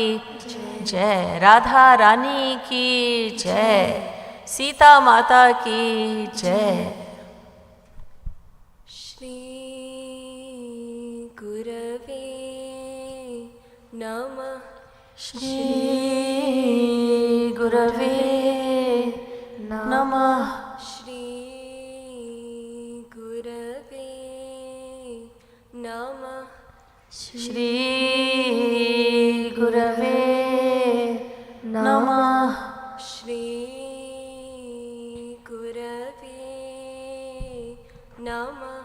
जय, राधा रानी की जय, सीता माता की जय। श्री गुरवे नमः। श्री गुरवे नमः। श्री गुरवे नमः। श्री गुरवे नमः। श्री गुरवे नमः।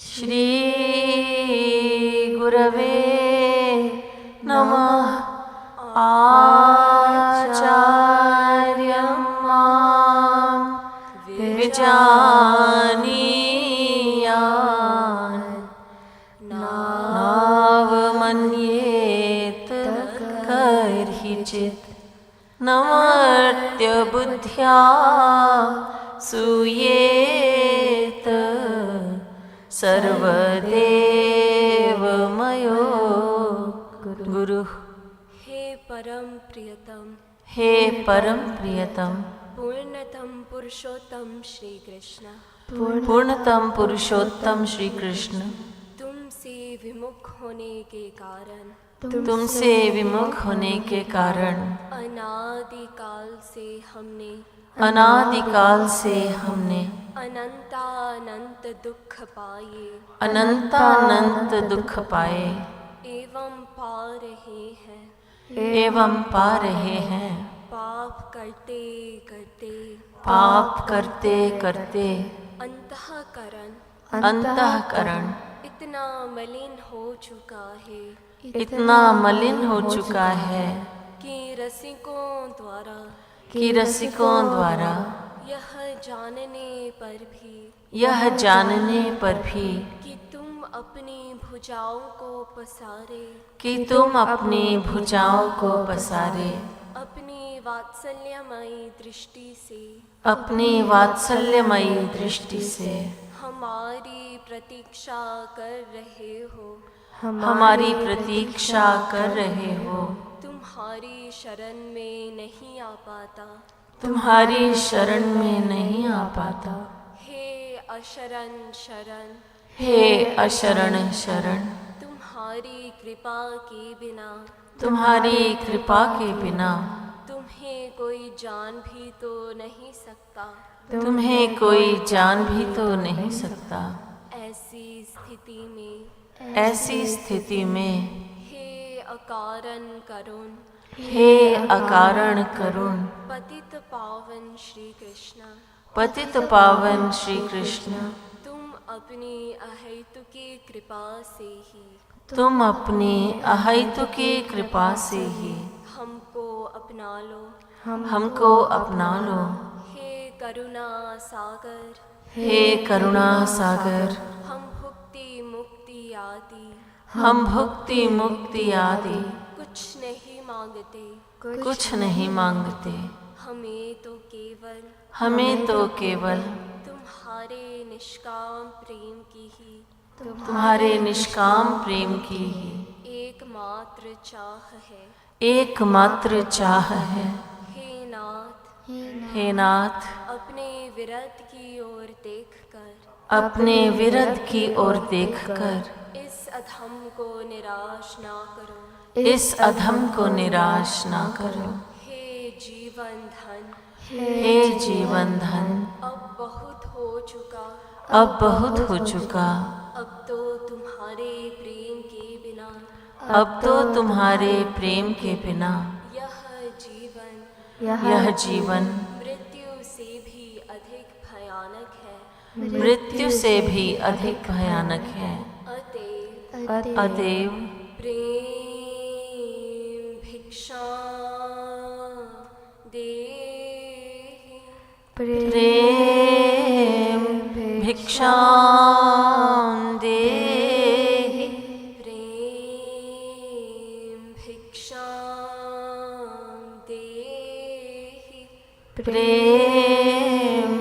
श्री गुरवे नमः। आचार्यं मां विजानीयात् नावमन्येत कर्हिचित् नमर्त्य बुद्ध्या सूयेत सर्वदेवमयो गुरुः। हे परम प्रियतम, हे परम प्रियतम, पूर्णतम पुरुषोत्तम श्री कृष्ण, पूर्णतम पुरुषोत्तम श्री कृष्ण, तुमसे विमुख होने के कारण, तुमसे विमुख होने के कारण अनादिकाल से हमने अनंतानंत दुख पाए, अनंतानंत दुख पाए एवं पा रहे हैं, एवं पा रहे हैं। पाप करते करते पाप करते करते अंतःकरण इतना मलिन हो चुका है, इतना मलिन हो चुका है कि रसिकों द्वारा यह जानने पर भी कि तुम अपनी भुजाओं को पसारे, अपनी वात्सल्यमयी दृष्टि से हमारी प्रतीक्षा कर रहे हो। तुम्हारी शरण में नहीं आ पाता, हे अशरण शरण, तुम्हारी कृपा के बिना तुम्हें कोई जान भी तो नहीं सकता। ऐसी स्थिति में हे अकारण करुण पतित पावन श्री कृष्ण, तुम अपनी अहैतुकी कृपा से ही हमको अपना लो। हे करुणा सागर, हम भुक्ति मुक्ति आदि कुछ नहीं मांगते। हमें तो केवल तुम्हारे निष्काम प्रेम की ही एकमात्र चाह है। हे नाथ, अपने विरत की ओर देखकर इस अधम को निराश ना करो। हे जीवन धन, अब बहुत हो चुका, अब तो तुम्हारे प्रेम के बिना यह जीवन मृत्यु से भी अधिक भयानक है। अतएव प्रेम भिक्षा देहि, प्रेम भिक्षा देहि, प्रेम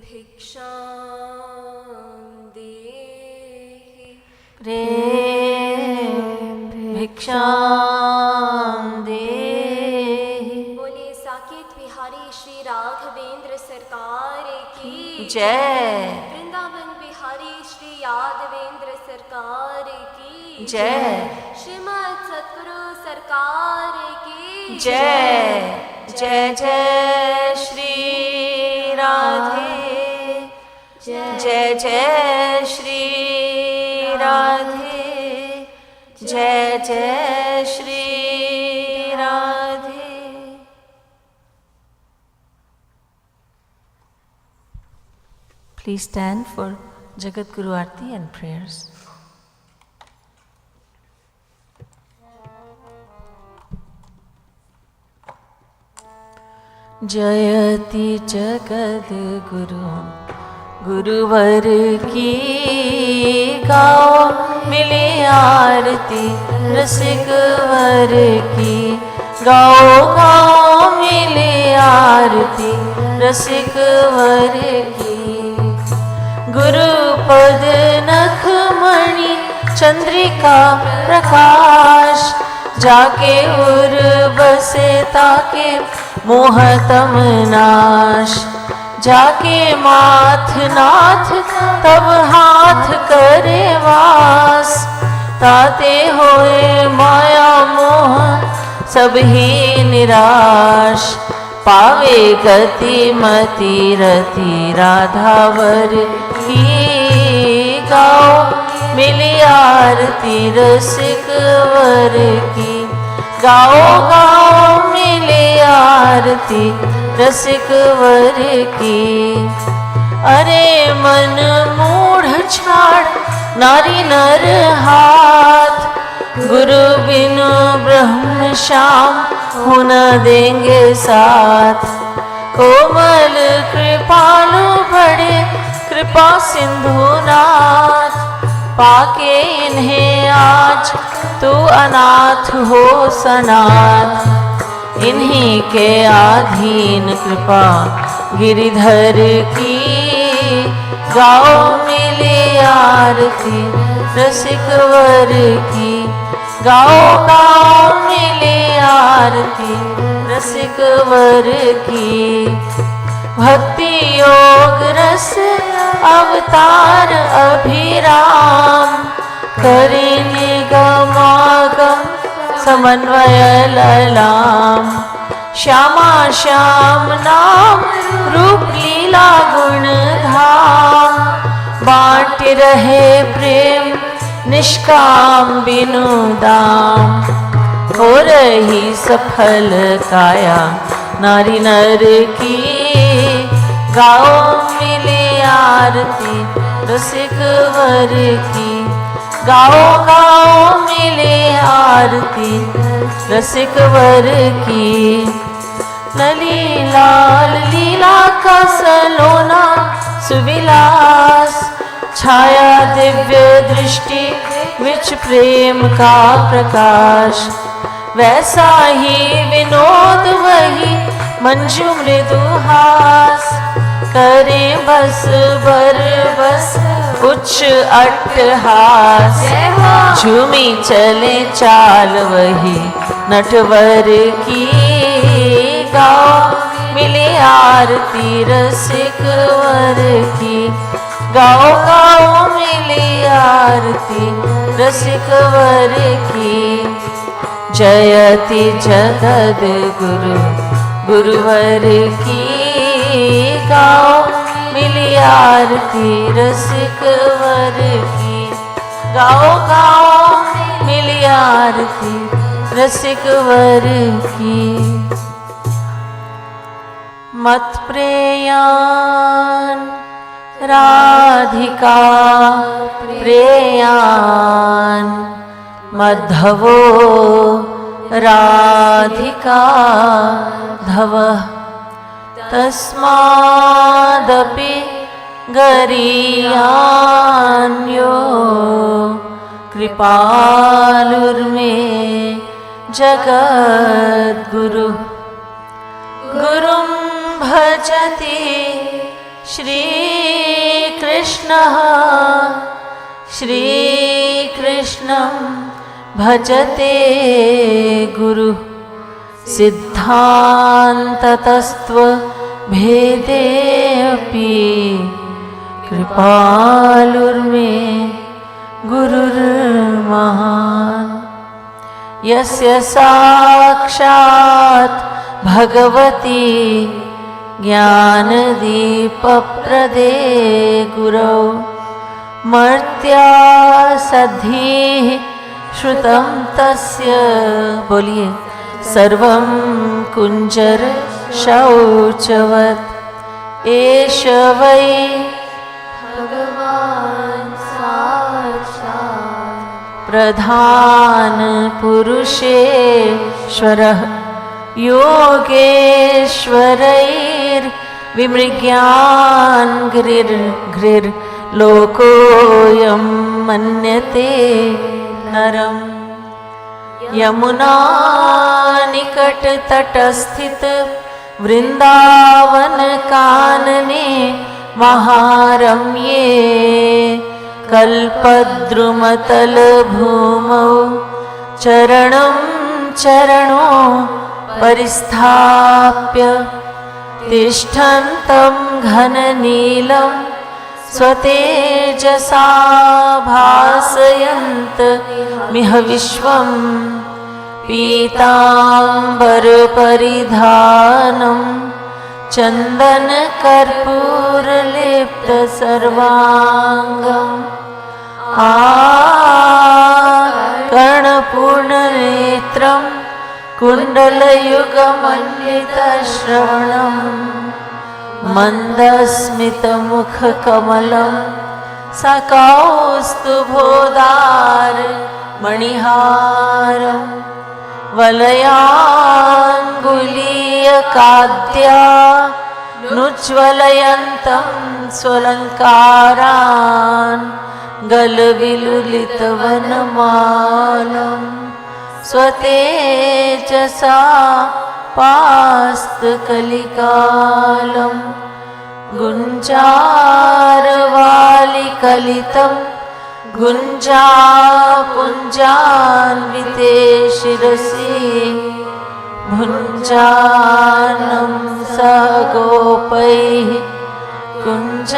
भिक्षा देहि। प्रेम भिक्षां देहि। बोले साकेत बिहारी श्री राघवेंद्र सरकार की जय। वृंदावन बिहारी श्री यादवेंद्र सरकार की जय। श्रीमद सतगुरु सरकार की जय। जय जय श्री राधे। जय जय श्री राधे। जय जय Shri Radhe. Please stand for Jagat Guru Aarti and prayers. जयति जगद गुरु गुरुवर की गाओ मिली आरती रसिक वर की। गाओ गाओ मिली आरती रसिक वर की। गुरुपद नखमणि चंद्रिका प्रकाश जाके उर बसे ताके मोहतम नाश। जाके माथ नाथ तब हाथ करे वास। ताते होए माया मोह सब ही निराश। पावे गति मति रति राधावर की। गाओ मिली आरती रसिक वर की। गाओ गाओ मिली आरती रसिक वर की। अरे मन मूढ़ छाड़ नारी नर हाथ। गुरु बिनु ब्रह्म श्याम हो न देंगे साथ। कोमल कृपालु बड़े कृपा सिंधु नाथ। पाके इन्हें आज तू अनाथ हो सनाथ। इन्हीं के आधीन कृपा गिरिधर की। गाओ मिली आरती रसिक वर की। गाओ गाओ मिली आरती रसिक वर की। भक्ति योग रस अवतार अभिराम। करे निगमागम समन्वय ललाम। श्यामा श्याम नाम रूप लीला गुण धाम। बांट रहे प्रेम निष्काम बिनु दाम। हो रही सफल काया नारी नर की। गाओ मिली आरती रसिक वर की। गाओ गाओ मिली आरती रसिक वर की। लली लाल लीला का सलोना सुविलास। छाया दिव्य दृष्टि विच प्रेम का प्रकाश। वैसा ही विनोद वही मंजू मृदु हास। करें बस बर बस उच्च अट्टहास। झूमी चले चाल वही नटवर की। गाओ मिली आरती रसिक वर की। गाओ गाओ मिली आरती रसिक वर की। जयति जगद गुरु गुरुवर की। गाओ मिली आरती रसिक वर की। गाओ गाओ मिली आरती रसिक वर की। मतप्रेयान राधिका प्रेयान। मधवो राधिका धवः। तस्मादपि गरीयान्यो कृपालुर्मे जगद्गुरु। गुरुं भजति श्रीकृष्णः श्रीकृष्णो कृष्णं भजते गुरु सिद्धान्ततस्त्व भेदेऽपि कृपालुर्मे गुरुर्महान् यस्य साक्षात् भगवती ज्ञानदीपप्रदे गुरौ मर्त्या सद्धिः श्रुतं तस्य बोलिए सर्वं कुञ्जर शौचवत् एष वै भगवान् साक्षात् प्रधान पुरुषेश्वरः योगेश्वरैर्विमृग्यान् घ्रिर्लोकोऽयं मन्यते नरम् यमुना निकटतटस्थित वृंदावन कानने महारम्ये कल्पद्रुमतल भूमौ चरणं चरणो परिस्थाप्य तिष्ठन्तं घननीलं स्वतेजसा भासयन्त मिह विश्वं पीताम्बरपरिधानं चन्दनकर्पूरलेप्तसर्वाङ्गम् कर्णपूर्णनेत्रं कुण्डलयुगमण्डितश्रवणं मन्दस्मितमुखकमलं सकौस्तुभोदार मणिहारं वलयाङ्गुलीयकाद्या नुज्ज्वलयन्तं स्वलङ्कारान् गलविलुलितवनमालं स्वतेजसा पास्तकलिकालं गुञ्जारवालिकलितं गुञ्जापुञ्जान्विते शिरसि भुञ्जानं सगोपैः कुञ्जान्तर्वर्तिनं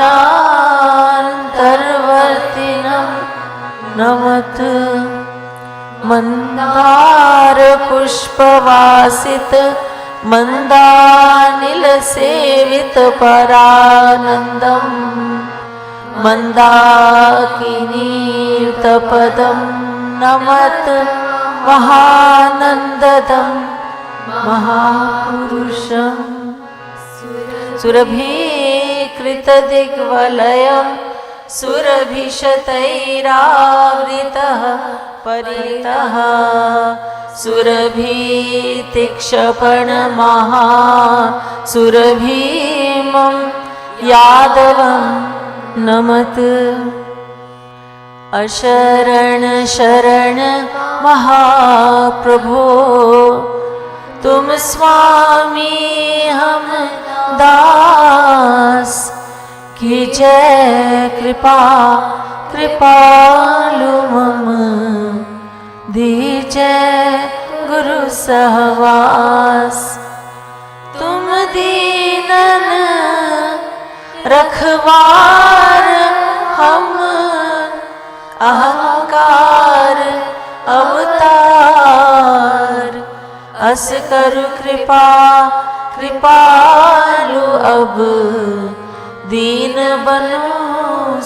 नमत मन्दारपुष्पवासित मन्दानिलसेवितपरानन्दं मन्दाकिनीतपदं नमत महानन्ददं महापुरुषं सुरभीकृतदिग्वलयं सुरभिशतैरावृतः परितः सुरभीतिक्षपणमहा सुरभीमं यादवं नमत अशरण शरण महाप्रभो तुम स्वामी हम दास कीजय कृपा कृपालु मम दीजय गुरु सहवास तुम दीनन रखवार हम अहंकार अवतार अस करु कृपा कृपालु अब दीन बनो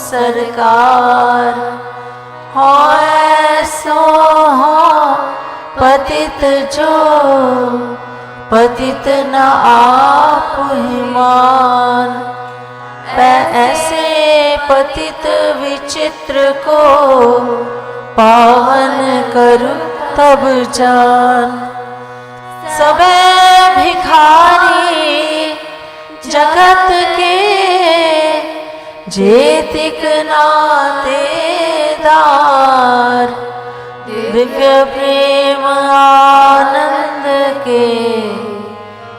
सरकार हो ऐसो हो पतित जो पतित न आप हिमान ऐसे पतित विचित्र को पावन करु तब जान सबे भिखारी जगत के जेतिक नातेदार दिव्य प्रेम आनंद के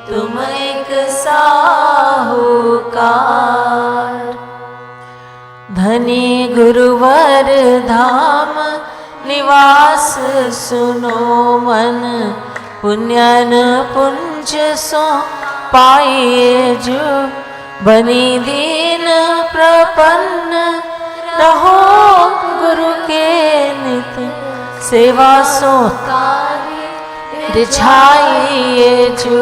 तुम एक साहूकार धनी गुरुवर धाम निवास सुनो मन, पुण्यन पुंज सो पाइए जो, बनी दीन प्रपन्न रहो गुरु के नित, सेवा सो रिझाइए जो,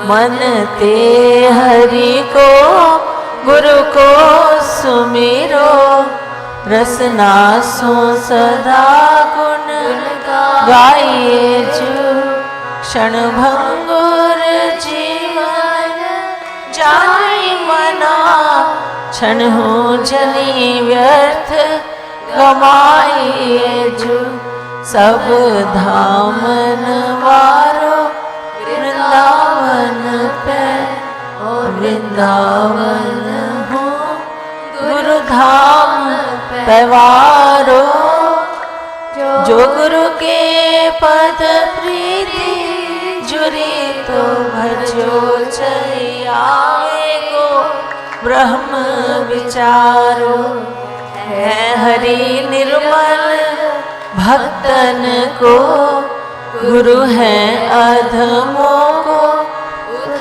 मन ते हरि को गुरु को सुमिरो, रसना सो सदा गुण गाइए जो, क्षण भंगुर जीवन जाई मना, क्षण हो जनी व्यर्थ गमाइए जो, सब धामन वारो वृंदावन पे, वृंदावन हो गुरु धाम पैवारो, जो गुरु के पद प्रीति जुरी तो भजो चलियाए को, ब्रह्म विचारो है हरि निर्मल भक्तन को, गुरु है अधमों को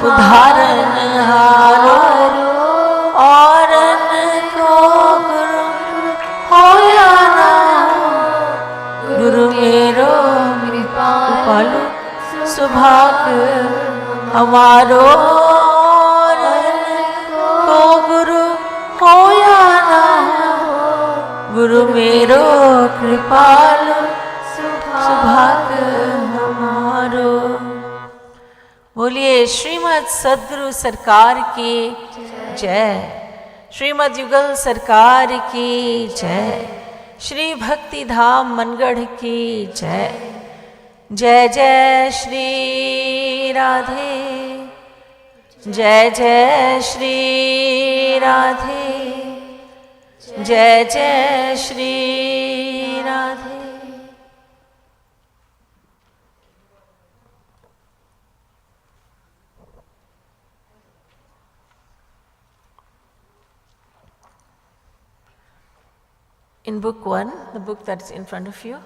उदाहरण हारो, औरन को गुरु हो या ना हो, गुरु मेरो कृपालु सुभाग्य हमारो, औरन को गुरु हो या ना हो, गुरु मेरो कृपालु सुभाग्य हमारो। बोलिए श्रीमद् सद्गुरु सरकार की जय, श्रीमद् युगल सरकार की जय, श्री भक्ति धाम मनगढ़ की जय। जय जय श्री राधे, जय जय श्री राधे, जय जय Shri Radhe. In book 1, the book that's in front of you,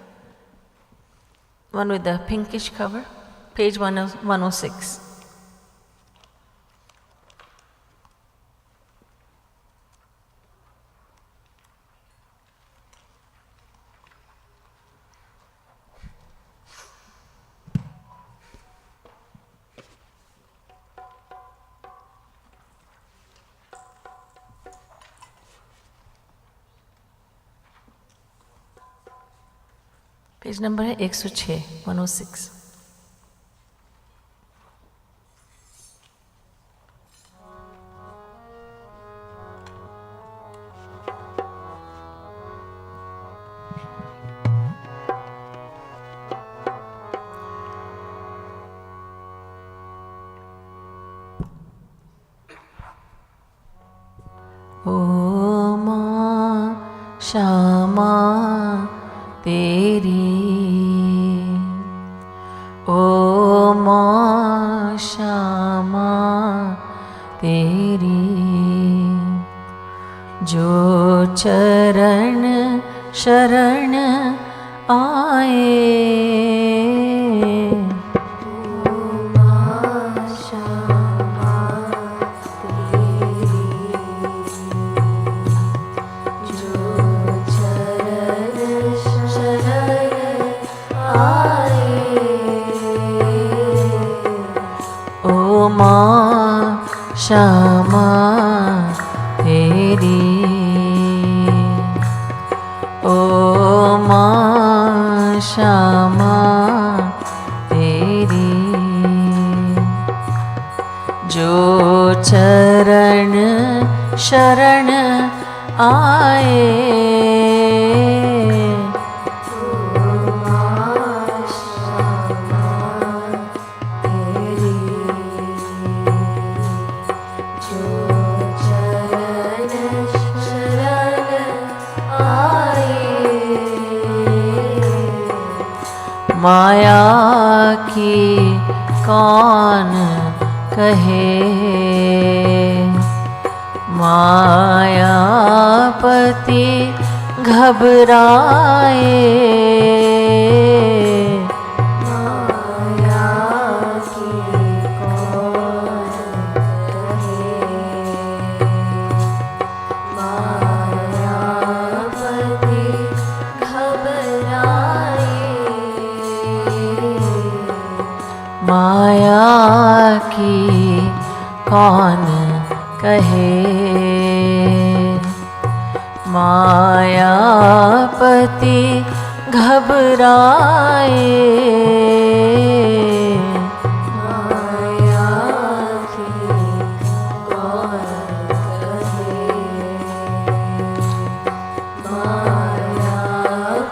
one with the pinkish cover, page 106. Page number है 106, 106। ओ माँ श्यामा तेरी, ओ माँ श्यामा तेरी, जो चरण शरण आए, माँ श्यामा तेरी, ओ माँ श्यामा तेरी, जो चरण शरण आए, माया की कौन कहे, मायापति घबराए, माया की कौन कहे, मायापति घबराए, माया की कौन कहे, मायापति घबराए, माया की कौन कहे, मायापति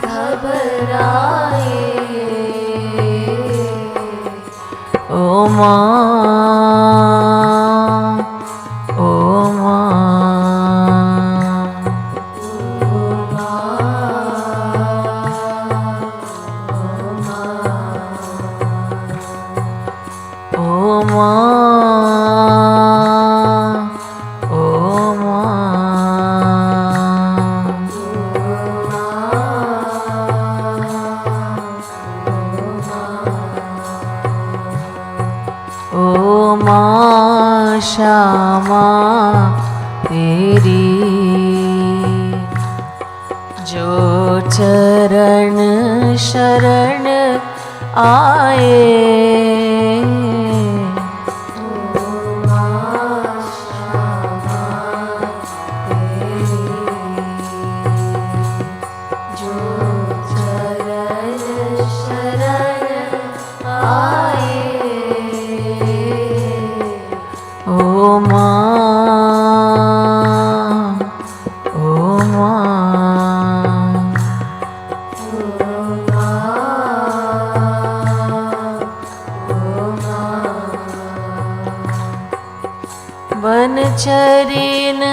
घबराए, ओ माँ, ओ माँ, ओ माँ, ओ माँ, ओ माँ श्यामा तेरी, जो चरण शरण आए, जो चरण शरण आए, ओ माँ, ओ माँ, बनचरिन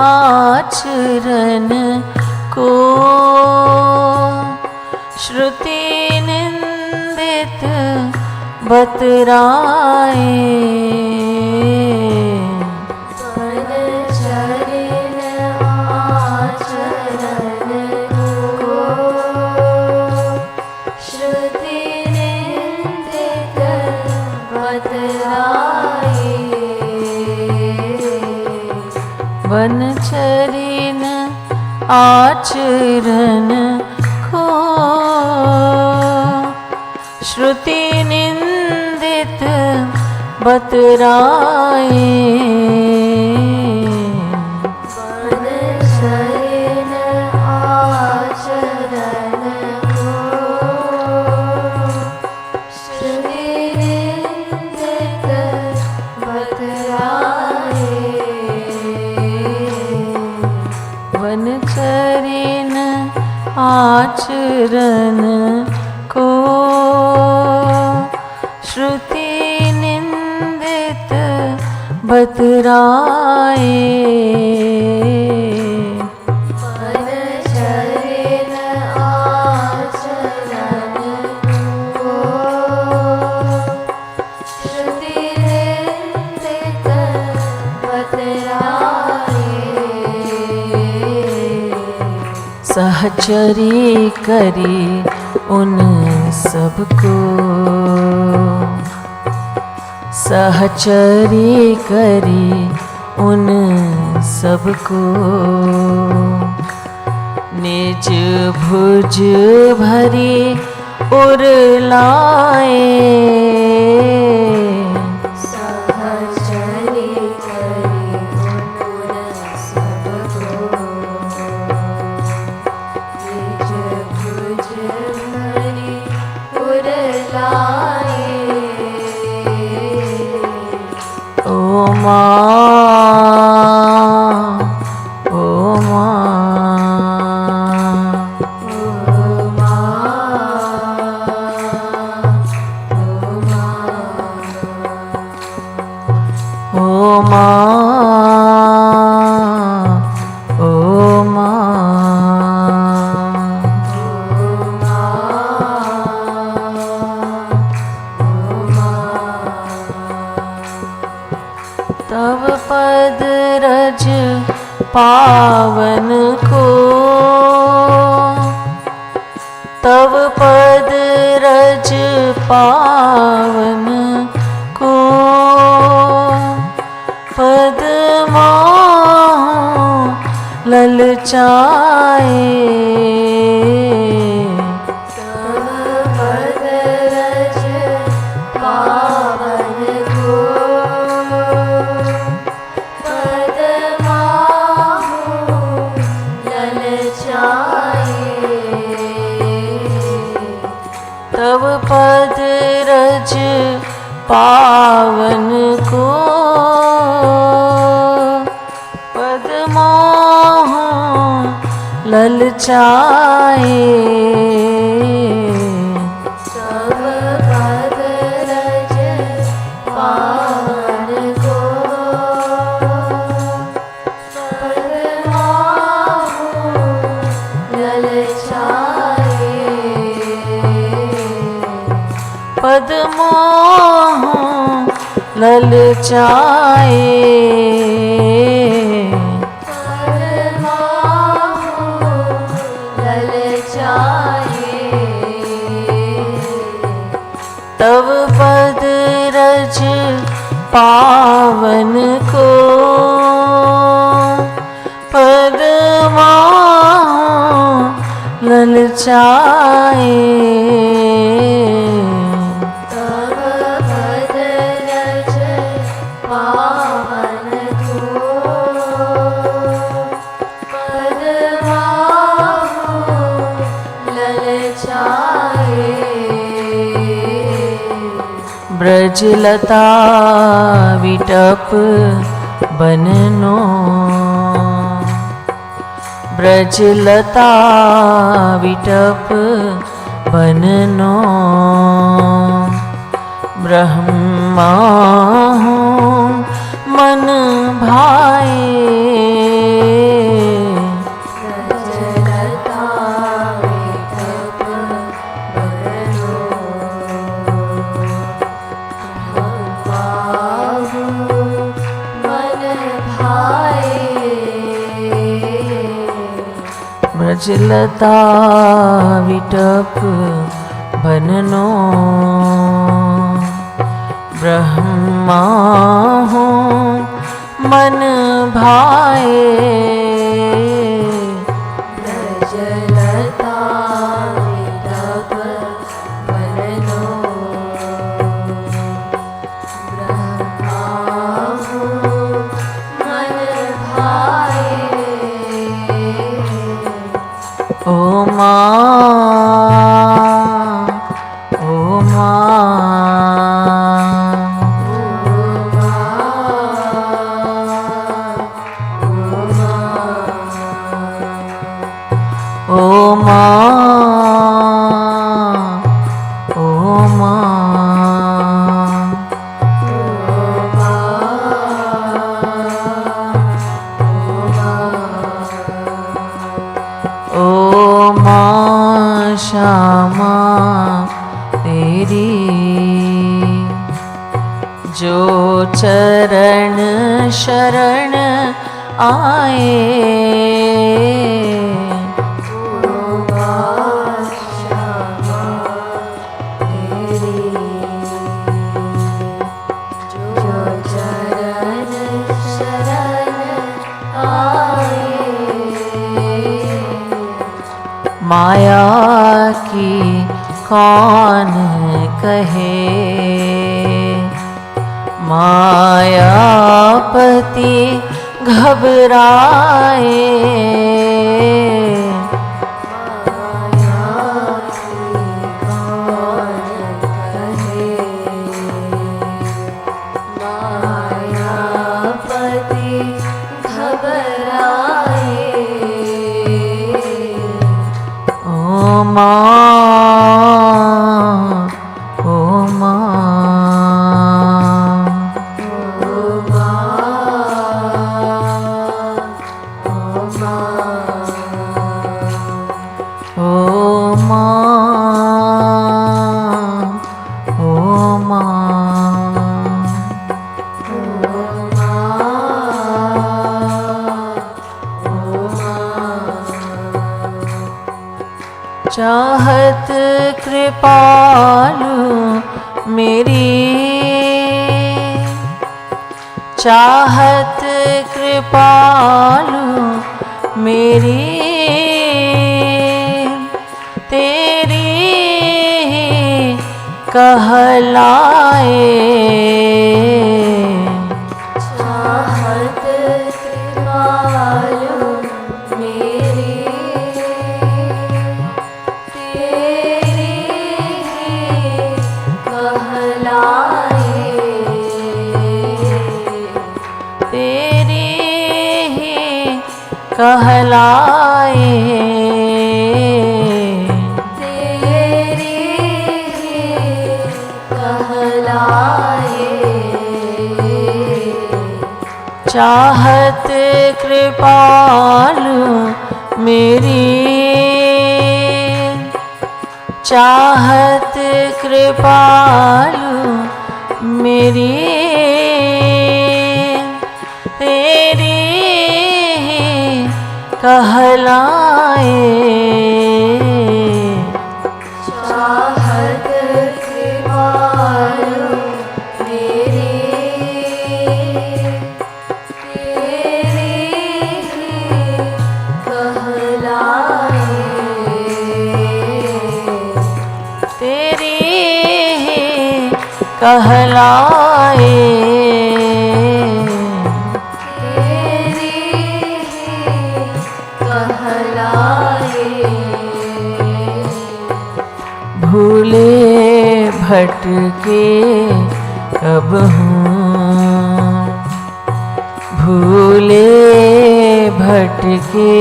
आचरण को श्रुति निंदित बतराए, बनचरिन आचरण को श्रुति निंदित बतराए, बनचरिन आचरण को श्रुति निंदित बतराए, बनचरिन आचरण को श्रुति निंदित बतराए, बनचरिन आचरण को श्रुति निंदित बतराए, बनचरिन आचरण को श्रुति निंदित बतराए, सहचरी करी उन सबको, सहचरी करी उन सबको, निज भुज भरी उरलाए, सहचरी करी उन सबको, निज भुज भरी उरलाए, ओ माँ, ओ माँ, ओ माँ, तव पद रज पावन को पद्मा ललचाए। तव पद रज पावन को पद्मा ललचाए। तव पद रज पावन को पद्मा ललचाए। पद्मा ललचाए। तव पद रज पावन को पद्मा ललचाए। तव पद रज पावन को पद्मा ललचाए। ब्रजलता विटप बननो ब्रजलता विटप बननो ब्रह्मा हूँ मन भाए। ब्रजलता विटप बननो ब्रह्मा हूँ मन भाए। ब्रजलता विटप बननो ब्रह्मा हूँ मन भाए। ओ माँ ओ माँ ओ माँ ओ माँ ओ माँ श्यामा तेरी जो चरण शरण आए। माया की कौन कहे मायापति घबराए। चाहत कृपालु मेरी, चाहत कृपालु मेरी, तेरी कहलाए। चाहत कृपालु मेरी, तेरी कहलाए। तेरी कहलाए। चाहत कृपालु मेरी, चाहत कृपालु मेरी, तेरी कहलाए। चाहत कृपालु मेरी, कहलाए। तेरी कहलाए। भूले भटके कब हूँ, भूले भटके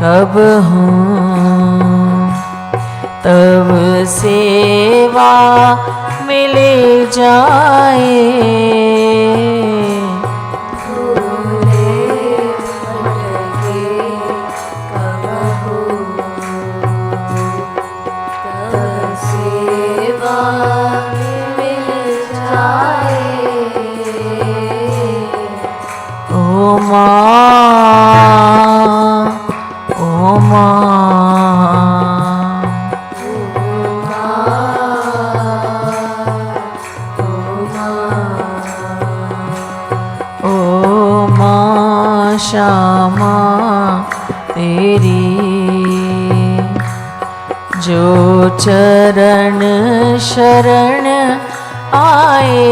कब हूँ, तब सेवा मिले जाए। भूले भटके कब हूँ, तब सेवा मिल जाए। ओ माँ, ओ माँ, श्यामा तेरी, जो चरण शरण आए।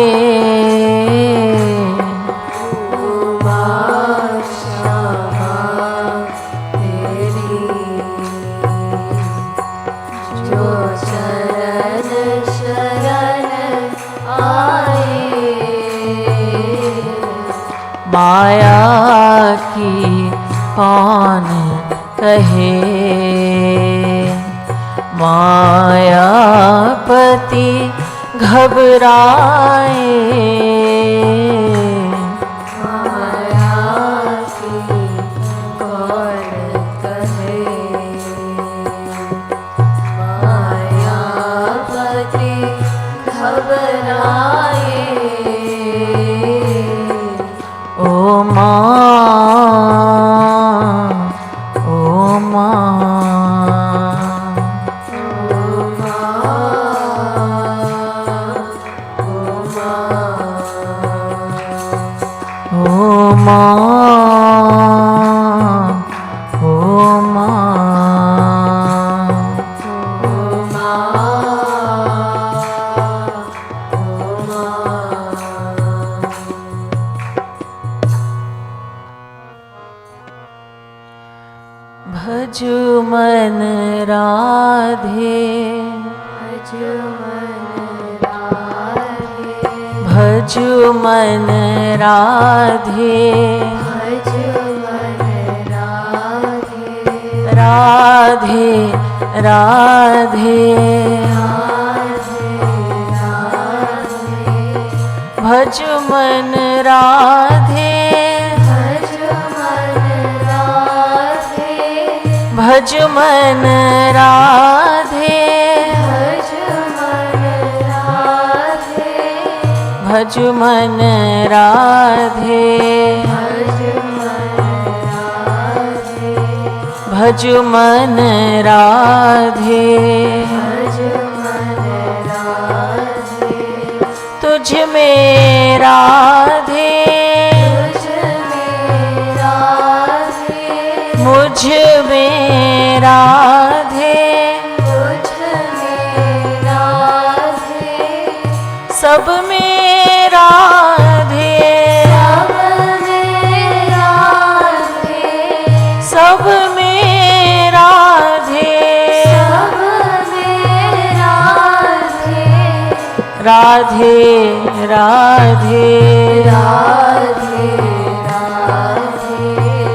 श्यामा तेरी, जो चरण शरण आए। माया की कौन कहे, मायापति घबराए। माया की कौन कहे, मायापति घबराए। ओ माँ, ओ माँ, भजु मन राधे, भजु मन राधे, भजु मन राधे, भजु मन राधे, राधे राधे, भजु मन राधे, भजु मन राधे, भजु मन राधे, भज मन राधे, तुझ में राधे, मुझ में राधे, सब में राधे, सब में राधे, राधे राधे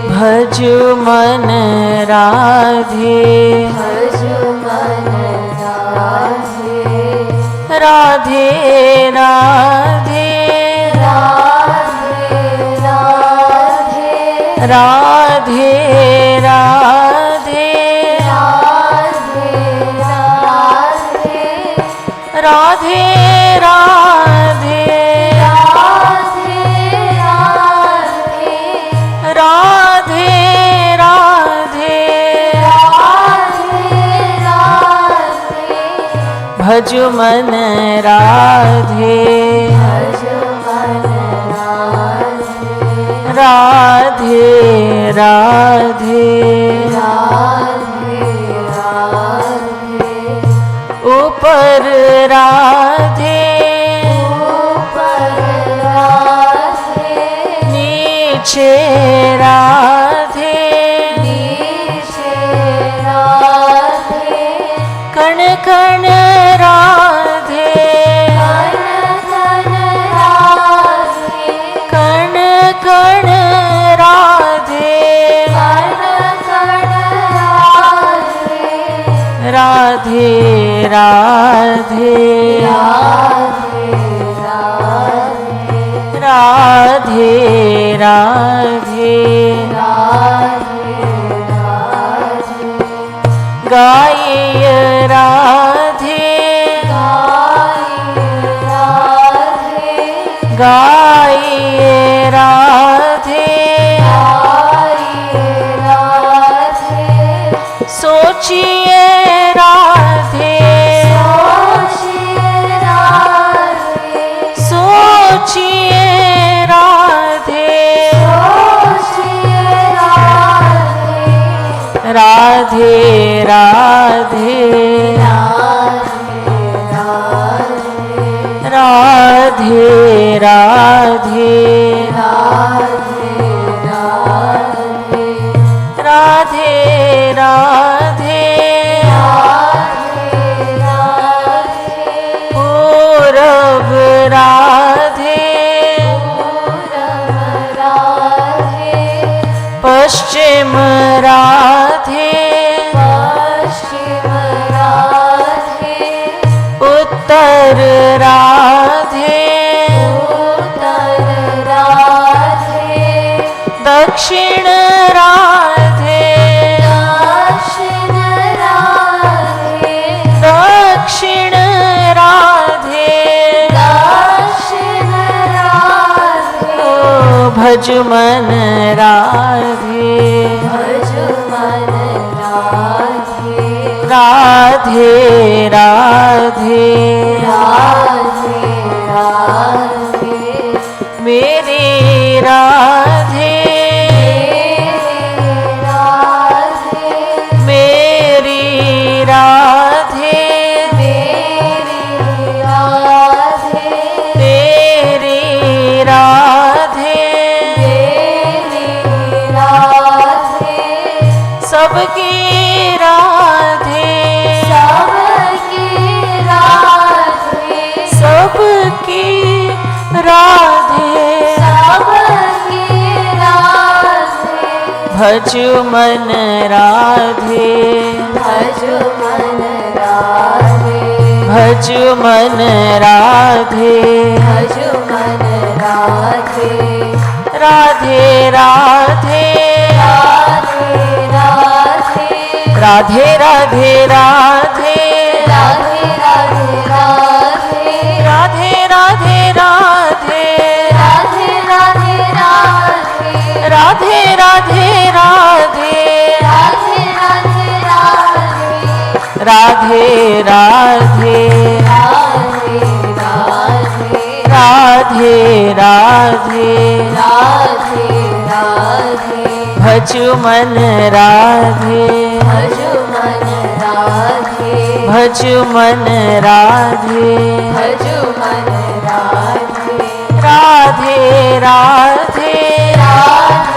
भज मन राधे, राधे राधे राधे राधे राधे राधे राधे राधे भज मन राधे, राधे राधे ऊपर राधे, नीचे राधे, कण कण राधे, कण कण राधे, राधे राधे राधे राधे गाय राधे, गाय राधे, सोचिए राधे, सोचिए राधे, राधे राधे राधे राधे राधे राधे पूरब राधे, पश्चिम राधे, उत्तर राधे, दक्षिण राधे, दक्षिण राधे, ओ भज मन राधे, राधे राधे मेरी राधे, मेरी राधे, तेरी राधे, सबकी राधे, सबकी राधे, भज मन राधे, भज मन राधे, भज मन राधे, भज मन राधे, राधे राधे राधे राधे राधे राधे राधे राधे राधे राधे राधे राधे राधे राधे राधे राधे राधे राधे राधे भजु मन राधे भजु मन राधे राधे राधे राधे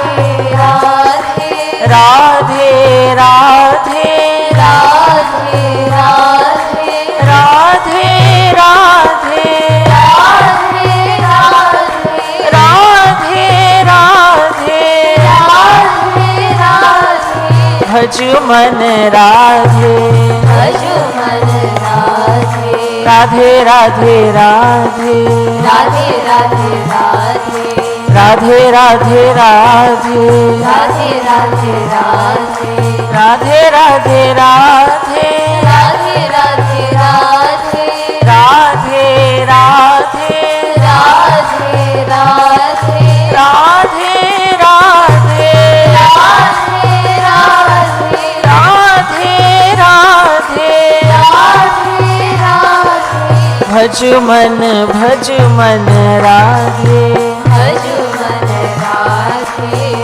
राधे राधे राधे भजु मन राधे राधे राधे राधे राधे राधे राधे राधे राधे राधे राधे राधे राधे राधे राधे भजु मन राधे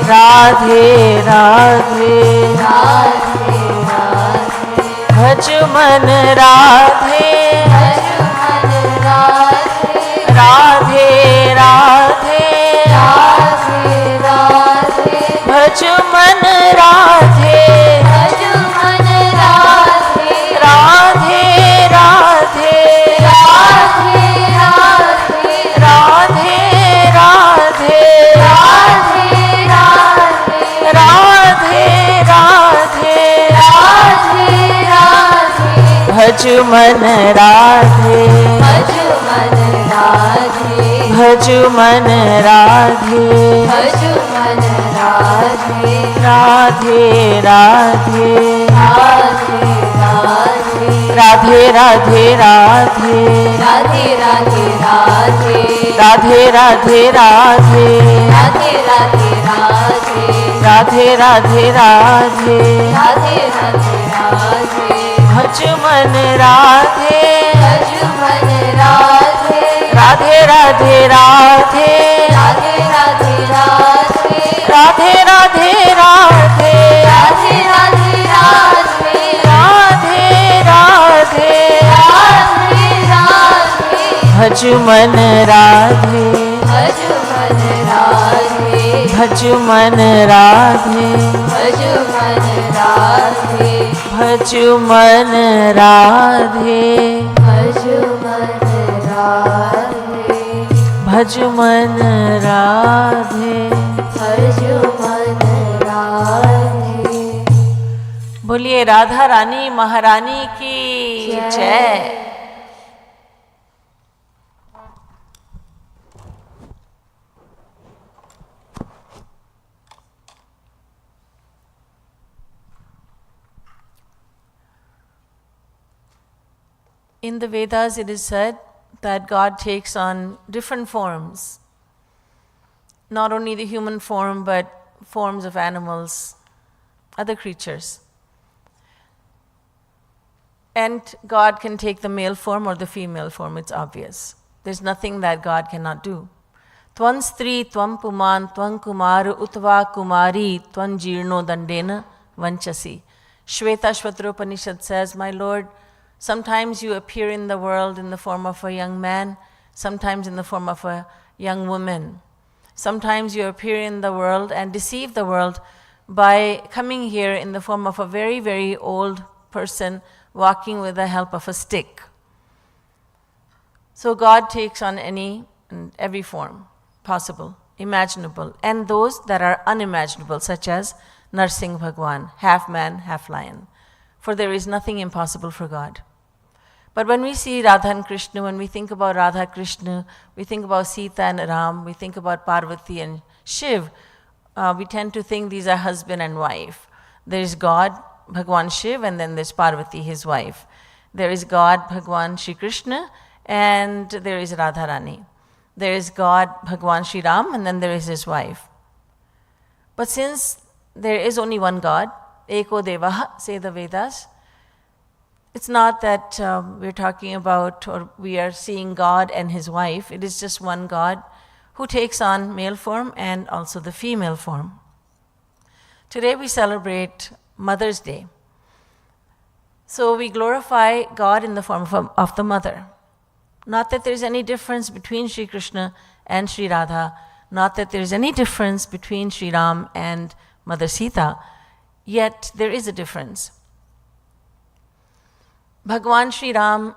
राधे राधे भजु मन राधे राधे राधे भजु मन राधे राधे राधे राधे राधे राधे राधे भजु मन राधे भजु मन राधे राधे राधे राधे राधे राधे राधे राधे राधे राधे राधे राधे भजु मन राधे राधे राधे राधे राधे राधे राधे राधे राधे भजु मन राधे भजु मन राधे भजु मन राधे भजु मन राधे बोलिए राधा रानी महारानी की जय। In the Vedas, it is said that God takes on different forms, not only the human form, but forms of animals, other creatures. And God can take the male form or the female form, it's obvious. There's nothing that God cannot do. Twan stri, tvam puman, tvam kumaru, utva kumari, twan jirno dandena vanchasi. Shvetashvatara says, my Lord, sometimes you appear in the world in the form of a young man, sometimes in the form of a young woman. Sometimes you appear in the world and deceive the world by coming here in the form of a very, very old person walking with the help of a stick. So God takes on any and every form possible, imaginable, and those that are unimaginable, such as Narsingh Bhagwan, half man, half lion. For there is nothing impossible for God. But when we see Radha and Krishna, when we think about Radha Krishna, we think about Sita and Ram, we think about Parvati and Shiv, we tend to think these are husband and wife. There is God, Bhagwan Shiv, and then there's Parvati, his wife. There is God, Bhagwan Shri Krishna, and there is Radharani. There is God, Bhagwan Shri Ram, and then there is his wife. But since there is only one God, Eko Devaha, say the Vedas, It's not that we're talking about or we are seeing God and his wife. It is just one God who takes on male form and also the female form. Today we celebrate Mother's Day. So we glorify God in the form of the mother. Not that there's any difference between Shri Krishna and Shri Radha, not that there's any difference between Shri Ram and Mother Sita, yet there is a difference. Bhagwan Shri Ram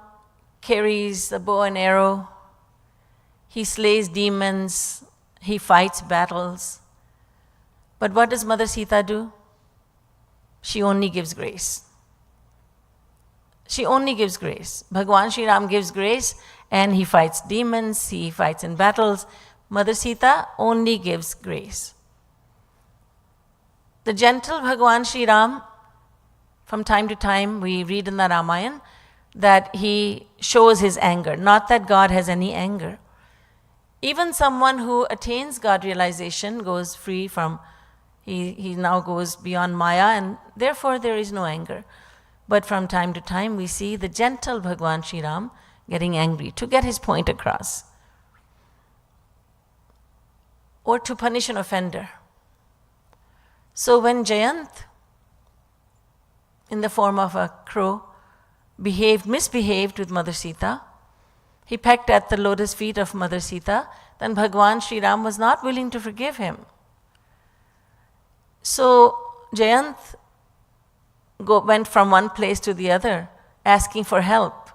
carries a bow and arrow, he slays demons, he fights battles. But what does Mother Sita do? She only gives grace. She only gives grace. Bhagwan Shri Ram gives grace and he fights demons, he fights in battles. Mother Sita only gives grace. The gentle Bhagwan Shri Ram, from time to time we read in the Ramayana that he shows his anger. Not that God has any anger. Even someone who attains God realization goes free from, he now goes beyond Maya and therefore there is no anger. But from time to time we see the gentle Bhagwan Shri Ram getting angry to get his point across or to punish an offender. So when Jayant, in the form of a crow, misbehaved with Mother Sita, he pecked at the lotus feet of Mother Sita, then Bhagwan Shri Ram was not willing to forgive him. So Jayant went from one place to the other, asking for help,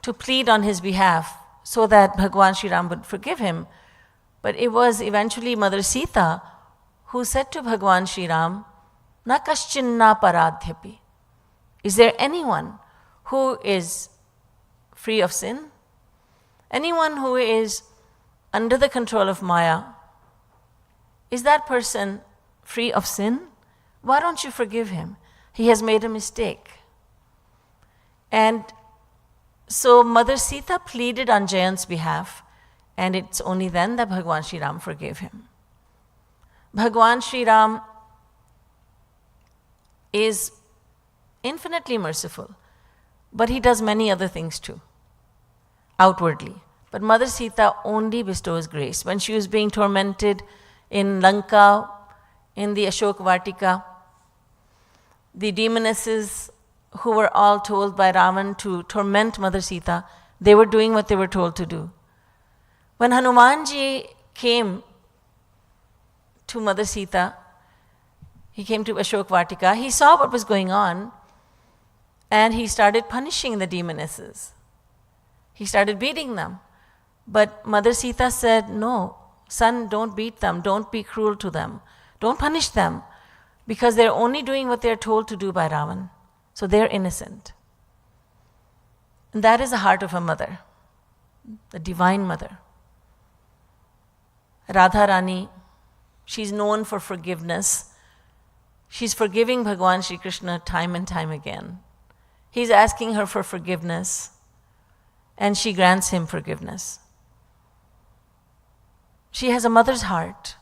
to plead on his behalf, so that Bhagwan Shri Ram would forgive him. But it was eventually Mother Sita who said to Bhagwan Shri Ram, Na kaschinna paradhyapi. Is there anyone who is free of sin? Anyone who is under the control of Maya, is that person free of sin? Why don't you forgive him? He has made a mistake. And so Mother Sita pleaded on Jayant's behalf, and it's only then that Bhagwan Shri Ram forgave him. Bhagwan Shri Ram is infinitely merciful, but he does many other things too, outwardly. But Mother Sita only bestows grace. When she was being tormented in Lanka, in the Ashok Vatika, the demonesses who were all told by Ravan to torment Mother Sita, they were doing what they were told to do. When Hanumanji came to Mother Sita, he came to Ashok Vatika, he saw what was going on and he started punishing the demonesses. He started beating them. But Mother Sita said, no, son, don't beat them, don't be cruel to them, don't punish them, because they're only doing what they're told to do by Ravan. So they're innocent. And that is the heart of a mother, the divine mother. Radha Rani, she's known for forgiveness. She's forgiving Bhagwan Shri Krishna time and time again. He's asking her for forgiveness, and she grants him forgiveness. She has a mother's heart.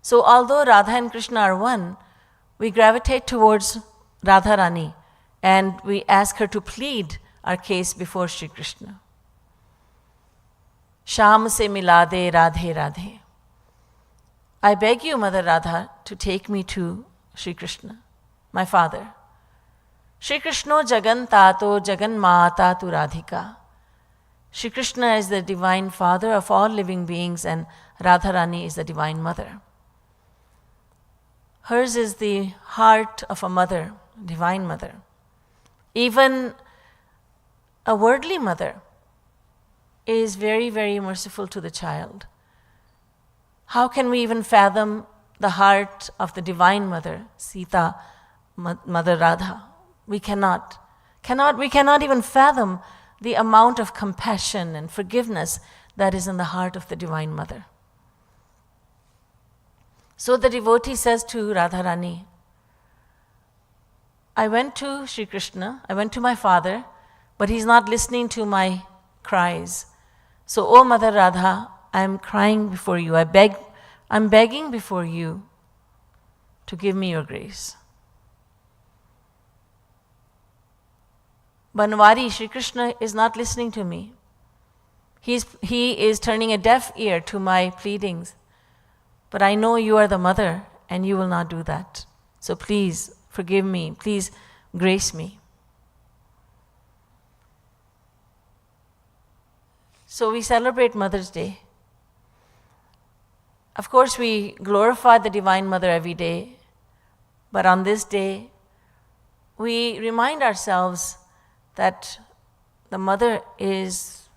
So although Radha and Krishna are one, we gravitate towards Radha Rani and we ask her to plead our case before Shri Krishna. Shyama se mila de Radhe Radhe. I beg you, Mother Radha, to take me to Shri Krishna, my father. Shri Krishna Jagan Tato Jagan Mata tu Radhika. Shri Krishna is the divine father of all living beings and Radharani is the divine mother. Hers is the heart of a mother, divine mother. Even a worldly mother is very, very merciful to the child. How can we even fathom the heart of the divine mother, Sita, Mother Radha? We cannot. We cannot even fathom the amount of compassion and forgiveness that is in the heart of the Divine Mother. So the devotee says to Radharani, I went to Shri Krishna, I went to my father, but he's not listening to my cries. So, O Mother Radha, I'm crying before you. I'm begging before you to give me your grace. Banwari, Shri Krishna is not listening to me. He is turning a deaf ear to my pleadings. But I know you are the mother and you will not do that. So please forgive me. Please grace me. So we celebrate Mother's Day. Of course, we glorify the Divine Mother every day. But on this day, we remind ourselves that the mother is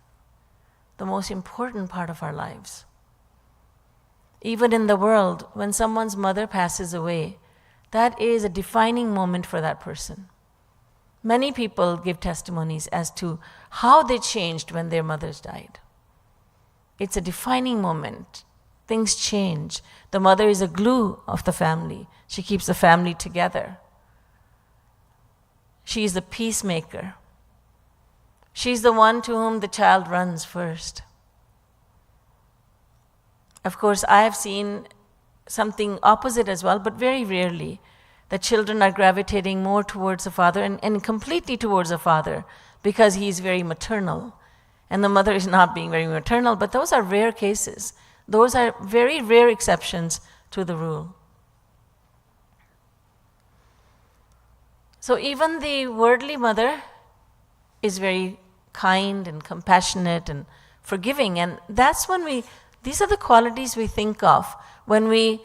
the most important part of our lives. Even in the world, when someone's mother passes away, that is a defining moment for that person. Many people give testimonies as to how they changed when their mothers died. It's a defining moment. Things change. The mother is a glue of the family. She keeps the family together. She is the peacemaker. She's the one to whom the child runs first. Of course, I have seen something opposite as well, but very rarely. The children are gravitating more towards the father and completely towards the father because he is very maternal. And the mother is not being very maternal, but those are rare cases. Those are very rare exceptions to the rule. So even the worldly mother is very kind and compassionate and forgiving. And that's when these are the qualities we think of when we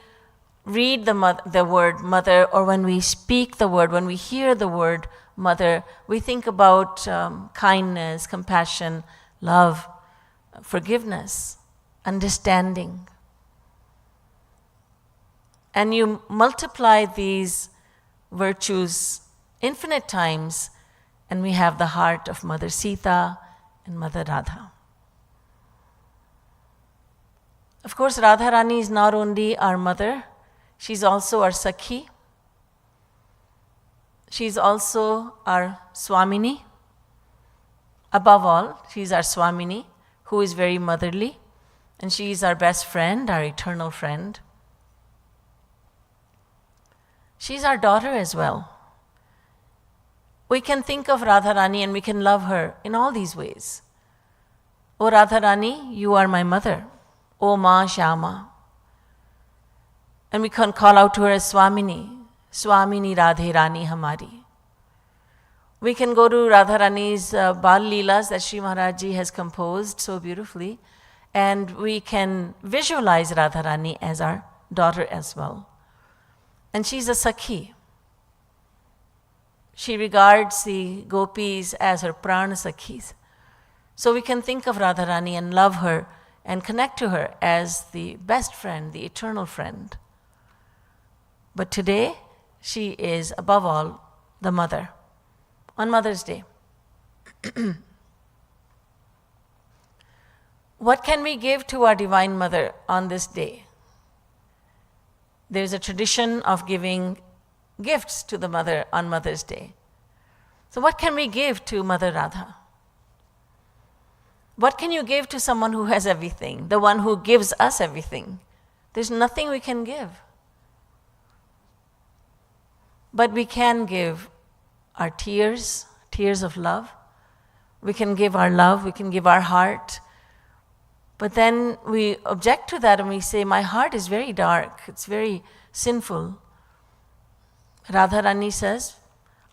read the word mother, or when we speak the word, when we hear the word mother, we think about kindness, compassion, love, forgiveness, understanding. And you multiply these virtues infinite times, and we have the heart of Mother Sita and Mother Radha. Of course, Radharani is not only our mother, she's also our Sakhi. She's also our Swamini. Above all, she's our Swamini, who is very motherly, and she is our best friend, our eternal friend. She's our daughter as well. We can think of Radharani and we can love her in all these ways. O Radharani, you are my mother. O Ma Shyama. And we can call out to her as Swamini. Swamini Radhe Rani Hamari. We can go to Radharani's Bal Leelas that Shri Maharaj Ji has composed so beautifully, and we can visualize Radharani as our daughter as well. And she's a Sakhi. She regards the gopis as her prana Sakhis. So we can think of Radharani and love her and connect to her as the best friend, the eternal friend. But today, she is above all the mother. On Mother's Day. What can we give to our Divine Mother on this day? There's a tradition of giving gifts to the mother on Mother's Day. So what can we give to Mother Radha? What can you give to someone who has everything, the one who gives us everything? There's nothing we can give. But we can give our tears of love. We can give our love, we can give our heart. But then we object to that and we say, my heart is very dark, it's very sinful. Radharani says,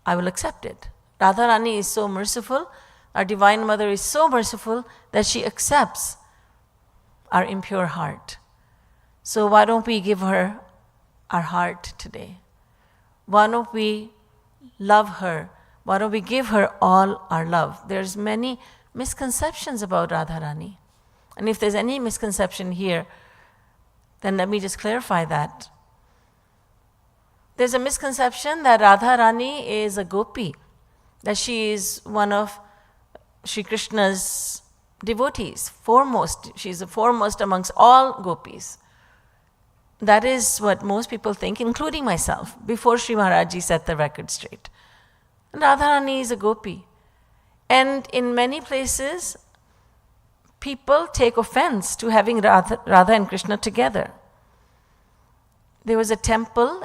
I will accept it. Radharani is so merciful, our Divine Mother is so merciful that she accepts our impure heart. So why don't we give her our heart today? Why don't we love her? Why don't we give her all our love? There's many misconceptions about Radharani. And if there's any misconception here, then let me just clarify that. There's a misconception that Radharani is a gopi, that she is one of Shri Krishna's devotees, foremost. She's the foremost amongst all gopis. That is what most people think, including myself, before Shri Maharaj Ji set the record straight. Radharani is a gopi. And in many places, people take offense to having Radha and Krishna together. There was a temple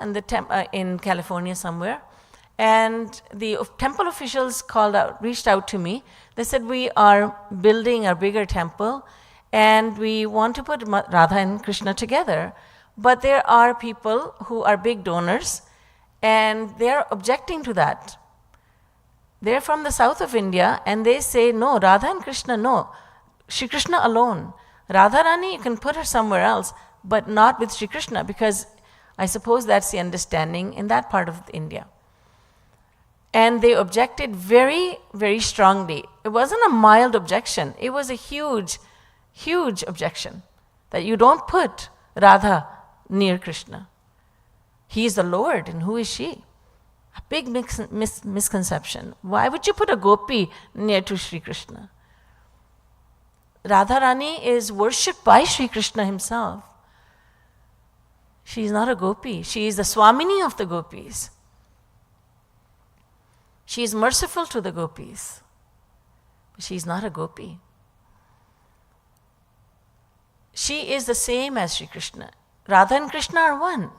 in California somewhere, And the temple officials reached out to me. They said, we are building a bigger temple and we want to put Radha and Krishna together. But there are people who are big donors and they're objecting to that. They're from the south of India and they say, no, Radha and Krishna, no. Shri Krishna alone. Radha Rani, you can put her somewhere else, but not with Shri Krishna, because I suppose that's the understanding in that part of India. And they objected very, very strongly. It wasn't a mild objection. It was a huge, huge objection that you don't put Radha near Krishna. He is the Lord, and who is she? A big misconception. Why would you put a gopi near to Shri Krishna? Radha Rani is worshipped by Shri Krishna himself. She is not a gopi. She is the Swamini of the gopis. She is merciful to the gopis. But she is not a gopi. She is the same as Shri Krishna. Radha and Krishna are one.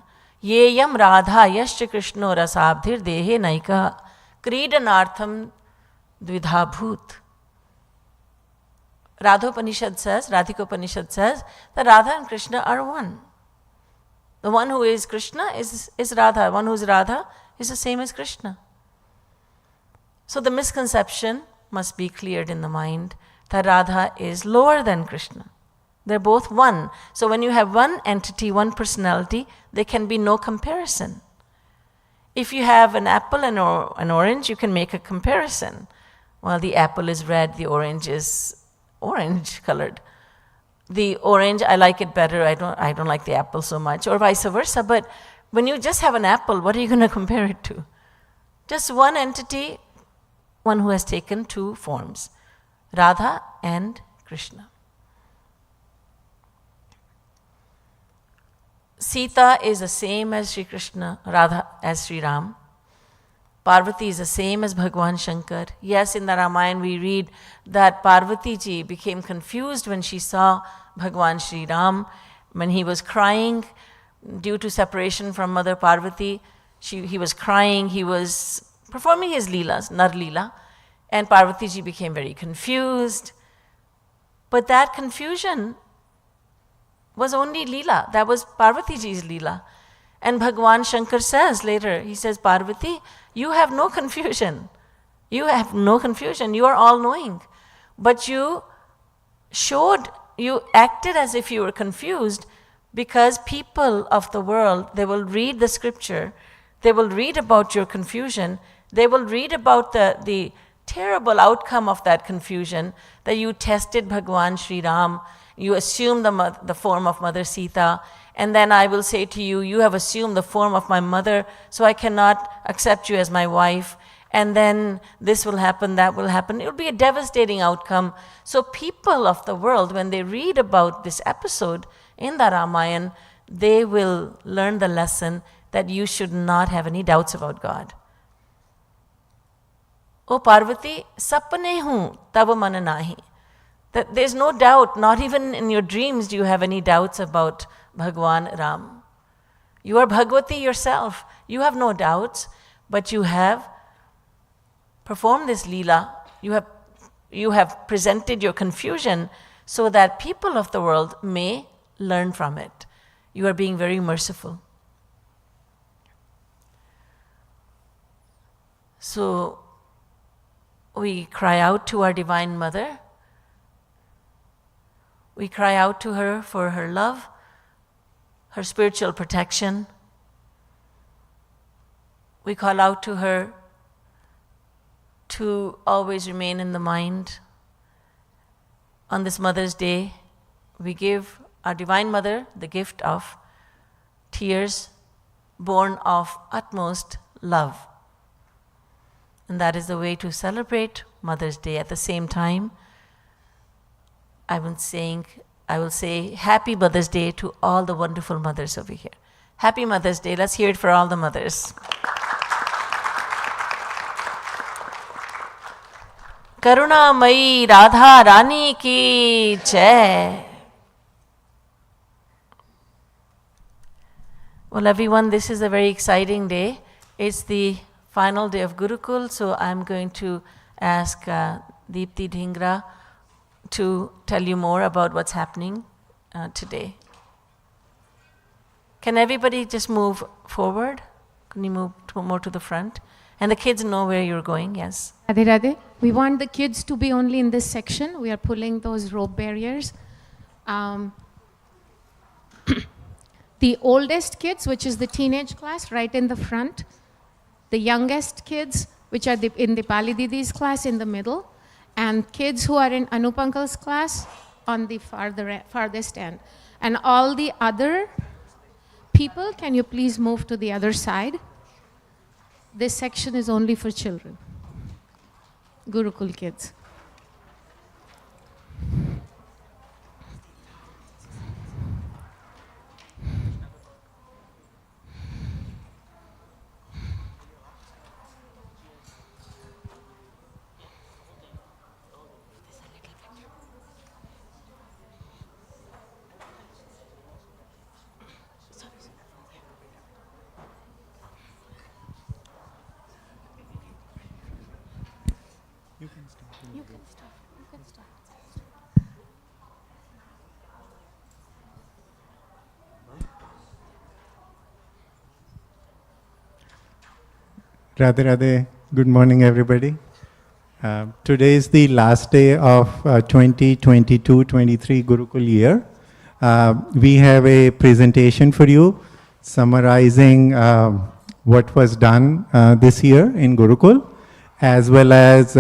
Yeyam Radha yascha Krishno rasabdhir dehe naika kridanartham dvidha bhut. Radhopanishad says, Radhikopanishad says that Radha and Krishna are one. The one who is Krishna is Radha. One who is Radha is the same as Krishna. So the misconception must be cleared in the mind that Radha is lower than Krishna. They're both one. So when you have one entity, one personality, there can be no comparison. If you have an apple and an orange, you can make a comparison. Well, the apple is red, the orange is orange colored. The orange, I like it better, I don't like the apple so much, or vice versa. But when you just have an apple, what are you going to compare it to? Just one entity, one who has taken two forms, Radha and Krishna. Sita is the same as Shri Krishna, Radha as Sri Ram. Parvati is the same as Bhagwan Shankar. Yes, in the Ramayana we read that Parvati ji became confused when she saw Bhagwan Sri Ram. When he was crying due to separation from Mother Parvati, he was crying, he was performing his leelas, Nar Leela, and Parvati ji became very confused. But that confusion was only Leela. That was Parvati ji's Leela. And Bhagwan Shankar says later, he says, Parvati, you have no confusion. You have no confusion. You are all-knowing. But you acted as if you were confused because people of the world, they will read the scripture, they will read about your confusion, they will read about the terrible outcome of that confusion, that you tested Bhagwan Sri Ram, you assumed the form of Mother Sita, and then I will say to you, you have assumed the form of my mother, so I cannot accept you as my wife, and then this will happen, that will happen. It will be a devastating outcome. So people of the world, when they read about this episode in the Ramayana, they will learn the lesson that you should not have any doubts about God. O Parvati, sapne hu tab man nahi. That there's no doubt, not even in your dreams do you have any doubts about Bhagwan Ram. You are Bhagwati yourself. You have no doubts, but you have performed this Leela. You have presented your confusion so that people of the world may learn from it. You are being very merciful. So we cry out to our Divine Mother. We cry out to her for her love, her spiritual protection. We call out to her to always remain in the mind. On this Mother's Day, we give our Divine Mother the gift of tears born of utmost love. And that is the way to celebrate Mother's Day. At the same time, I will say Happy Mother's Day to all the wonderful mothers over here. Happy Mother's Day. Let's hear it for all the mothers. Karunamayi Radha Rani ki jai. Well, everyone, this is a very exciting day. It's the final day of Gurukul, so I'm going to ask Deepti Dhingra to tell you more about what's happening today. Can everybody just move forward? Can you move more to the front? And the kids know where you're going, yes. Radhe Radhe. We want the kids to be only in this section. We are pulling those rope barriers. The oldest kids, which is the teenage class, right in the front. The youngest kids, which are in the Pali Didi's class, in the middle. And kids who are in Anup Uncle's class on the farthest end. And all the other people, can you please move to the other side? This section is only for children. Gurukul kids. Radhe Radhe, good morning everybody. Today is the last day of 2022-23 Gurukul year. We have a presentation for you summarizing what was done this year in Gurukul, as well as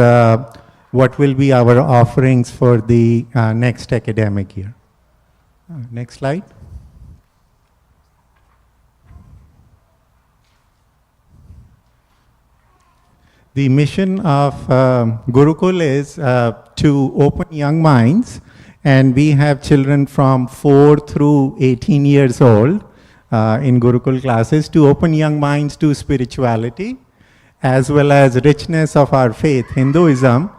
what will be our offerings for the next academic year. Next slide. The mission of Gurukul is to open young minds, and we have children from 4 through 18 years old in Gurukul classes, to open young minds to spirituality as well as richness of our faith, Hinduism,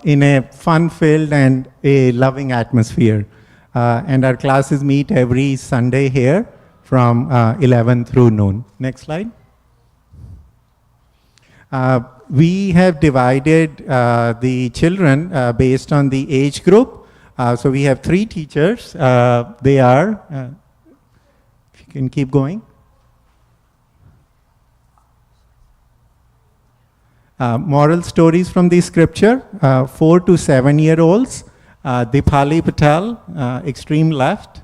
in a fun-filled and a loving atmosphere. And our classes meet every Sunday here from 11 through noon. Next slide. We have divided the children based on the age group. So we have 3 teachers. They are, if you can keep going. Moral stories from the scripture, 4 to 7-year-olds. Dipali Patel, extreme left.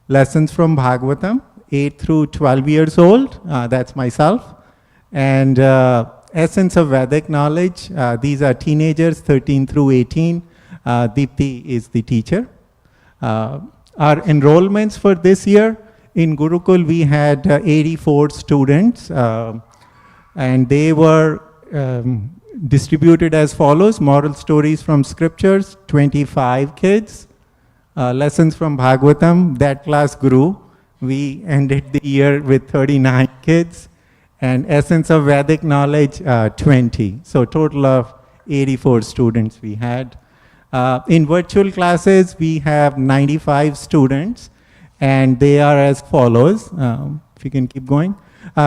Lessons from Bhagavatam, 8 through 12 years old. That's myself. And Essence of Vedic Knowledge, these are teenagers, 13 through 18. Deepti is the teacher. Our enrollments for this year, in Gurukul we had 84 students, and they were distributed as follows: moral stories from scriptures, 25 kids. Lessons from Bhagavatam, that class grew. We ended the year with 39 kids. And Essence of Vedic Knowledge, 20. So total of 84 students we had. In virtual classes, we have 95 students, and they are as follows. If you can keep going.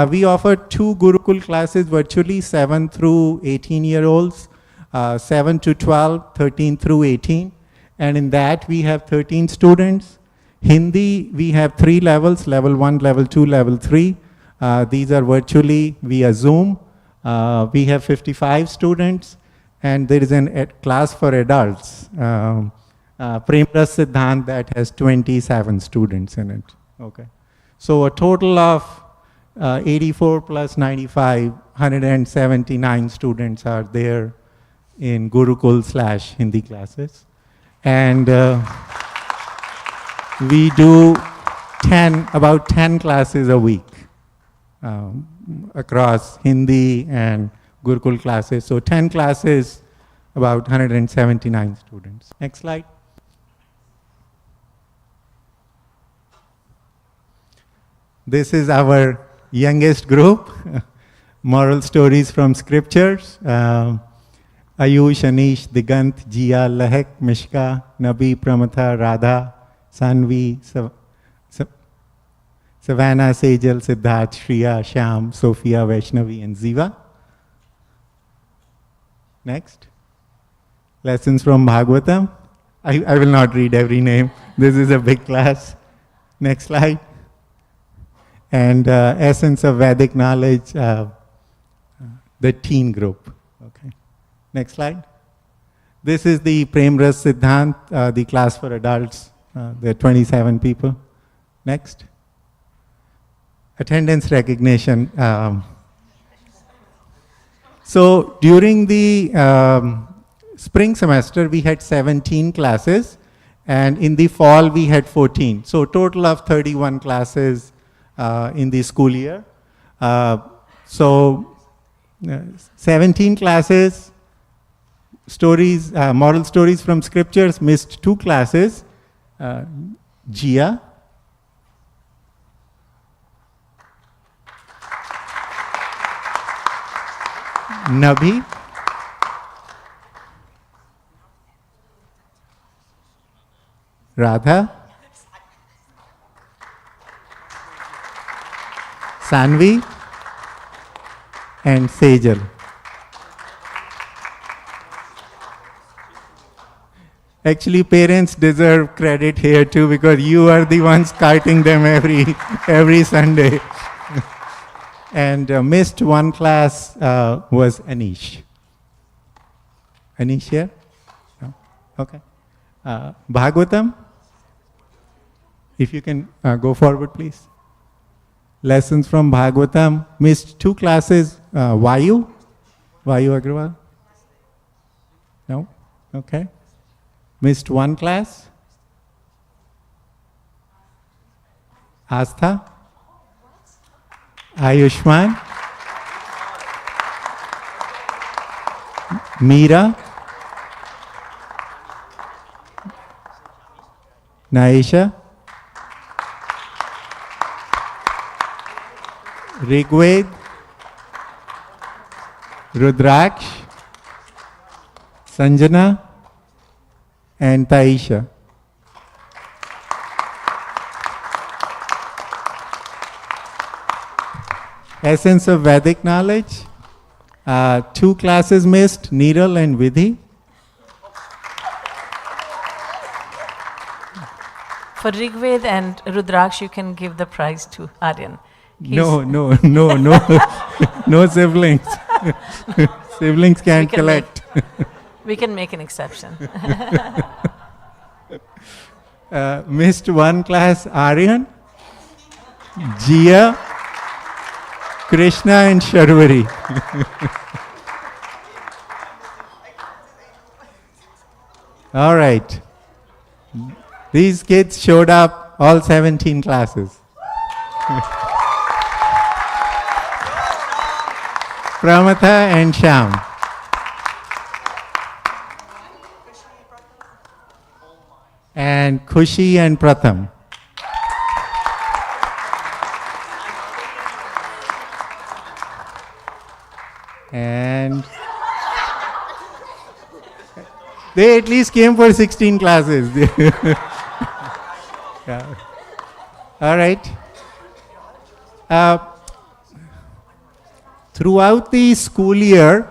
We offer 2 Gurukul classes virtually, 7 through 18-year-olds, 7 to 12, 13 through 18. And in that, we have 13 students. Hindi, we have 3 levels, level 1, level 2, level 3. These are virtually via Zoom. We have 55 students, and there is a class for adults, Premras Siddhant, that has 27 students in it. Okay. So a total of 84 plus 95, 179 students are there in Gurukul / Hindi classes. And we do about 10 classes a week. Across Hindi and Gurukul classes. So 10 classes, about 179 students. Next slide. This is our youngest group, moral stories from scriptures. Ayush, Anish, Digant, Jia, Lahek, Mishka, Nabi, Pramatha, Radha, Sanvi, Savannah, Sejal, Siddharth, Shriya, Shyam, Sophia, Vaishnavi, and Ziva. Next. Lessons from Bhagavatam. I will not read every name. This is a big class. Next slide. And essence of Vedic knowledge, the teen group. Okay. Next slide. This is the Prem Ras Siddhant, the class for adults. There are 27 people. Next. Attendance recognition. So during the spring semester, we had 17 classes, and in the fall, we had 14. So total of 31 classes in the school year. 17 classes, stories, moral stories from scriptures, missed 2 classes. Jia. Nabhi. Radha. Sanvi. And Sejal. Actually, parents deserve credit here too, because you are the ones carting them every Sunday. And missed 1 class was Anish. Anish here? No? Okay. Bhagavatam? If you can go forward, please. Lessons from Bhagavatam. Missed 2 classes. Vayu? Vayu Agrawal? No? Okay. Missed 1 class. Astha? Ayushman? Meera? Naisha? Rigved? Rudraksh? Sanjana? And Taisha. Essence of Vedic knowledge. 2 classes missed, Niral and Vidhi. For Rigved and Rudraksh, you can give the prize to Aryan. No siblings. Siblings can't collect. We can make an exception. Missed 1 class, Aryan, Jia, Krishna and Sharvari. All right. These kids showed up all 17 classes. Pramatha and Shyam. And Khushi and Pratham. And they at least came for 16 classes. Yeah. All right. Throughout the school year,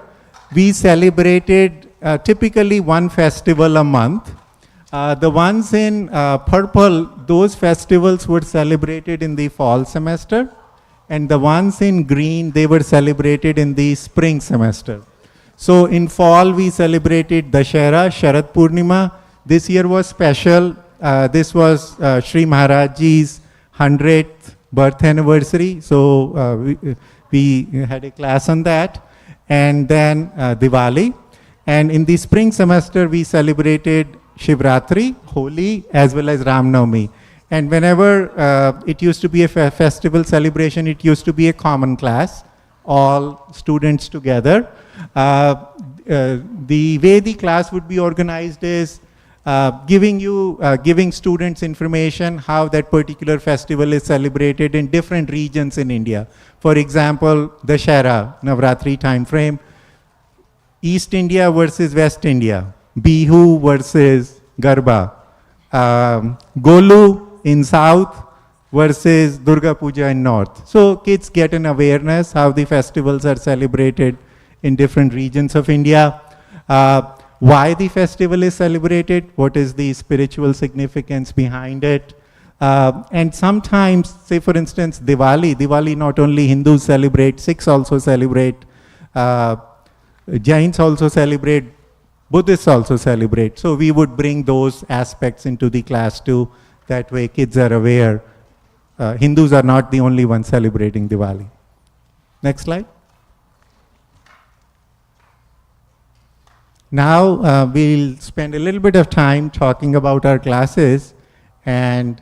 we celebrated typically 1 festival a month. The ones in purple, those festivals were celebrated in the fall semester. And the ones in green, they were celebrated in the spring semester. So in fall, we celebrated Dashera, Sharad Purnima. This year was special. This was Shri Maharajji's 100th birth anniversary. So we had a class on that. And then Diwali. And in the spring semester, we celebrated Shivratri, Holi, as well as Ram Navami. And whenever it used to be a festival celebration, it used to be a common class, all students together. The way the class would be organized is giving students information how that particular festival is celebrated in different regions in India. For example, Dashera, Navratri time frame, East India versus West India, Bihu versus Garba, Golu in South, versus Durga Puja in North. So kids get an awareness how the festivals are celebrated in different regions of India, why the festival is celebrated, what is the spiritual significance behind it. And sometimes, say for instance, Diwali not only Hindus celebrate, Sikhs also celebrate, Jains also celebrate, Buddhists also celebrate. So we would bring those aspects into the class too. That way kids are aware. Hindus are not the only ones celebrating Diwali. Next slide. Now we'll spend a little bit of time talking about our classes, and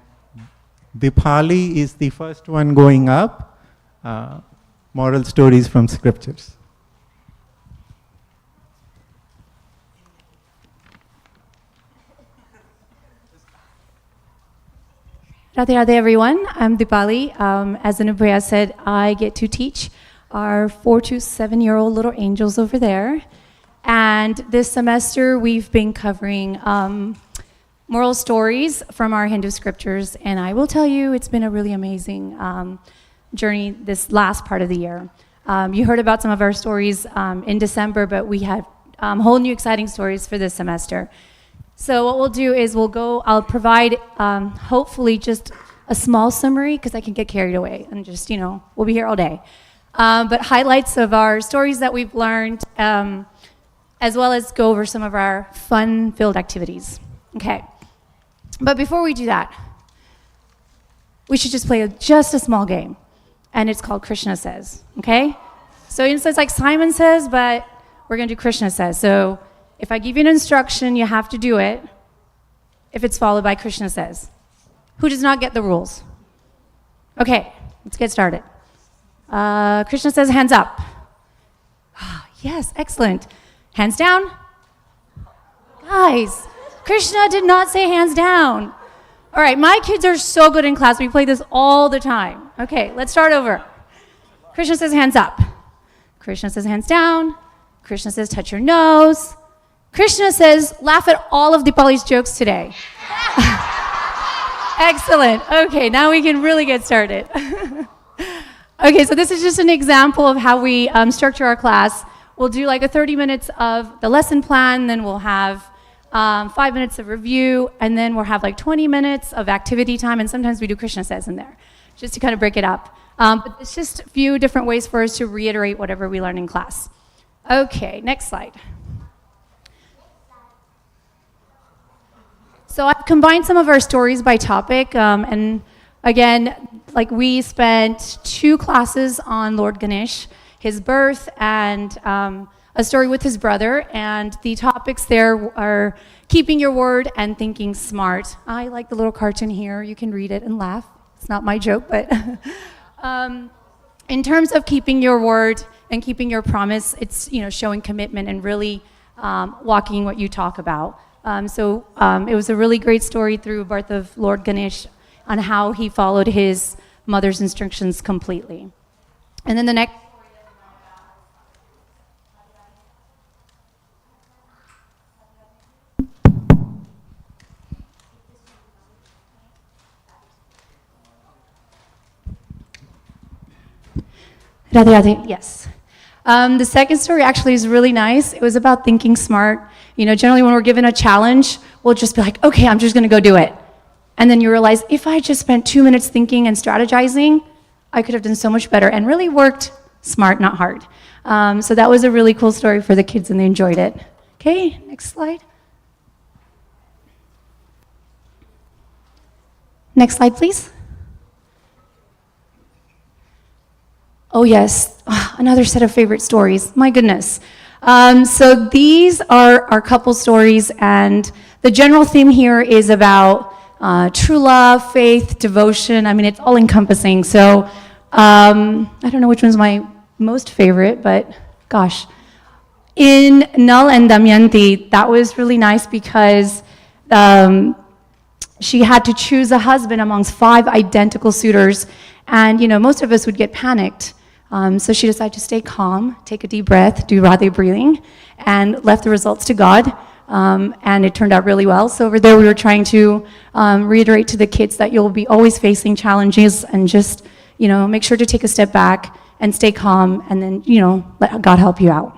Dipali is the first one going up, moral stories from scriptures. Radhe Radhe everyone, I'm Dipali. As Anupriya said, I get to teach our 4 to 7-year-old little angels over there. And this semester we've been covering moral stories from our Hindu scriptures. And I will tell you, it's been a really amazing journey this last part of the year. You heard about some of our stories in December, but we had whole new exciting stories for this semester. So what we'll do is I'll provide hopefully just a small summary, because I can get carried away and just, we'll be here all day. But highlights of our stories that we've learned, as well as go over some of our fun-filled activities. Okay. But before we do that, we should just play just a small game. And it's called Krishna Says, okay? So it's like Simon Says, but we're going to do Krishna Says. So if I give you an instruction, you have to do it if it's followed by Krishna Says. Who does not get the rules? Okay, let's get started. Krishna says, hands up. Yes, excellent. Hands down. Guys, Krishna did not say hands down. All right, my kids are so good in class. We play this all the time. Okay, let's start over. Krishna says, hands up. Krishna says, hands down. Krishna says, touch your nose. Krishna says, laugh at all of Dipali's jokes today. Excellent. Okay, now we can really get started. Okay, so this is just an example of how we structure our class. We'll do like a 30 minutes of the lesson plan, then we'll have 5 minutes of review, and then we'll have like 20 minutes of activity time, and sometimes we do Krishna Says in there, just to kind of break it up. But it's just a few different ways for us to reiterate whatever we learn in class. Okay, next slide. So I've combined some of our stories by topic, and again, like we spent 2 classes on Lord Ganesh, his birth, and a story with his brother, and the topics there are keeping your word and thinking smart. I like the little cartoon here. You can read it and laugh. It's not my joke, but in terms of keeping your word and keeping your promise, it's showing commitment and really walking what you talk about. So it was a really great story through birth of Lord Ganesh on how he followed his mother's instructions completely. And then the next. Radhe Radhe, yes. The second story actually is really nice. It was about thinking smart. Generally when we're given a challenge, we'll just be like, okay, I'm just gonna go do it. And then you realize, if I just spent 2 minutes thinking and strategizing, I could have done so much better and really worked smart, not hard. So that was a really cool story for the kids and they enjoyed it. Okay, next slide. Next slide, please. Oh yes, another set of favorite stories. My goodness. So these are our couple stories, and the general theme here is about true love, faith, devotion. I mean, it's all encompassing. So I don't know which one's my most favorite, but gosh. In Nal and Damayanti, that was really nice because she had to choose a husband amongst 5 identical suitors, and most of us would get panicked. So she decided to stay calm, take a deep breath, do Radhe breathing, and left the results to God. and it turned out really well. So over there we were trying to reiterate to the kids that you'll be always facing challenges, and just, make sure to take a step back and stay calm, and then, let God help you out.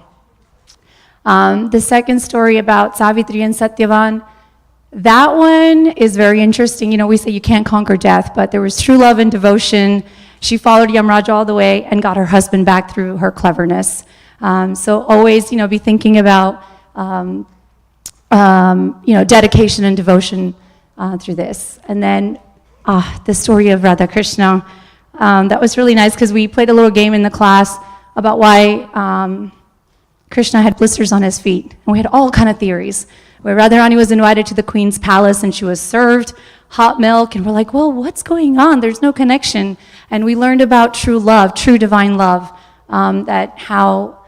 The second story about Savitri and Satyavan, that one is very interesting. We say you can't conquer death, but there was true love and devotion. She followed Yamraj all the way and got her husband back through her cleverness. So always, be thinking about, dedication and devotion through this. And then the story of Radha Krishna, that was really nice because we played a little game in the class about why Krishna had blisters on his feet. And we had all kind of theories. Where Radharani was invited to the queen's palace and she was served hot milk, and we're like, well, what's going on? There's no connection. And we learned about true love, true divine love, that how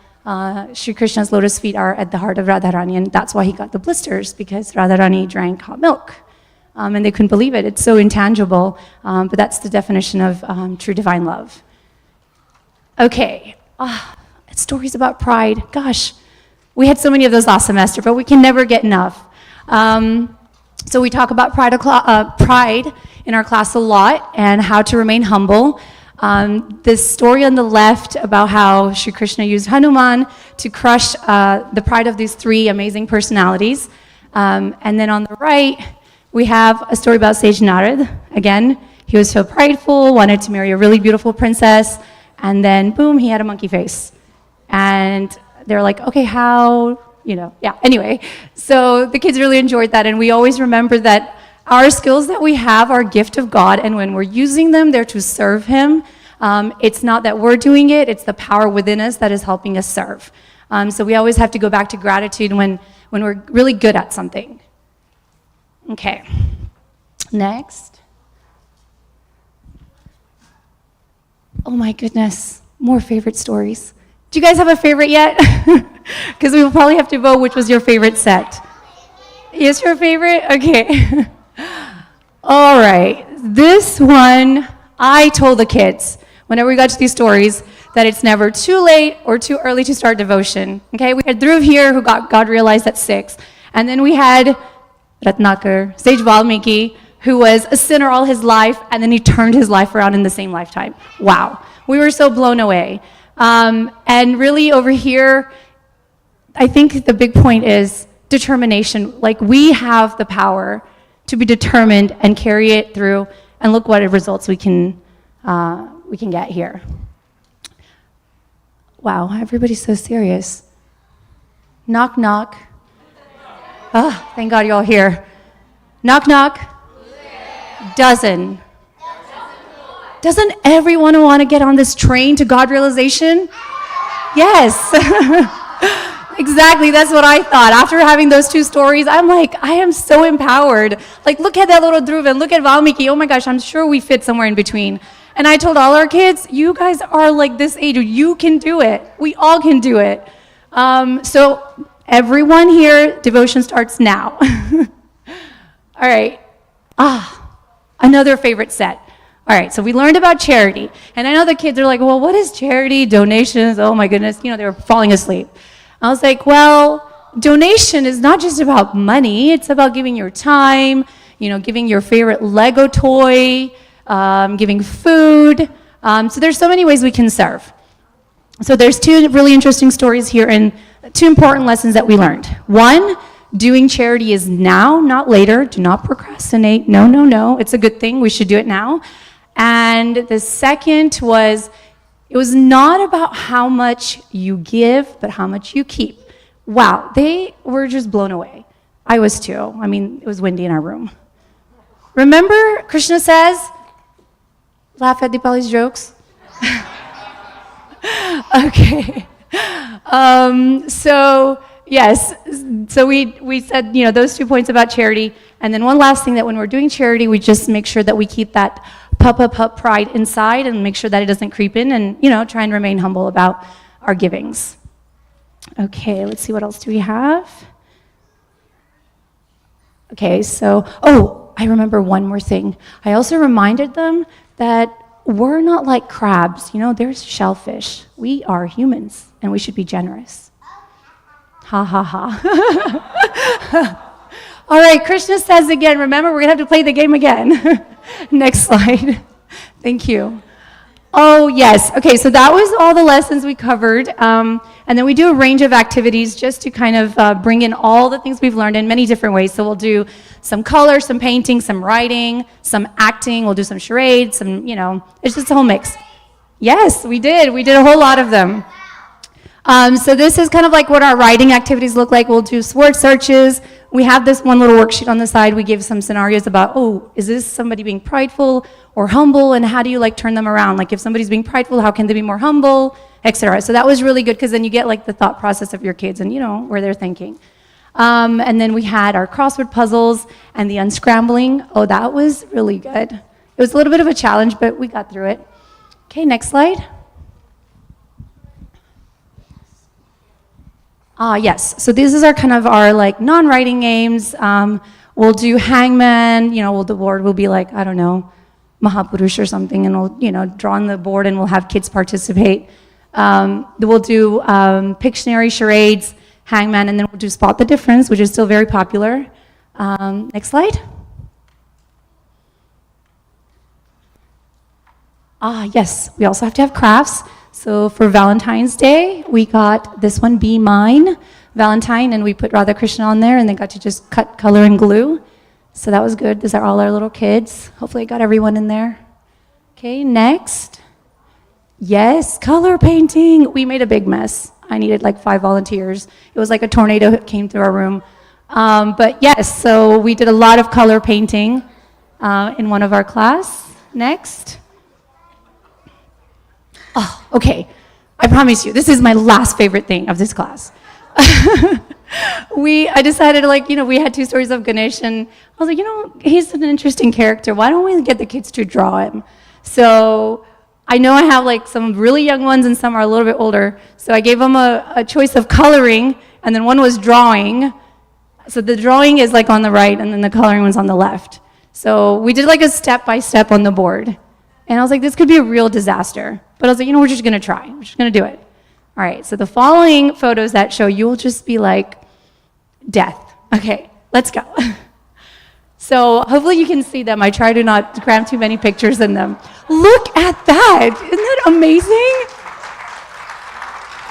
Shri Krishna's lotus feet are at the heart of Radharani, and that's why he got the blisters, because Radharani drank hot milk. And they couldn't believe it. It's so intangible, but that's the definition of true divine love. Okay, stories about pride. Gosh, we had so many of those last semester, but we can never get enough. So we talk about pride in our class a lot, and how to remain humble. This story on the left about how Shri Krishna used Hanuman to crush the pride of these three amazing personalities. And then on the right, we have a story about Sage Narad. Again, he was so prideful, wanted to marry a really beautiful princess, and then boom, he had a monkey face. And they're like, okay, how, anyway. So the kids really enjoyed that, and we always remember that our skills that we have are a gift of God, and when we're using them, they're to serve Him. It's not that we're doing it, it's the power within us that is helping us serve. So we always have to go back to gratitude when we're really good at something. Okay, next. Oh my goodness, more favorite stories. Do you guys have a favorite yet? Because we will probably have to vote which was your favorite set. Is your favorite? Okay. All right. This one, I told the kids, whenever we got to these stories, that it's never too late or too early to start devotion. Okay, we had Dhruv here who got realized at 6. And then we had Ratnakar, Sage Valmiki, who was a sinner all his life, and then he turned his life around in the same lifetime. Wow. We were so blown away. And really over here, I think the big point is determination. Like, we have the power to be determined and carry it through, and look what results we can get here. Wow, everybody's so serious. Knock, knock. Oh, thank God you're all here. Knock, knock. Dozen. Doesn't everyone want to get on this train to God realization? Yes. Exactly, that's what I thought. After having those two stories, I'm like, I am so empowered. Like, look at that little Dhruv and look at Valmiki. Oh my gosh, I'm sure we fit somewhere in between. And I told all our kids, you guys are like this age, you can do it. We all can do it. So everyone here, devotion starts now. All right. Another favorite set. All right, so we learned about charity. And I know the kids are like, well, what is charity? Donations? Oh my goodness. They were falling asleep. I was like, well, donation is not just about money. It's about giving your time, giving your favorite Lego toy, giving food. So there's so many ways we can serve. So there's 2 really interesting stories here and 2 important lessons that we learned. 1, doing charity is now, not later. Do not procrastinate. No. It's a good thing. We should do it now. And the second was, it was not about how much you give, but how much you keep. Wow, they were just blown away. I was too. I mean, it was windy in our room. Remember, Krishna says, laugh at Dipali's jokes? Okay. So, yes. So we said, those 2 points about charity. And then one last thing, that when we're doing charity, we just make sure that we keep that pup pride inside and make sure that it doesn't creep in, and, try and remain humble about our givings. Okay, let's see, what else do we have? Okay, so, I remember one more thing. I also reminded them that we're not like crabs. There's shellfish. We are humans, and we should be generous. Ha ha ha. All right, Krishna says again, remember, we're going to have to play the game again. Next slide. Thank you. Oh, yes. Okay, so that was all the lessons we covered. And then we do a range of activities just to kind of bring in all the things we've learned in many different ways. So we'll do some color, some painting, some writing, some acting. We'll do some charades, some, it's just a whole mix. Yes, we did. We did a whole lot of them. So this is kind of like what our writing activities look like. We'll do word searches. We have this one little worksheet on the side. We give some scenarios about, is this somebody being prideful or humble, and how do you turn them around? Like if somebody's being prideful, how can they be more humble, etc. So that was really good because then you get the thought process of your kids and where they're thinking. And then we had our crossword puzzles and the unscrambling. Oh, that was really good. It was a little bit of a challenge, but we got through it. Okay, next slide. Yes, so this is our kind of our non-writing games. We'll do hangman, the board will be I don't know, Mahapurush or something, and we'll, draw on the board and we'll have kids participate. We'll do Pictionary, charades, hangman, and then we'll do spot the difference, which is still very popular. Next slide. Yes, we also have to have crafts. So for Valentine's Day, we got this one, Be Mine, Valentine, and we put Radha Krishna on there, and they got to just cut, color, and glue. So that was good. These are all our little kids. Hopefully I got everyone in there. Okay, next. Yes, color painting. We made a big mess. I needed 5 volunteers. It was like a tornado came through our room. But yes, so we did a lot of color painting in one of our class. Next. Oh, okay. I promise you, this is my last favorite thing of this class. I decided, we had 2 stories of Ganesh, and I was like, he's an interesting character. Why don't we get the kids to draw him? So I know I have some really young ones and some are a little bit older. So I gave them a choice of coloring, and then one was drawing. So the drawing is on the right, and then the coloring was on the left. So we did a step-by-step on the board. And I was like, this could be a real disaster. But I was like, we're just going to try. We're just going to do it. All right, so the following photos that show, you will just be death. Okay, let's go. So hopefully you can see them. I try to not cram too many pictures in them. Look at that. Isn't that amazing?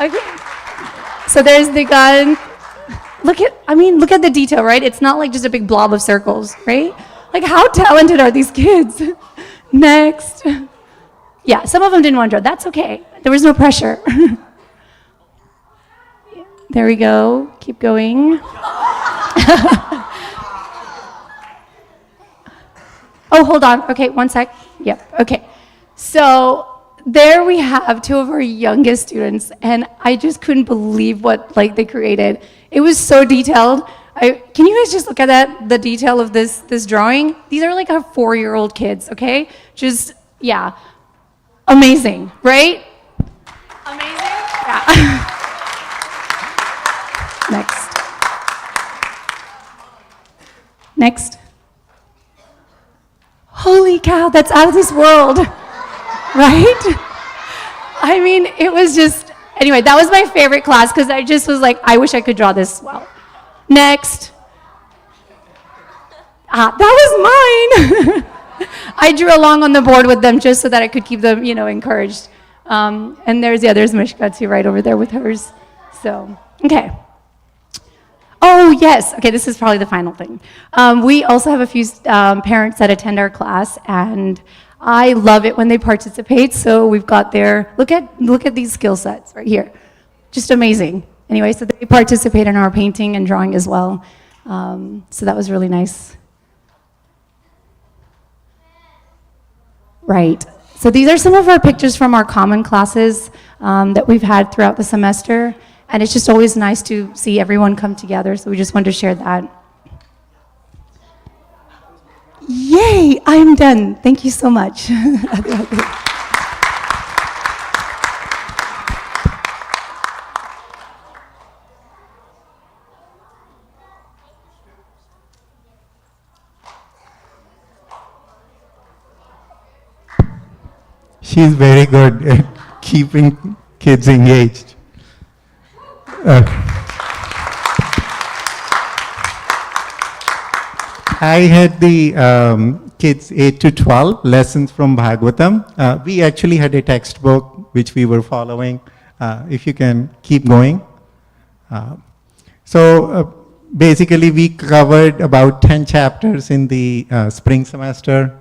Okay. So there's the gun. Look at the detail, right? It's not just a big blob of circles, right? How talented are these kids? Next. Yeah, some of them didn't want to draw. That's okay. There was no pressure. There we go. Keep going. Oh, hold on. Okay, one sec. Yep, okay. So there we have 2 of our youngest students, and I just couldn't believe what they created. It was so detailed. Can you guys just look at the detail of this drawing? These are our 4-year-old kids, okay? Just, yeah. Amazing, right? Amazing? Yeah. Next. Holy cow, that's out of this world, right? It was just, anyway, that was my favorite class because I just was I wish I could draw this well. Next. That was mine. I drew along on the board with them just so that I could keep them, encouraged. And there's Mishka too, right over there with hers. So, okay. Oh, yes. Okay, this is probably the final thing. We also have a few parents that attend our class, and I love it when they participate. So we've got look at these skill sets right here. Just amazing. Anyway, so they participate in our painting and drawing as well. So that was really nice. Right. So these are some of our pictures from our common classes that we've had throughout the semester. And it's just always nice to see everyone come together. So we just wanted to share that. Yay, I'm done. Thank you so much. She's very good at keeping kids engaged. I had the kids 8 to 12 lessons from Bhagavatam. We actually had a textbook which we were following. If you can keep going. Basically, we covered about 10 chapters in the spring semester.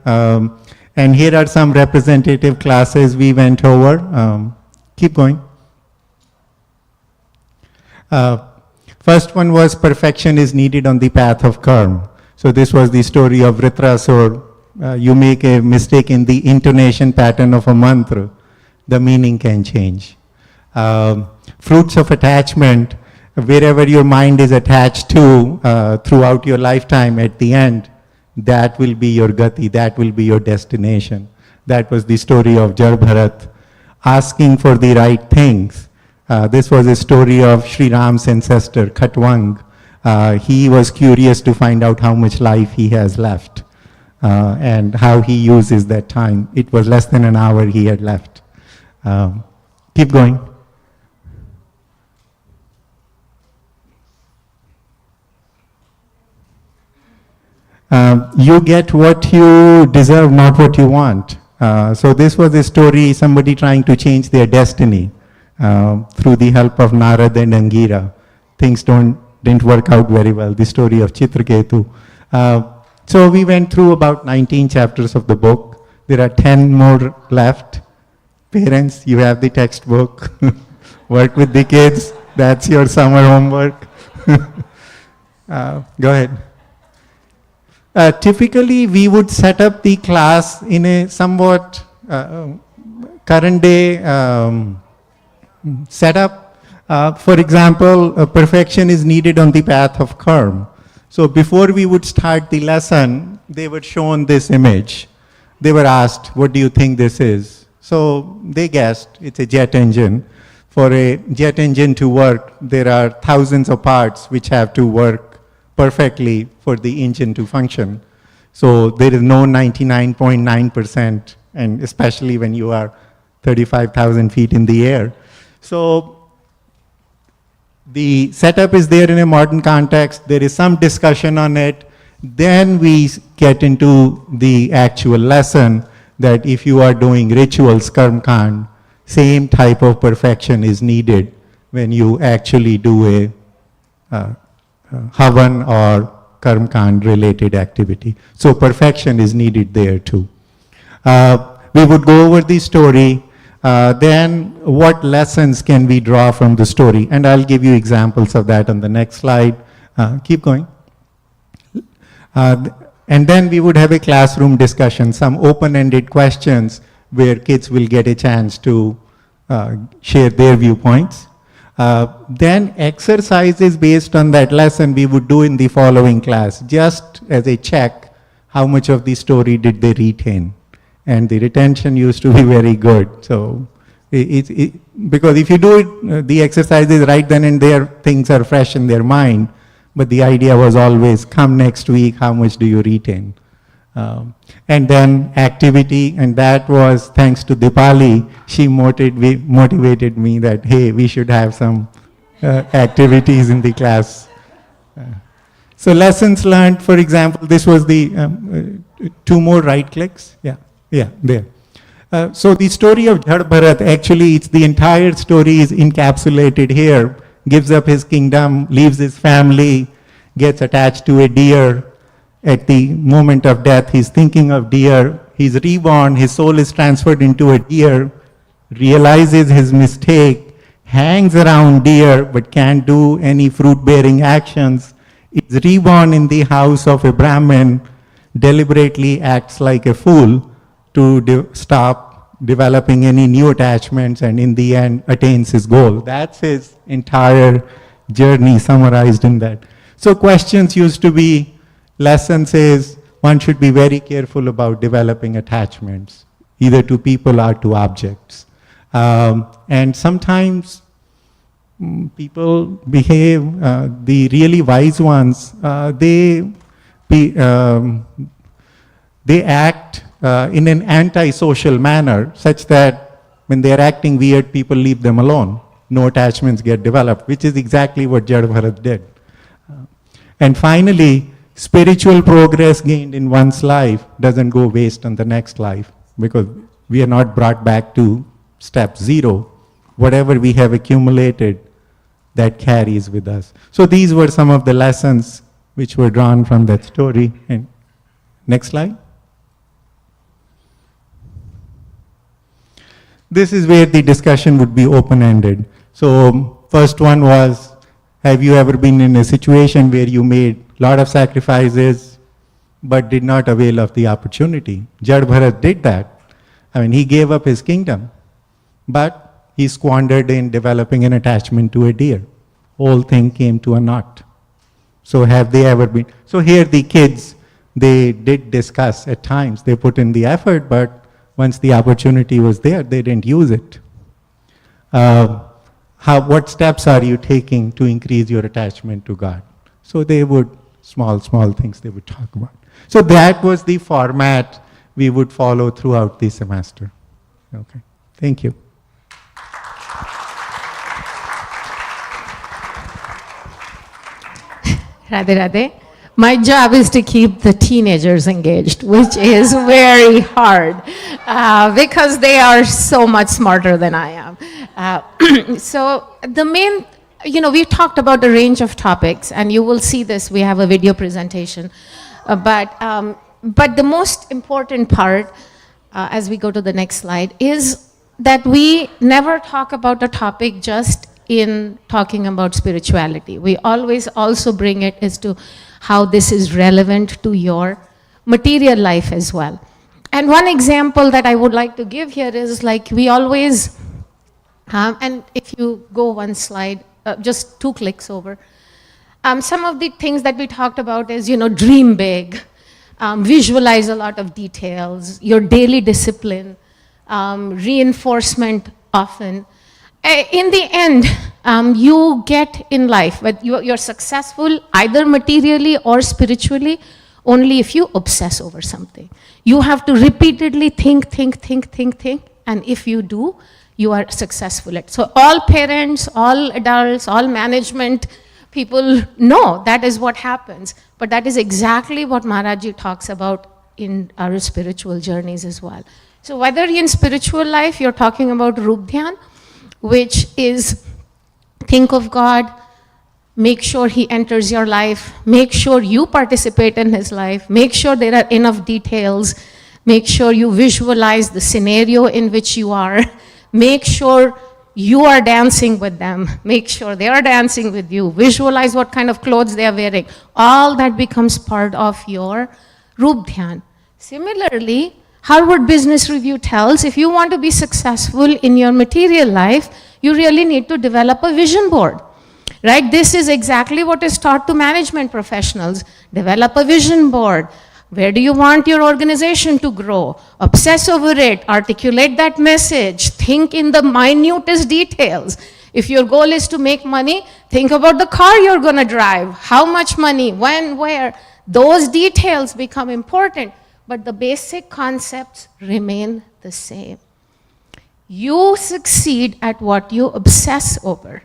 And here are some representative classes we went over. Keep going. First one was perfection is needed on the path of karma. So this was the story of Vritrasur. You make a mistake in the intonation pattern of a mantra, the meaning can change. Fruits of attachment, wherever your mind is attached to throughout your lifetime, at the end, that will be your gati, that will be your destination. That was the story of Jar Bharat, asking for the right things. This was a story of Shri Ram's ancestor, Khatwang. He was curious to find out how much life he has left and how he uses that time. It was less than an hour he had left. Keep going. You get what you deserve, not what you want. So this was a story, somebody trying to change their destiny through the help of Narada and Angira. Things didn't work out very well, the story of Chitraketu. So we went through about 19 chapters of the book. There are 10 more left. Parents, you have the textbook. Work with the kids. That's your summer homework. Go ahead. Typically, we would set up the class in a somewhat current day setup. For example, perfection is needed on the path of karma. So before we would start the lesson, they were shown this image. They were asked, what do you think this is? So they guessed, it's a jet engine. For a jet engine to work, there are thousands of parts which have to work perfectly for the engine to function. So there is no 99.9%, and especially when you are 35,000 feet in the air. So the setup is there in a modern context. There is some discussion on it. Then we get into the actual lesson that if you are doing rituals, karma kand, same type of perfection is needed when you actually do a havan or karma kand related activity. So perfection is needed there too. We would go over the story. Then what lessons can we draw from the story? And I'll give you examples of that on the next slide. Keep going. And then we would have a classroom discussion, some open-ended questions where kids will get a chance to share their viewpoints. Then exercises based on that lesson we would do in the following class, just as a check, how much of the story did they retain? And the retention used to be very good. So, because if you do the exercises right then and there, things are fresh in their mind. But the idea was always, come next week, how much do you retain? And then activity, and that was thanks to Dipali. She motivated me that, hey, we should have some activities in the class. So lessons learned, for example, this was the 2 more right clicks. Yeah, there. So the story of Jar Bharat, actually it's the entire story is encapsulated here. Gives up his kingdom, leaves his family, gets attached to a deer. At the moment of death, he's thinking of deer. He's reborn, his soul is transferred into a deer, realizes his mistake, hangs around deer but can't do any fruit-bearing actions, is reborn in the house of a Brahmin, deliberately acts like a fool to stop developing any new attachments, and in the end attains his goal. That's his entire journey summarized in that. So questions used to be, lessons is, one should be very careful about developing attachments, either to people or to objects. And sometimes people behave, the really wise ones, they act in an anti-social manner, such that when they are acting weird, people leave them alone. No attachments get developed, which is exactly what Jar Bharat did. And finally, spiritual progress gained in one's life doesn't go waste on the next life, because we are not brought back to step 0. Whatever we have accumulated, that carries with us. So these were some of the lessons which were drawn from that story. And next slide. This is where the discussion would be open-ended. So first one was, have you ever been in a situation where you made a lot of sacrifices but did not avail of the opportunity? Jad Bharat did that. I mean, he gave up his kingdom, but he squandered in developing an attachment to a deer. Whole thing came to a knot. So have they ever been? So here the kids, they did discuss at times. They put in the effort, but once the opportunity was there, they didn't use it. What steps are you taking to increase your attachment to God? So they would, small things they would talk about. So that was the format we would follow throughout the semester. Okay, thank you. Radhe Radhe. My job is to keep the teenagers engaged, which is very hard because they are so much smarter than I am. So the main, we talked about a range of topics, and you will see this. We have a video presentation. But the most important part, as we go to the next slide, is that we never talk about a topic just in talking about spirituality. We always also bring it as to how this is relevant to your material life as well. And one example that I would like to give here is like we always, and if you go one slide, just 2 clicks over, some of the things that we talked about is, dream big, visualize a lot of details, your daily discipline, reinforcement often. In the end, you get in life, but you're successful either materially or spiritually only if you obsess over something. You have to repeatedly think, and if you do, you are successful at. So all parents, all adults, all management people know that is what happens, but that is exactly what Maharaji talks about in our spiritual journeys as well. So whether in spiritual life, you're talking about Rup Dhyan, which is think of God, make sure He enters your life, make sure you participate in His life, make sure there are enough details, make sure you visualize the scenario in which you are, make sure you are dancing with them, make sure they are dancing with you, visualize what kind of clothes they are wearing. All that becomes part of your Rup Dhyan. Similarly, Harvard Business Review tells if you want to be successful in your material life, you really need to develop a vision board, right? This is exactly what is taught to management professionals. Develop a vision board. Where do you want your organization to grow? Obsess over it, articulate that message, think in the minutest details. If your goal is to make money, think about the car you're gonna drive, how much money, when, where. Those details become important, but the basic concepts remain the same. You succeed at what you obsess over.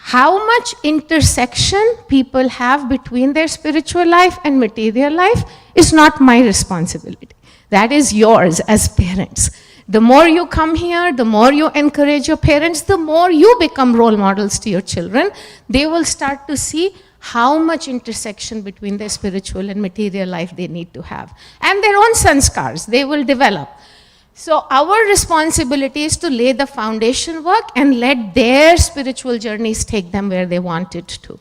How much intersection people have between their spiritual life and material life is not my responsibility. That is yours as parents. The more you come here, the more you encourage your parents, the more you become role models to your children. They will start to see how much intersection between their spiritual and material life they need to have. And their own sanskars, they will develop. So our responsibility is to lay the foundation work and let their spiritual journeys take them where they want it to.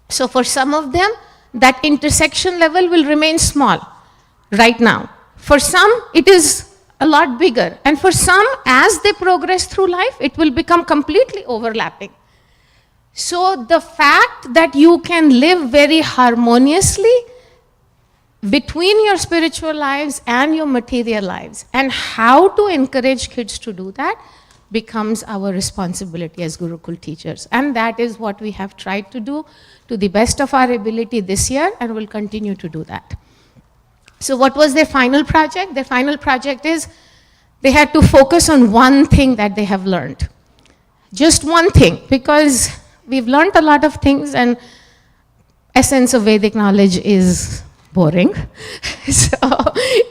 So for some of them, that intersection level will remain small right now. For some, it is a lot bigger. And for some, as they progress through life, it will become completely overlapping. So the fact that you can live very harmoniously between your spiritual lives and your material lives, and how to encourage kids to do that becomes our responsibility as Gurukul teachers. And that is what we have tried to do to the best of our ability this year, and will continue to do that. So what was their final project? Their final project is they had to focus on one thing that they have learned. Just one thing, because we've learned a lot of things, and essence of Vedic knowledge is boring. So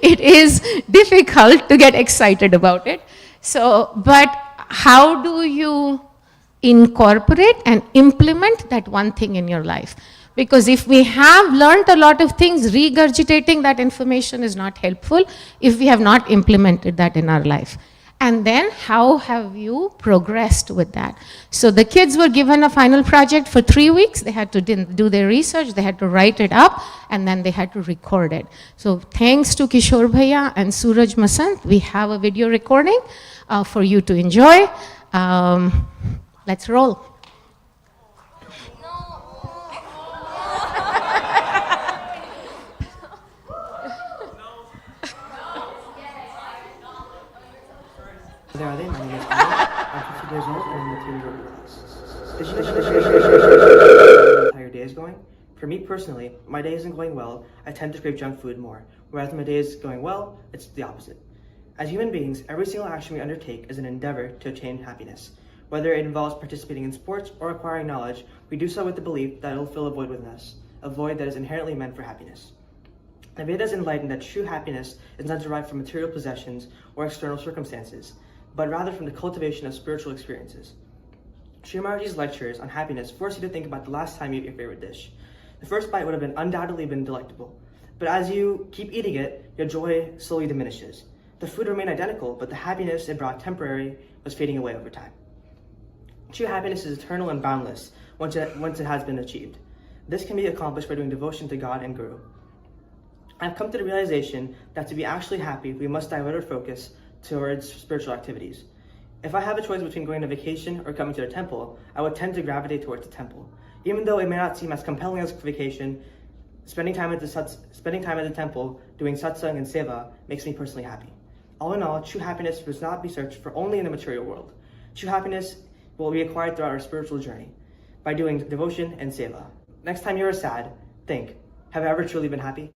it is difficult to get excited about it. So, but how do you incorporate and implement that one thing in your life? Because if we have learned a lot of things, regurgitating that information is not helpful if we have not implemented that in our life. And then how have you progressed with that? So the kids were given a final project for 3 weeks. They had to do their research, they had to write it up, and then they had to record it. So thanks to Kishore Bhaiya and Suraj Masant, we have a video recording for you to enjoy. Let's roll. My name is Aarti. I'm 50 years old and I'm in the Team Gurukul class. Did you know the entire day is going? For me personally, my day isn't going well, I tend to crave junk food more, whereas when my day is going well, it's the opposite. As human beings, every single action we undertake is an endeavor to attain happiness. Whether it involves participating in sports or acquiring knowledge, we do so with the belief that it will fill a void within us, a void that is inherently meant for happiness. The Vedas enlighten that true happiness is not derived from material possessions or external circumstances, but rather from the cultivation of spiritual experiences. Shri Maharaji's lectures on happiness force you to think about the last time you ate your favorite dish. The first bite would have undoubtedly been delectable, but as you keep eating it, your joy slowly diminishes. The food remained identical, but the happiness it brought temporary was fading away over time. True happiness is eternal and boundless once it has been achieved. This can be accomplished by doing devotion to God and Guru. I've come to the realization that to be actually happy, we must divert our focus towards spiritual activities. If I have a choice between going on vacation or coming to the temple, I would tend to gravitate towards the temple. Even though it may not seem as compelling as vacation, spending time at the temple, doing satsang and seva makes me personally happy. All in all, true happiness must not be searched for only in the material world. True happiness will be acquired throughout our spiritual journey by doing devotion and seva. Next time you're sad, think, have I ever truly been happy?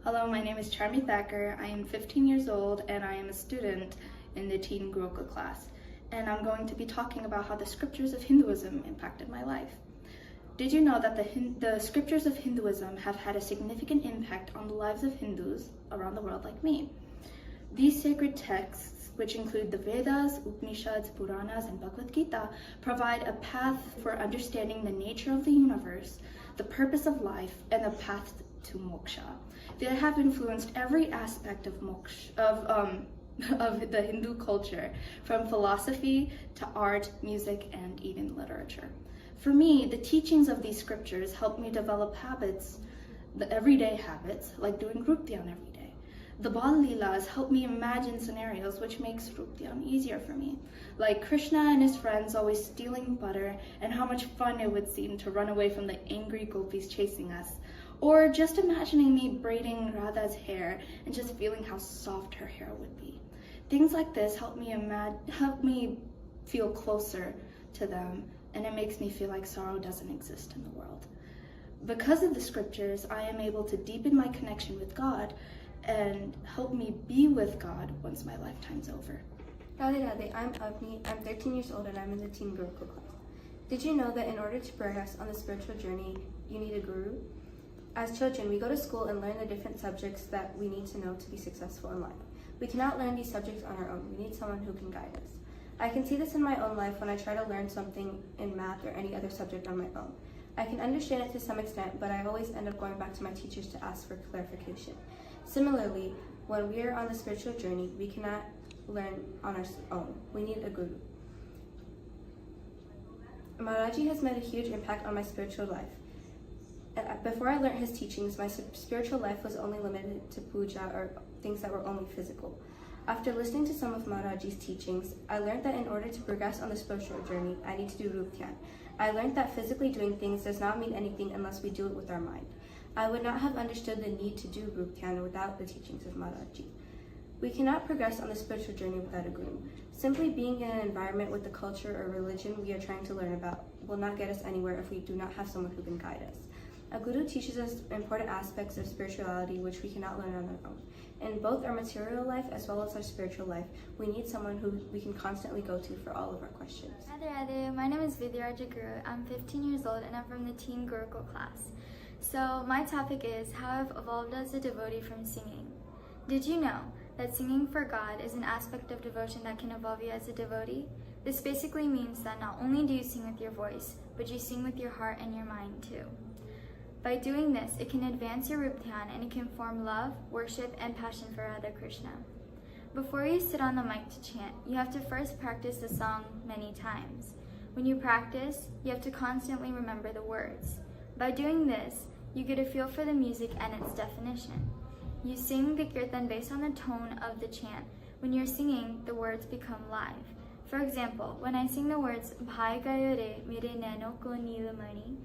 Hello, my name is Charmi Thacker. I am 15 years old and I am a student in the Teen Gurukul class. And I'm going to be talking about how the scriptures of Hinduism impacted my life. Did you know that the scriptures of Hinduism have had a significant impact on the lives of Hindus around the world like me? These sacred texts, which include the Vedas, Upanishads, Puranas, and Bhagavad Gita, provide a path for understanding the nature of the universe, the purpose of life, and the path to moksha. They have influenced every aspect of of the Hindu culture, from philosophy to art, music, and even literature. For me, the teachings of these scriptures helped me develop habits, the everyday habits, like doing group dhyan every day. The Bal Leelas help me imagine scenarios which makes group dhyan easier for me, like Krishna and his friends always stealing butter and how much fun it would seem to run away from the angry gopis chasing us. Or just imagining me braiding Radha's hair and just feeling how soft her hair would be. Things like this help me feel closer to them, and it makes me feel like sorrow doesn't exist in the world. Because of the scriptures, I am able to deepen my connection with God and help me be with God once my lifetime's over. Radhe, I'm Avni. I'm 13 years old and I'm in the Teen Gurukul class. Did you know that in order to progress on the spiritual journey, you need a guru? As children, we go to school and learn the different subjects that we need to know to be successful in life. We cannot learn these subjects on our own. We need someone who can guide us. I can see this in my own life when I try to learn something in math or any other subject on my own. I can understand it to some extent, but I always end up going back to my teachers to ask for clarification. Similarly, when we are on the spiritual journey, we cannot learn on our own. We need a guru. Maharaji has made a huge impact on my spiritual life. Before I learned his teachings, my spiritual life was only limited to puja or things that were only physical. After listening to some of Maharaji's teachings, I learned that in order to progress on the spiritual journey, I need to do Rup Dhyan. I learned that physically doing things does not mean anything unless we do it with our mind. I would not have understood the need to do Rup Dhyan without the teachings of Maharaji. We cannot progress on the spiritual journey without a guru. Simply being in an environment with the culture or religion we are trying to learn about will not get us anywhere if we do not have someone who can guide us. A guru teaches us important aspects of spirituality which we cannot learn on our own. In both our material life as well as our spiritual life, we need someone who we can constantly go to for all of our questions. Radha, my name is Vidyarja Guru. I'm 15 years old and I'm from the Teen Gurukul class. So my topic is how I've evolved as a devotee from singing. Did you know that singing for God is an aspect of devotion that can evolve you as a devotee? This basically means that not only do you sing with your voice, but you sing with your heart and your mind too. By doing this, it can advance your Rup Dhyan and it can form love, worship, and passion for Radha Krishna. Before you sit on the mic to chant, you have to first practice the song many times. When you practice, you have to constantly remember the words. By doing this, you get a feel for the music and its definition. You sing the kirtan based on the tone of the chant. When you're singing, the words become live. For example, when I sing the words Bhai Gayo Re Mere Naino Ko Neelamani,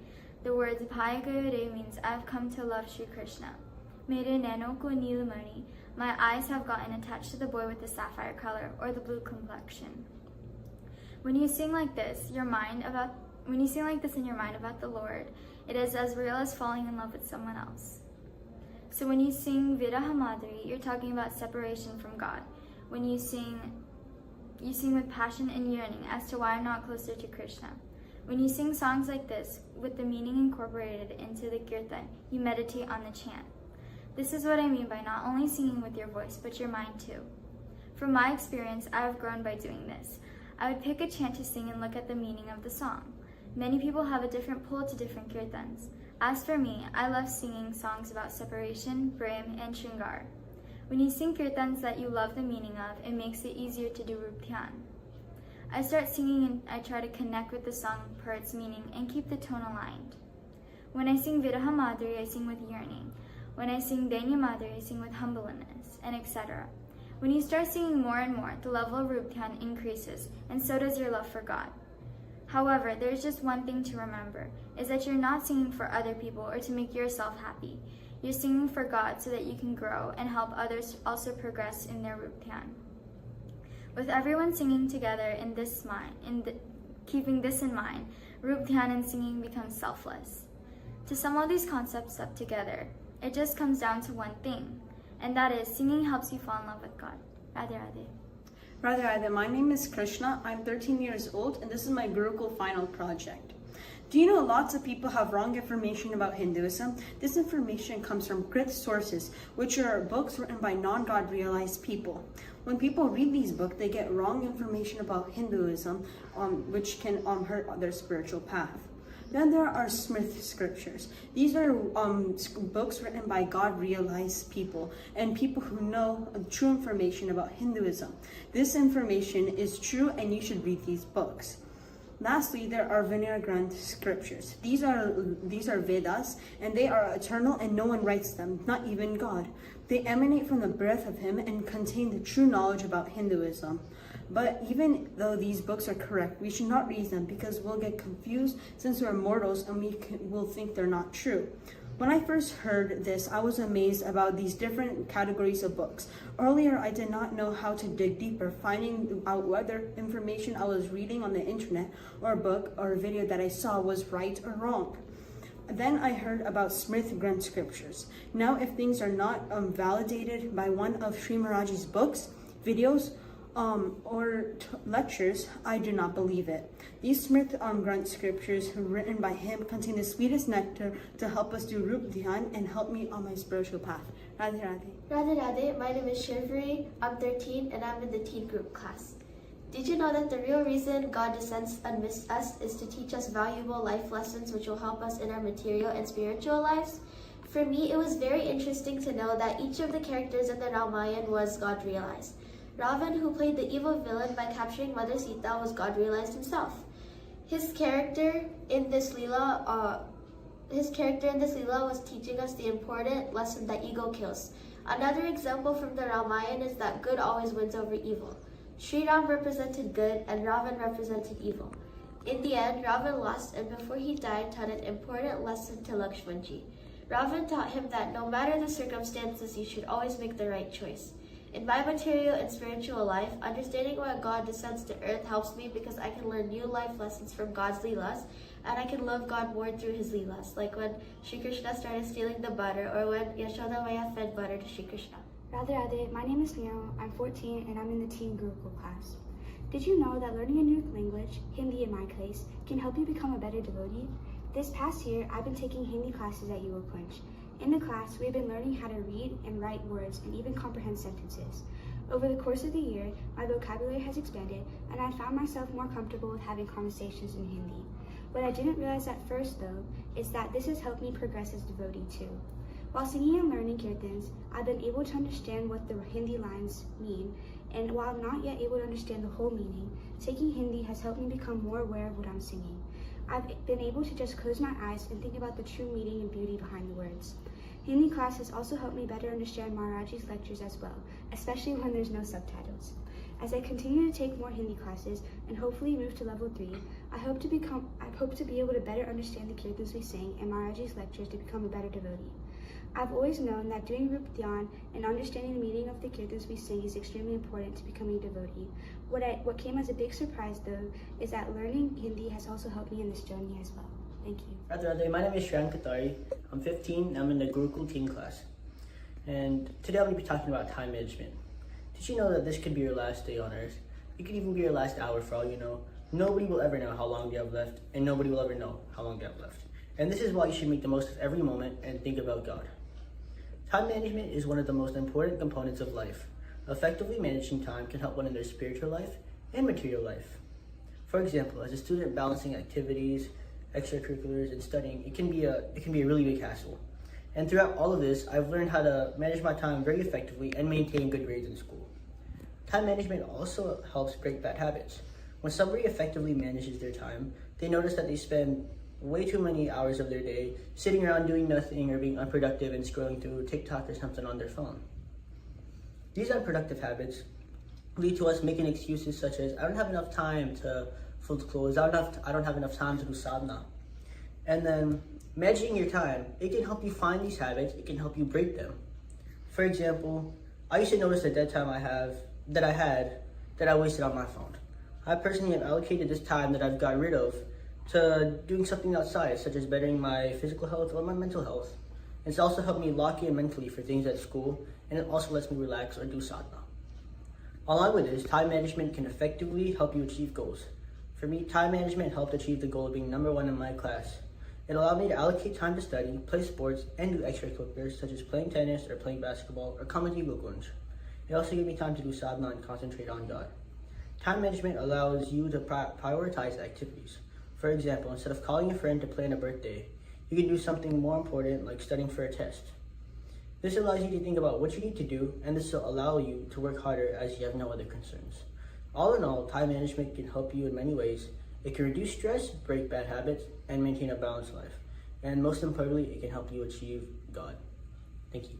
the words Bhai Gayo Re means I've come to love Shri Krishna. Mere Naino Ko Neelamani, my eyes have gotten attached to the boy with the sapphire color or the blue complexion. When you sing like this in your mind about the Lord, it is as real as falling in love with someone else. So when you sing Viraha Madhuri, you're talking about separation from God. When you sing with passion and yearning as to why I'm not closer to Krishna. When you sing songs like this, with the meaning incorporated into the kirtan, you meditate on the chant. This is what I mean by not only singing with your voice, but your mind too. From my experience, I have grown by doing this. I would pick a chant to sing and look at the meaning of the song. Many people have a different pull to different kirtans. As for me, I love singing songs about separation, prem, and shringar. When you sing kirtans that you love the meaning of, it makes it easier to do Rup Dhyan. I start singing and I try to connect with the song per its meaning and keep the tone aligned. When I sing Viraha Madhuri, I sing with yearning. When I sing Dainya Madhuri, I sing with humbleness, and etc. When you start singing more and more, the level of Rup Dhyan increases, and so does your love for God. However, there's just one thing to remember, is that you're not singing for other people or to make yourself happy. You're singing for God so that you can grow and help others also progress in their Rup Dhyan. With everyone singing together keeping this in mind, Rup Dhyan and singing becomes selfless. To sum all these concepts up together, it just comes down to one thing, and that is singing helps you fall in love with God. Radha Radha. Radha Radha, my name is Krishna. I'm 13 years old and this is my Gurukul final project. Do you know lots of people have wrong information about Hinduism? This information comes from Krit sources, which are books written by non-God realized people. When people read these books, they get wrong information about Hinduism, which can hurt their spiritual path. Then there are Smriti scriptures. These are books written by God-realized people and people who know true information about Hinduism. This information is true and you should read these books. Lastly, there are Vinaya Granth scriptures. These are Vedas and they are eternal and no one writes them, not even God. They emanate from the breath of Him and contain the true knowledge about Hinduism. But even though these books are correct, we should not read them because we'll get confused since we're mortals and we'll think they're not true. When I first heard this, I was amazed about these different categories of books. Earlier, I did not know how to dig deeper, finding out whether information I was reading on the internet or a book or a video that I saw was right or wrong. Then I heard about Smriti Granth scriptures. Now, if things are not validated by one of Sri Maharaj's books, videos, or lectures, I do not believe it. These Smriti Granth scriptures written by him contain the sweetest nectar to help us do Rup Dhyan and help me on my spiritual path. Radhe Radhe. Radhe Radhe, my name is Shyama. I'm 13 and I'm in the teen group class. Did you know that the real reason God descends amidst us is to teach us valuable life lessons which will help us in our material and spiritual lives? For me, it was very interesting to know that each of the characters in the Ramayana was God realized. Ravan, who played the evil villain by capturing Mother Sita, was God realized himself. His character in this Leela was teaching us the important lesson that ego kills. Another example from the Ramayana is that good always wins over evil. Sri Ram represented good and Ravan represented evil. In the end, Ravan lost and before he died taught an important lesson to Lakshmanji. Ravan taught him that no matter the circumstances, you should always make the right choice. In my material and spiritual life, understanding why God descends to earth helps me because I can learn new life lessons from God's Leelas, and I can love God more through his leelas, like when Shri Krishna started stealing the butter, or when Yashoda Maya fed butter to Shri Krishna. Radha, my name is Shyama, I'm 14 and I'm in the teen Gurukul class. Did you know that learning a new language, Hindi in my case, can help you become a better devotee? This past year, I've been taking Hindi classes at Gurukul. In the class, we've been learning how to read and write words and even comprehend sentences. Over the course of the year, my vocabulary has expanded and I found myself more comfortable with having conversations in Hindi. What I didn't realize at first, though, is that this has helped me progress as a devotee too. While singing and learning kirtans, I've been able to understand what the Hindi lines mean, and while not yet able to understand the whole meaning, taking Hindi has helped me become more aware of what I'm singing. I've been able to just close my eyes and think about the true meaning and beauty behind the words. Hindi class has also helped me better understand Maharaji's lectures as well, especially when there's no subtitles. As I continue to take more Hindi classes and hopefully move to level 3, I hope to be able to better understand the kirtans we sing and Maharaji's lectures to become a better devotee. I've always known that doing Rup Dhyan and understanding the meaning of the kirtans we sing is extremely important to becoming a devotee. What came as a big surprise, though, is that learning Hindi has also helped me in this journey as well. Thank you. Radha, my name is Shri. I'm 15 and I'm in the Gurukul teen class. And today I'm going to be talking about time management. Did you know that this could be your last day on earth? It could even be your last hour for all you know. Nobody will ever know how long you have left, and nobody will ever know how long you have left. And this is why you should make the most of every moment and think about God. Time management is one of the most important components of life. Effectively managing time can help one in their spiritual life and material life. For example, as a student balancing activities, extracurriculars, and studying, it can be a really big hassle. And throughout all of this, I've learned how to manage my time very effectively and maintain good grades in school. Time management also helps break bad habits. When somebody effectively manages their time, they notice that they spend way too many hours of their day sitting around doing nothing or being unproductive and scrolling through TikTok or something on their phone. These unproductive habits lead to us making excuses such as, I don't have enough time to fold clothes, I don't have enough time to do sadhana. And then managing your time, it can help you find these habits, it can help you break them. For example, I used to notice the dead time that I wasted on my phone. I personally have allocated this time that I've got rid of to doing something outside, such as bettering my physical health or my mental health. It's also helped me lock in mentally for things at school, and it also lets me relax or do sadhana. Along with this, time management can effectively help you achieve goals. For me, time management helped achieve the goal of being #1 in my class. It allowed me to allocate time to study, play sports, and do extracurriculars such as playing tennis or playing basketball or comedy Gurukul. It also gave me time to do sadhana and concentrate on God. Time management allows you to prioritize activities. For example, instead of calling a friend to plan a birthday, you can do something more important like studying for a test. This allows you to think about what you need to do, and this will allow you to work harder as you have no other concerns. All in all, time management can help you in many ways. It can reduce stress, break bad habits, and maintain a balanced life. And most importantly, it can help you achieve God. Thank you.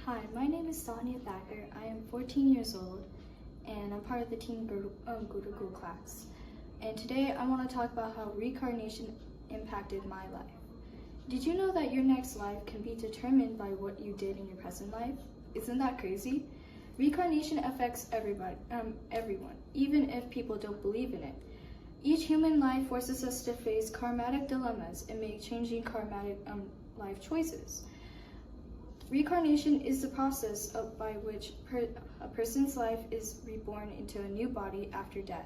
Hi, my name is Sonia Thacker. I am 14 years old and I'm part of the teen Gurukul class. And today I want to talk about how reincarnation impacted my life. Did you know that your next life can be determined by what you did in your present life? Isn't that crazy? Reincarnation affects everyone, even if people don't believe in it. Each human life forces us to face karmatic dilemmas and make changing karmatic life choices. Reincarnation is the process by which a person's life is reborn into a new body after death.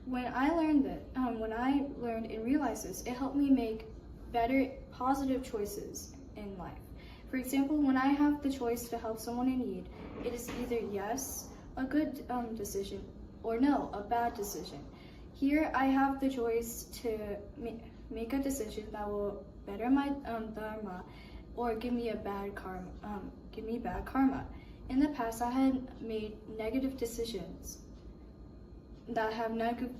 When I learned and realized this, it helped me make better, positive choices in life. For example, when I have the choice to help someone in need, it is either yes, a good decision, or no, a bad decision. Here, I have the choice to make a decision that will better my dharma, or give me bad karma. In the past, I had made negative decisions that have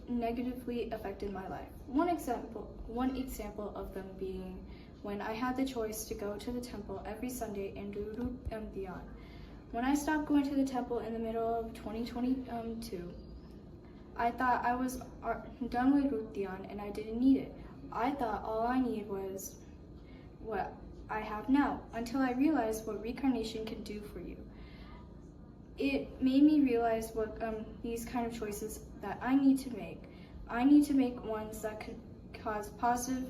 negatively affected my life. One example of them being when I had the choice to go to the temple every Sunday and do Rup Dhyan. When I stopped going to the temple in the middle of 2022, I thought I was done with Ruthian and I didn't need it. I thought all I needed was what I have now, until I realized what reincarnation can do for you. It made me realize what these kind of choices that I need to make. I need to make ones that can cause positive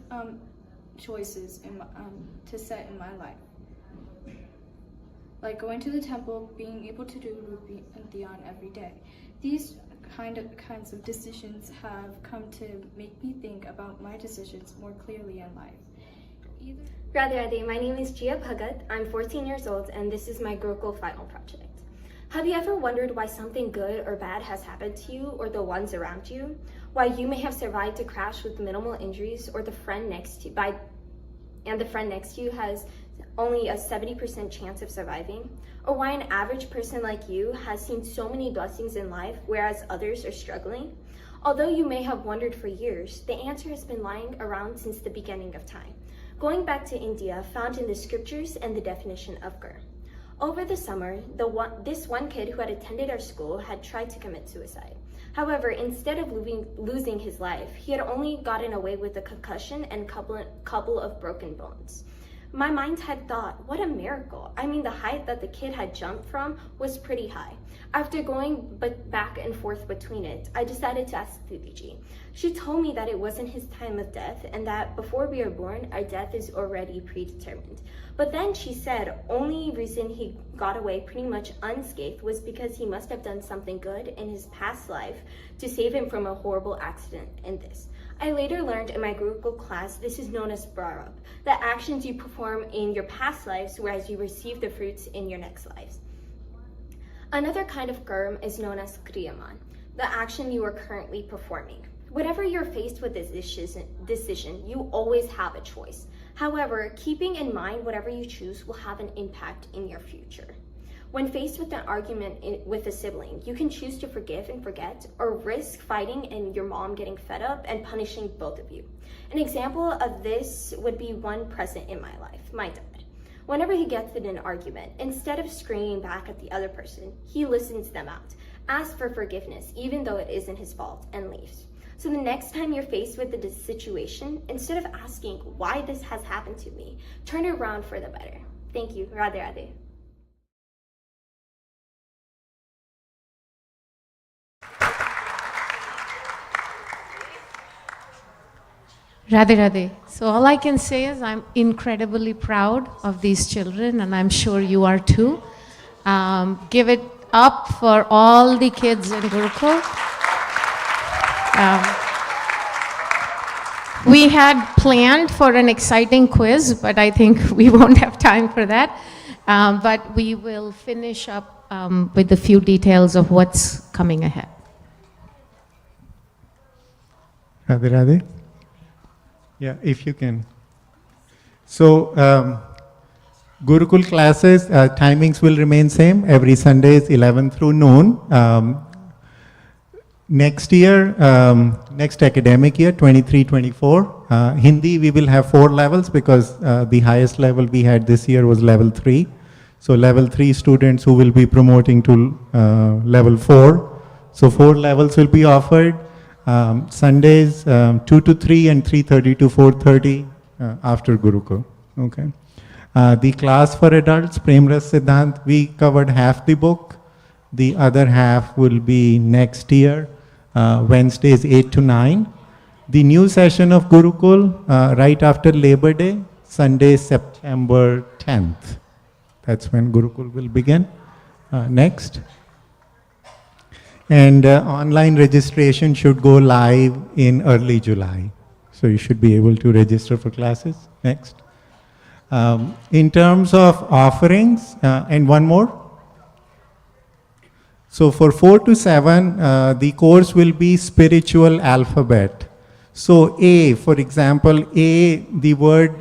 choices in to set in my life. Like going to the temple, being able to do Ruthian every day. These kinds of decisions have come to make me think about my decisions more clearly in life. Radha, my name is Jia Bhagat. I'm 14 years old and this is my Gurukul final project. Have you ever wondered why something good or bad has happened to you or the ones around you? Why you may have survived a crash with minimal injuries or the friend next to you has only a 70% chance of surviving? Or why an average person like you has seen so many blessings in life whereas others are struggling? Although you may have wondered for years, the answer has been lying around since the beginning of time. Going back to India, found in the scriptures and the definition of Gur. Over the summer, this one kid who had attended our school had tried to commit suicide. However, instead of losing his life, he had only gotten away with a concussion and couple of broken bones. My mind had thought, what a miracle. I mean, the height that the kid had jumped from was pretty high. After going back and forth between it, I decided to ask Dudiji. She told me that it wasn't his time of death and that before we are born, our death is already predetermined. But then she said only reason he got away pretty much unscathed was because he must have done something good in his past life to save him from a horrible accident in this. I later learned in my Gurukul class this is known as prarabdha, the actions you perform in your past lives whereas you receive the fruits in your next lives. Another kind of karma is known as kriyaman, the action you are currently performing. Whenever you're faced with this decision, you always have a choice. However, keeping in mind whatever you choose will have an impact in your future. When faced with an argument with a sibling, you can choose to forgive and forget or risk fighting and your mom getting fed up and punishing both of you. An example of this would be one present in my life, my dad. Whenever he gets in an argument, instead of screaming back at the other person, he listens them out, asks for forgiveness even though it isn't his fault, and leaves. So the next time you're faced with this situation, instead of asking why this has happened to me, turn it around for the better. Thank you. Radhe Radhe. Radhe Radhe. So all I can say is I'm incredibly proud of these children and I'm sure you are too. Give it up for all the kids in Gurukul. We had planned for an exciting quiz, but I think we won't have time for that. But we will finish up with a few details of what's coming ahead. Radhe Radhe. Yeah, if you can. So, Gurukul classes, timings will remain same. Every Sunday is 11 through noon. Next year, next academic year, 23-24, Hindi we will have 4 levels because the highest level we had this year was level 3. So level 3 students who will be promoting to level 4. So 4 levels will be offered. Sundays 2 to 3 and 3:30 to 4:30 after Gurukul. Okay. The class for adults, Premras Siddhant, we covered half the book. The other half will be next year, Wednesdays 8 to 9. The new session of Gurukul right after Labor Day, Sunday, September 10th. That's when Gurukul will begin. Next. And online registration should go live in early July. So you should be able to register for classes. Next. In terms of offerings, and one more. So for 4 to 7, the course will be spiritual alphabet. So A, for example, A, the word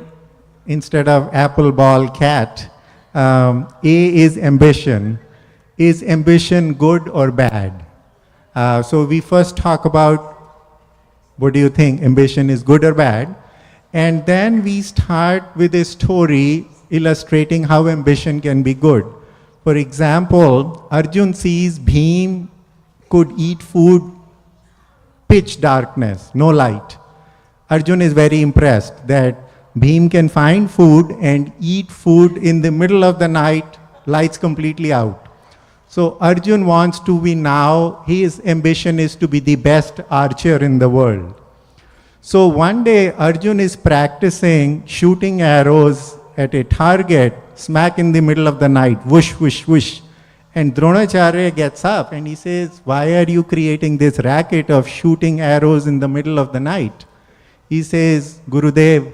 instead of apple, ball, cat, A is ambition. Is ambition good or bad? So we first talk about, what do you think, ambition is good or bad? And then we start with a story illustrating how ambition can be good. For example, Arjun sees Bhim could eat food pitch darkness, no light. Arjun is very impressed that Bhim can find food and eat food in the middle of the night, lights completely out. So Arjun wants to be now, his ambition is to be the best archer in the world. So one day Arjun is practicing shooting arrows at a target smack in the middle of the night, whoosh, whoosh, whoosh. And Dronacharya gets up and he says, why are you creating this racket of shooting arrows in the middle of the night? He says, Gurudev,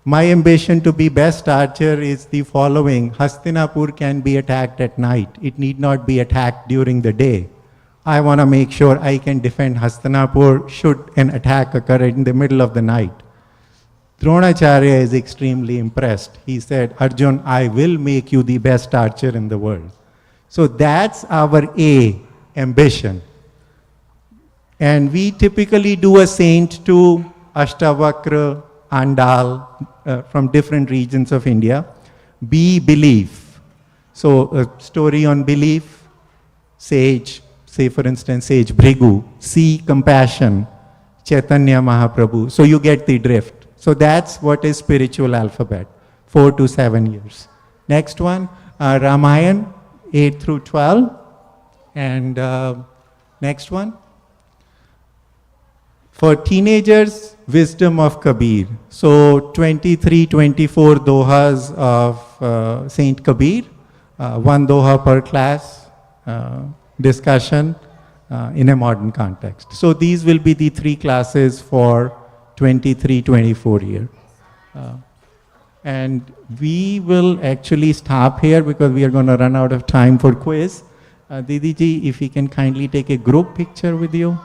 my ambition to be best archer is the following. Hastinapur can be attacked at night. It need not be attacked during the day. I want to make sure I can defend Hastinapur should an attack occur in the middle of the night. Dronacharya is extremely impressed. He said, Arjun, I will make you the best archer in the world. So that's our ambition. And we typically do a saint to Ashtavakra, Andal, from different regions of India. B, belief. So a story on belief, sage, say for instance, sage Bhrigu. C, compassion, Chaitanya Mahaprabhu. So you get the drift. So that's what is spiritual alphabet, 4 to 7 years. Next one, Ramayan, 8 through 12. And next one. For teenagers, wisdom of Kabir. So 23, 24 dohas of Saint Kabir, one doha per class, discussion in a modern context. So these will be the 3 classes for 23, 24 year. And we will actually stop here because we are going to run out of time for quiz. Didi ji, if you can kindly take a group picture with you.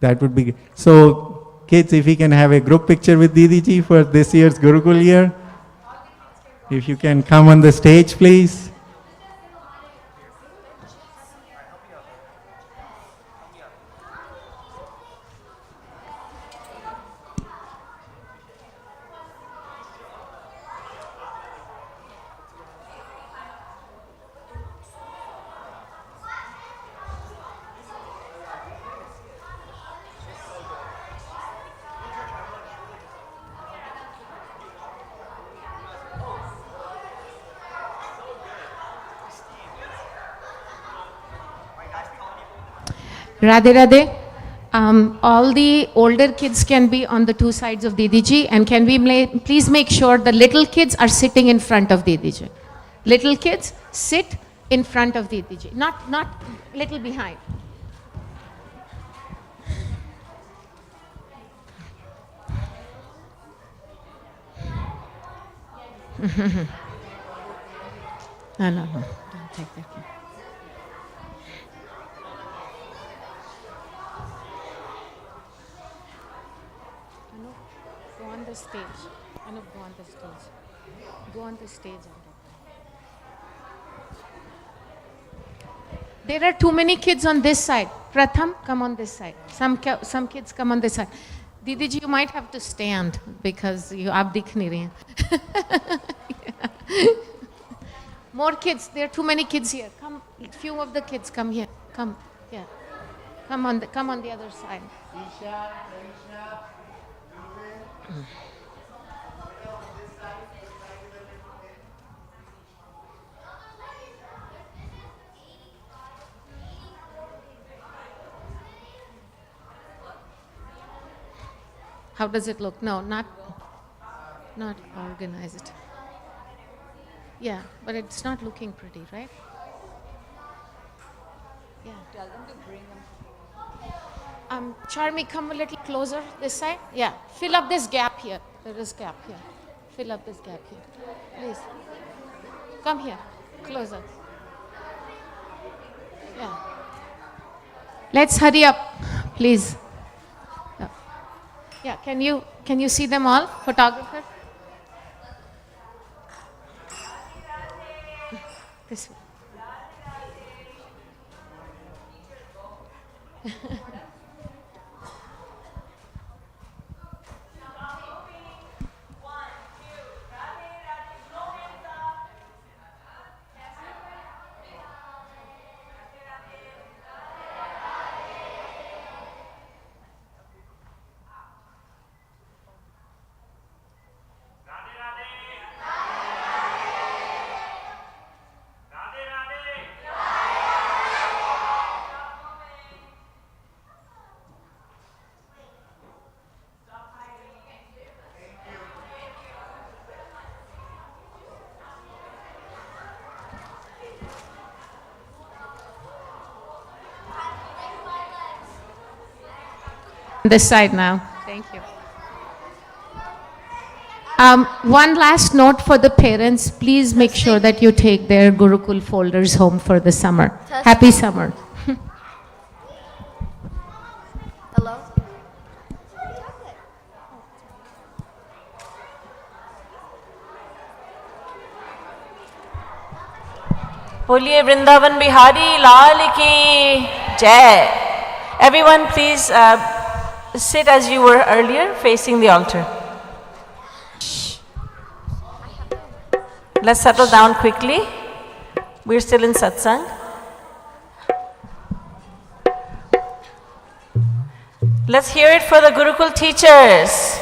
That would be good. So, kids, if we can have a group picture with Didi ji for this year's Gurukul year. If you can come on the stage, please. Radhe Radhe. All the older kids can be on the 2 sides of Didiji, and can we please make sure the little kids are sitting in front of Didiji. Little kids sit in front of Didiji, not little behind. No, don't take that. Stage. Anup, go on the stage. Go on the stage. There are too many kids on this side. Pratham, come on this side. Some kids come on this side. Didi ji, you might have to stand because you aap dikh nahi rahe. More kids. There are too many kids here. Come, few of the kids come here. Come here. Come on the other side. How does it look? No, not organized. Yeah, but it's not looking pretty, right? Yeah. Tell them to bring them. Charmi, come a little closer this side. Yeah, fill up this gap here. There is gap here. Fill up this gap here. Please. Come here, closer. Yeah. Let's hurry up, please. Yeah, can you see them all, photographer? This way. This side now. Thank you. One last note for the parents. Please make sure that you take their Gurukul folders home for the summer. Happy summer. Hello? Boliye Vrindavan Bihari Lal ki Jai. Everyone please sit as you were earlier, facing the altar. Let's settle down quickly. We're still in Satsang. Let's hear it for the Gurukul teachers.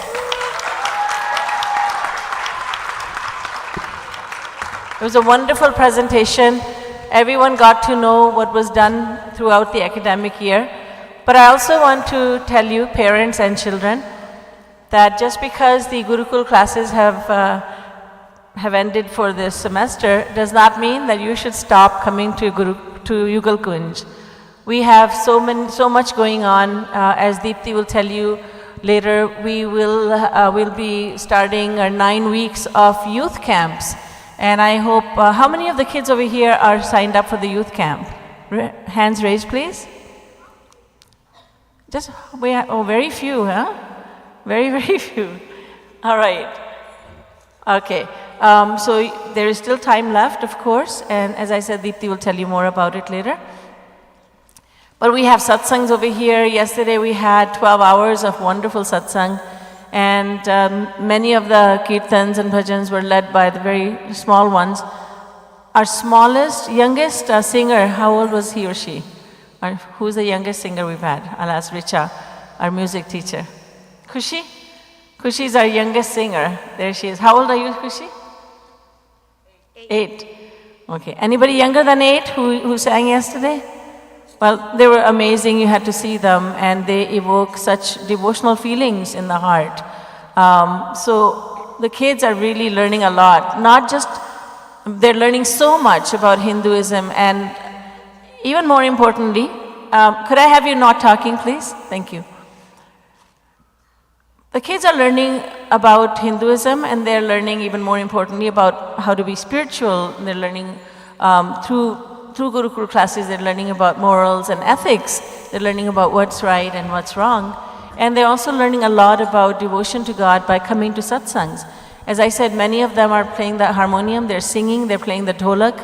It was a wonderful presentation. Everyone got to know what was done throughout the academic year. But I also want to tell you, parents and children, that just because the Gurukul classes have ended for this semester does not mean that you should stop coming to Yugal Kunj. We have so much going on. As Deepti will tell you later, we'll be starting our 9 weeks of youth camps. And I hope, how many of the kids over here are signed up for the youth camp? Hands raised, please. Very few, huh? Very, very few. All right. Okay. So there is still time left, of course. And as I said, Deepti will tell you more about it later. But we have satsangs over here. Yesterday we had 12 hours of wonderful satsang. And many of the kirtans and bhajans were led by the very small ones. Our youngest singer, how old was he or she? Who's the youngest singer we've had? I'll ask Richa, our music teacher. Kushi? Kushi is our youngest singer. There she is. How old are you, Kushi? 8. Okay. Anybody younger than 8 who sang yesterday? Well, they were amazing. You had to see them, and they evoke such devotional feelings in the heart. So the kids are really learning a lot. Not just, they're learning so much about Hinduism, and even more importantly, could I have you not talking, please? Thank you. The kids are learning about Hinduism, and they're learning even more importantly about how to be spiritual. They're learning through Gurukul classes, they're learning about morals and ethics. They're learning about what's right and what's wrong. And they're also learning a lot about devotion to God by coming to satsangs. As I said, many of them are playing the harmonium, they're singing, they're playing the dholak.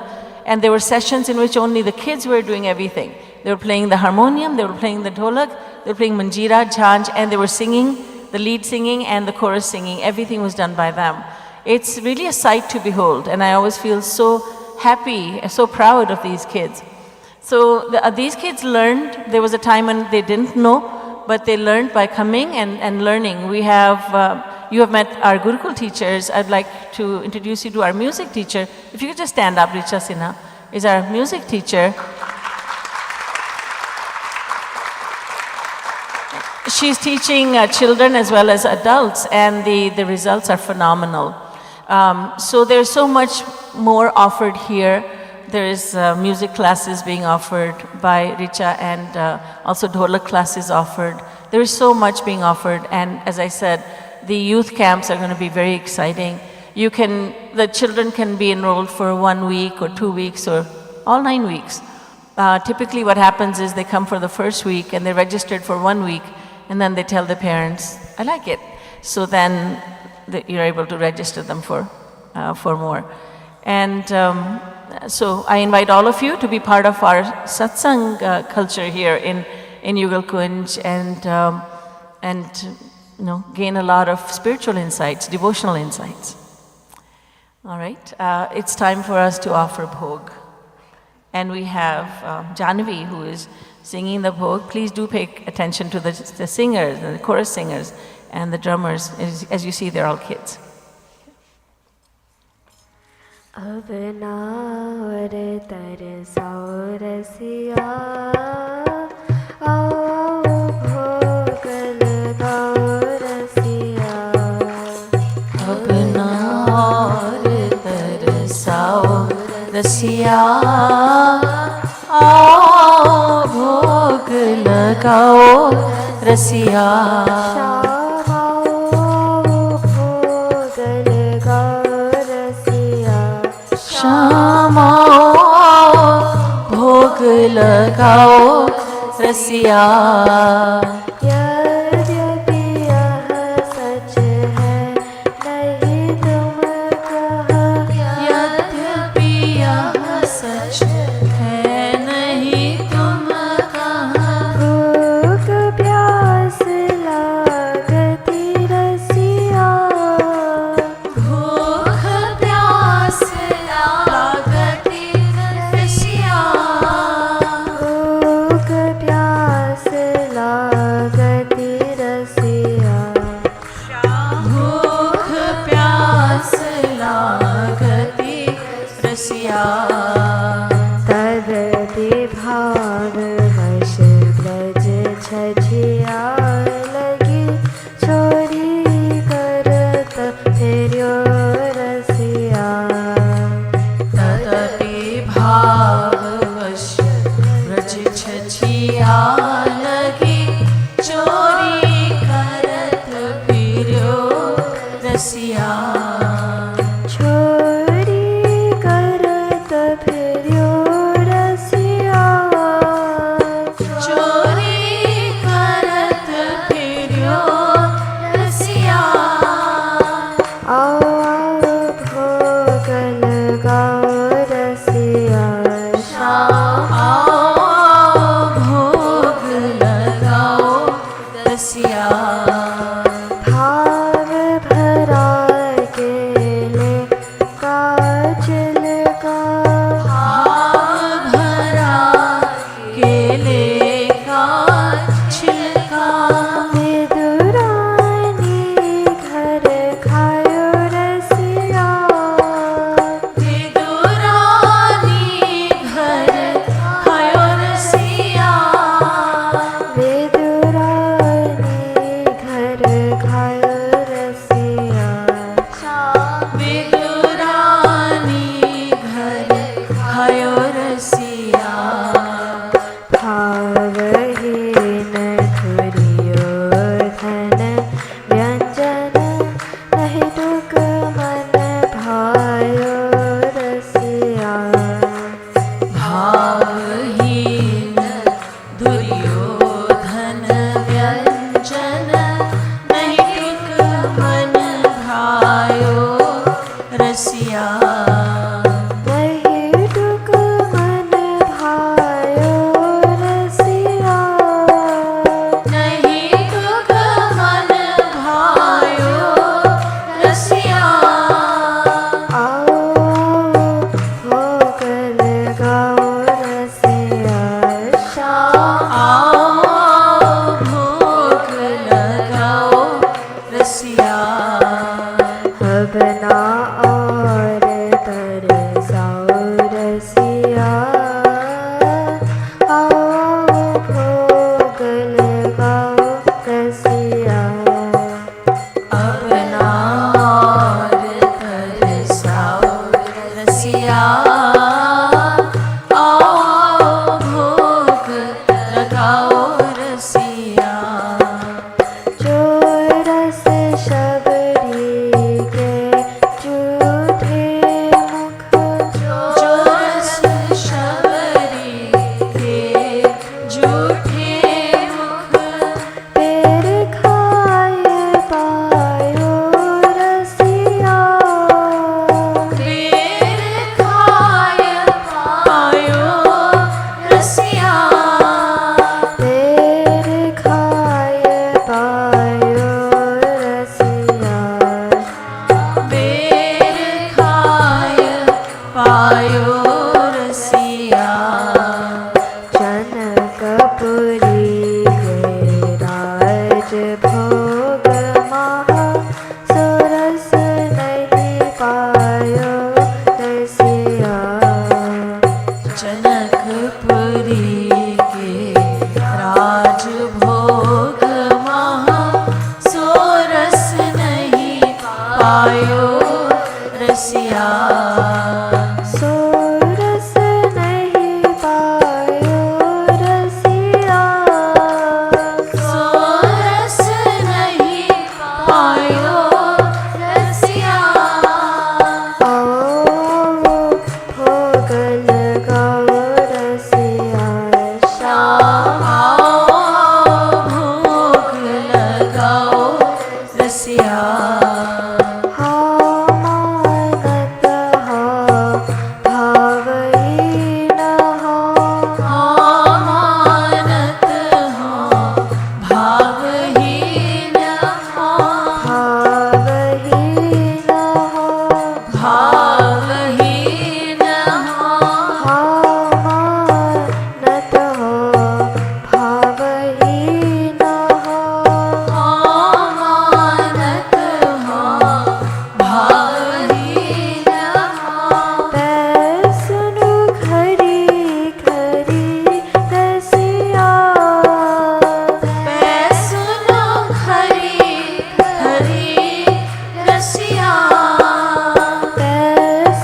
And there were sessions in which only the kids were doing everything. They were playing the harmonium, they were playing the dholak, they were playing manjira, jhanj, and they were singing, the lead singing and the chorus singing. Everything was done by them. It's really a sight to behold, and I always feel so happy, so proud of these kids. So these kids learned. There was a time when they didn't know, but they learned by coming and learning. We have, you have met our Gurukul teachers. I'd like to introduce you to our music teacher. If you could just stand up, Richa Sinha is our music teacher. She's teaching children as well as adults, and the results are phenomenal. So there's so much more offered here. There is music classes being offered by Richa, and also dholak classes offered. There is so much being offered, and as I said, the youth camps are going to be very exciting. The children can be enrolled for 1 week or 2 weeks or all 9 weeks. Typically what happens is they come for the first week and they're registered for 1 week, and then they tell the parents, I like it. So then you're able to register them for more. And so I invite all of you to be part of our satsang culture here in Yugal Kunj, and gain a lot of spiritual insights, devotional insights. All right, it's time for us to offer Bhog. And we have Janvi, who is singing the Bhog. Please do pay attention to the singers, the chorus singers, and the drummers. As you see, they're all kids. रसिया आओ भोग लगाओ रसिया श्यामा भोग लगाओ रसिया यद्यपि यह सच है नहीं तुम कहा यद्यपि यह सच है नहीं तुम कहा भूख प्यास लागती रसिया भूख प्यास लागती रसिया भूख प्यास लागती रसिया भूख प्यास लागती रसिया तदपि भाववश ब्रज छछिया लगी छोरी करत फेर्यो रसिया तदपि भाववश ब्रज छछिया लगी चोरी करत फिर्यो रसिया छोरी करत फेर्यो रसिया चोरी करत फिर्यो रसिया आओ आओ भोग लगाओ रसिया आओ भोग लगाओ रसिया भाव भरा केले काजल का भाव भरा केले का छिलका विदुरानी घर खायो रसिया विदुरानी घर खायो रसिया विदुरानी घर खायो रसिया विदुरानी घर खायो रसिया भावहीन धुरियो धन व्यंजन नहीं दुख मन भायो रसिया भावहीन दुर्योधन व्यंजन नहीं टुक मन भायो रसिया नहीं दुख मन भायो रसिया नहीं टुक मन भायो रसिया आओ भोग लगाओ रसिया आओ भोग लगाओ रसिया अब ना और तरसाओ रसिया आओ भोग लगाओ रसिया अपना और तरसाओ रसिया आओ भोग लगाओ रसिया जो रस शबरी के जूठे मुख जो रस शबरी के झूठे मुख पेर खाए पायो रसिया पेर खाय पायो रसिया पेर खाए पायो रसिया बेर खाय पायो रसिया जनकपुरी के राज भोग महा सोरस नहीं पायो रसिया जनकपुरी के राज भोग महा सोरस नहीं पायो रसिया सोरस नहीं पायो रसिया लगाओ रसिया मानत हो भावहीन हो मानत हो भावहीन हो भावहीन हो भावहीन हो मानत हो भावहीन हो मानत हो भावहीन हो सुनु खरी खरी रसिया सुनो खरी खरी रसिया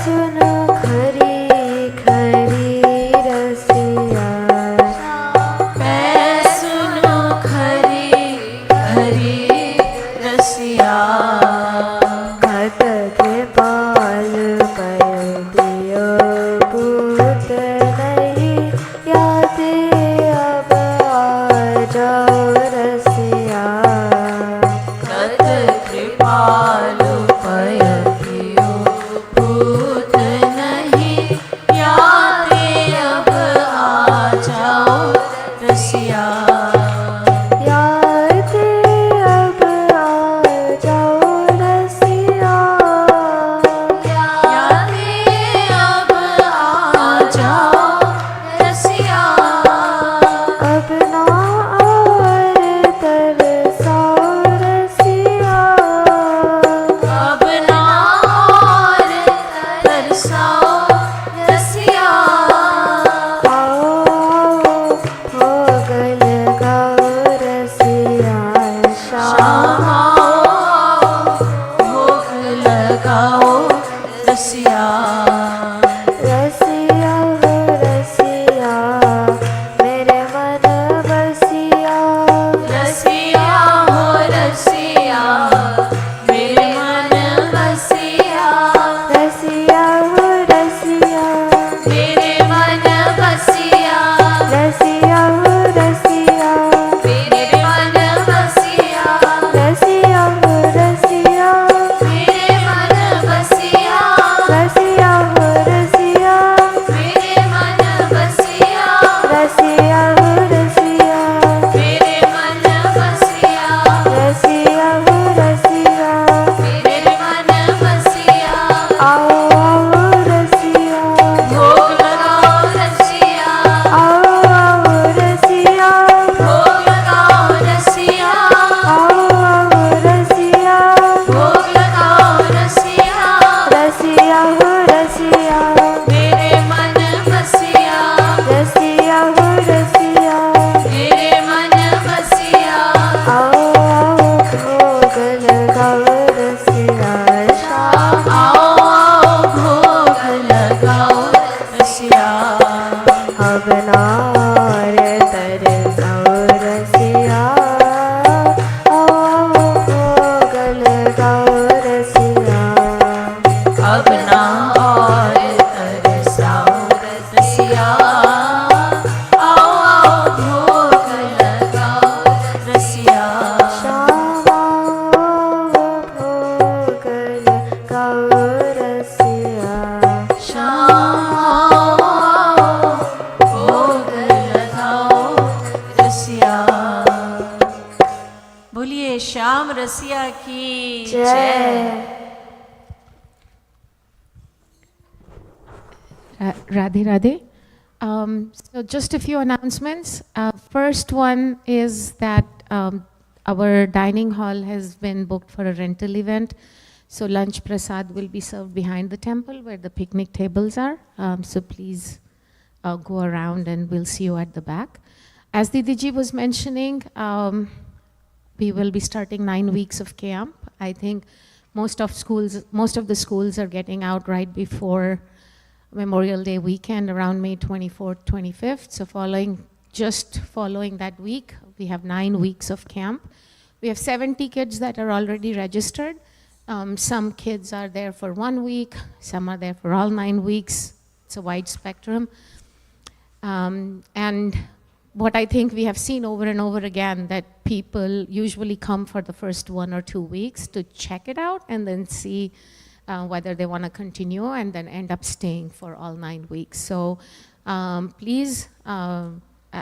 सुनु खरी खरी रसिया सुनो खरी खरी रसिया घट कृपाल पर दियो पूत नहीं याद अब आ जाओ रसिया तत कृपालु पयतियो भूत नहीं यादे अब आ जाओ रसिया याद अब आ जाओ रसिया यादे अब आ जाओ रसिया अब ना और तरसाओ रसिया अब ना और तरसाओ रसिया आओ भोग लगाओ रसिया शाम भोग लगाओ रसिया रसिया हो रसिया मेरे मन बसिया रसिया हो रसिया मेरे मन बसिया रसिया हो रसिया मेरे मन बसिया रसिया हो रसिया मेरे मन बसिया रसिया हो रसिया मेरे मन बसिया रसिया हो रसिया मेरे मन बसिया रसिया हो रसिया मेरे मन बसिया रसिया हो रसिया मेरे मन बसिया आओ आओ रसिया भोग लगाओ रसिया आओ आओ रसिया भोग लगाओ रसिया आओ आओ रसिया भोग लगाओ रसिया रसिया हो रसिया मेरे मन बसिया रसिया हो रसिया मेरे मन बसिया आओ आओ भोग लगाओ रसिया आओ आओ भोग लगाओ रसिया अब नार तरसाओ रसिया आओ भोग लगाओ रसिया अब ना और तरसाओ रसिया आओ आओ भोग लगाओ रसिया श्यामा भोग लगाओ रसिया शाम भोग लगाओ रसिया। बोलिए श्याम रसिया की जय। Radhe Radhe. So just a few announcements. First one is that our dining hall has been booked for a rental event. So lunch prasad will be served behind the temple where the picnic tables are. So please go around and we'll see you at the back. As Didiji was mentioning, we will be starting 9 weeks of camp. I think most of the schools are getting out right before Memorial Day weekend around May 24th, 25th. So just following that week, we have 9 weeks of camp. We have 70 kids that are already registered. Some kids are there for 1 week, some are there for all 9 weeks. It's a wide spectrum. And what I think we have seen over and over again, that people usually come for the first 1 or 2 weeks to check it out and then see whether they want to continue, and then end up staying for all 9 weeks. So please,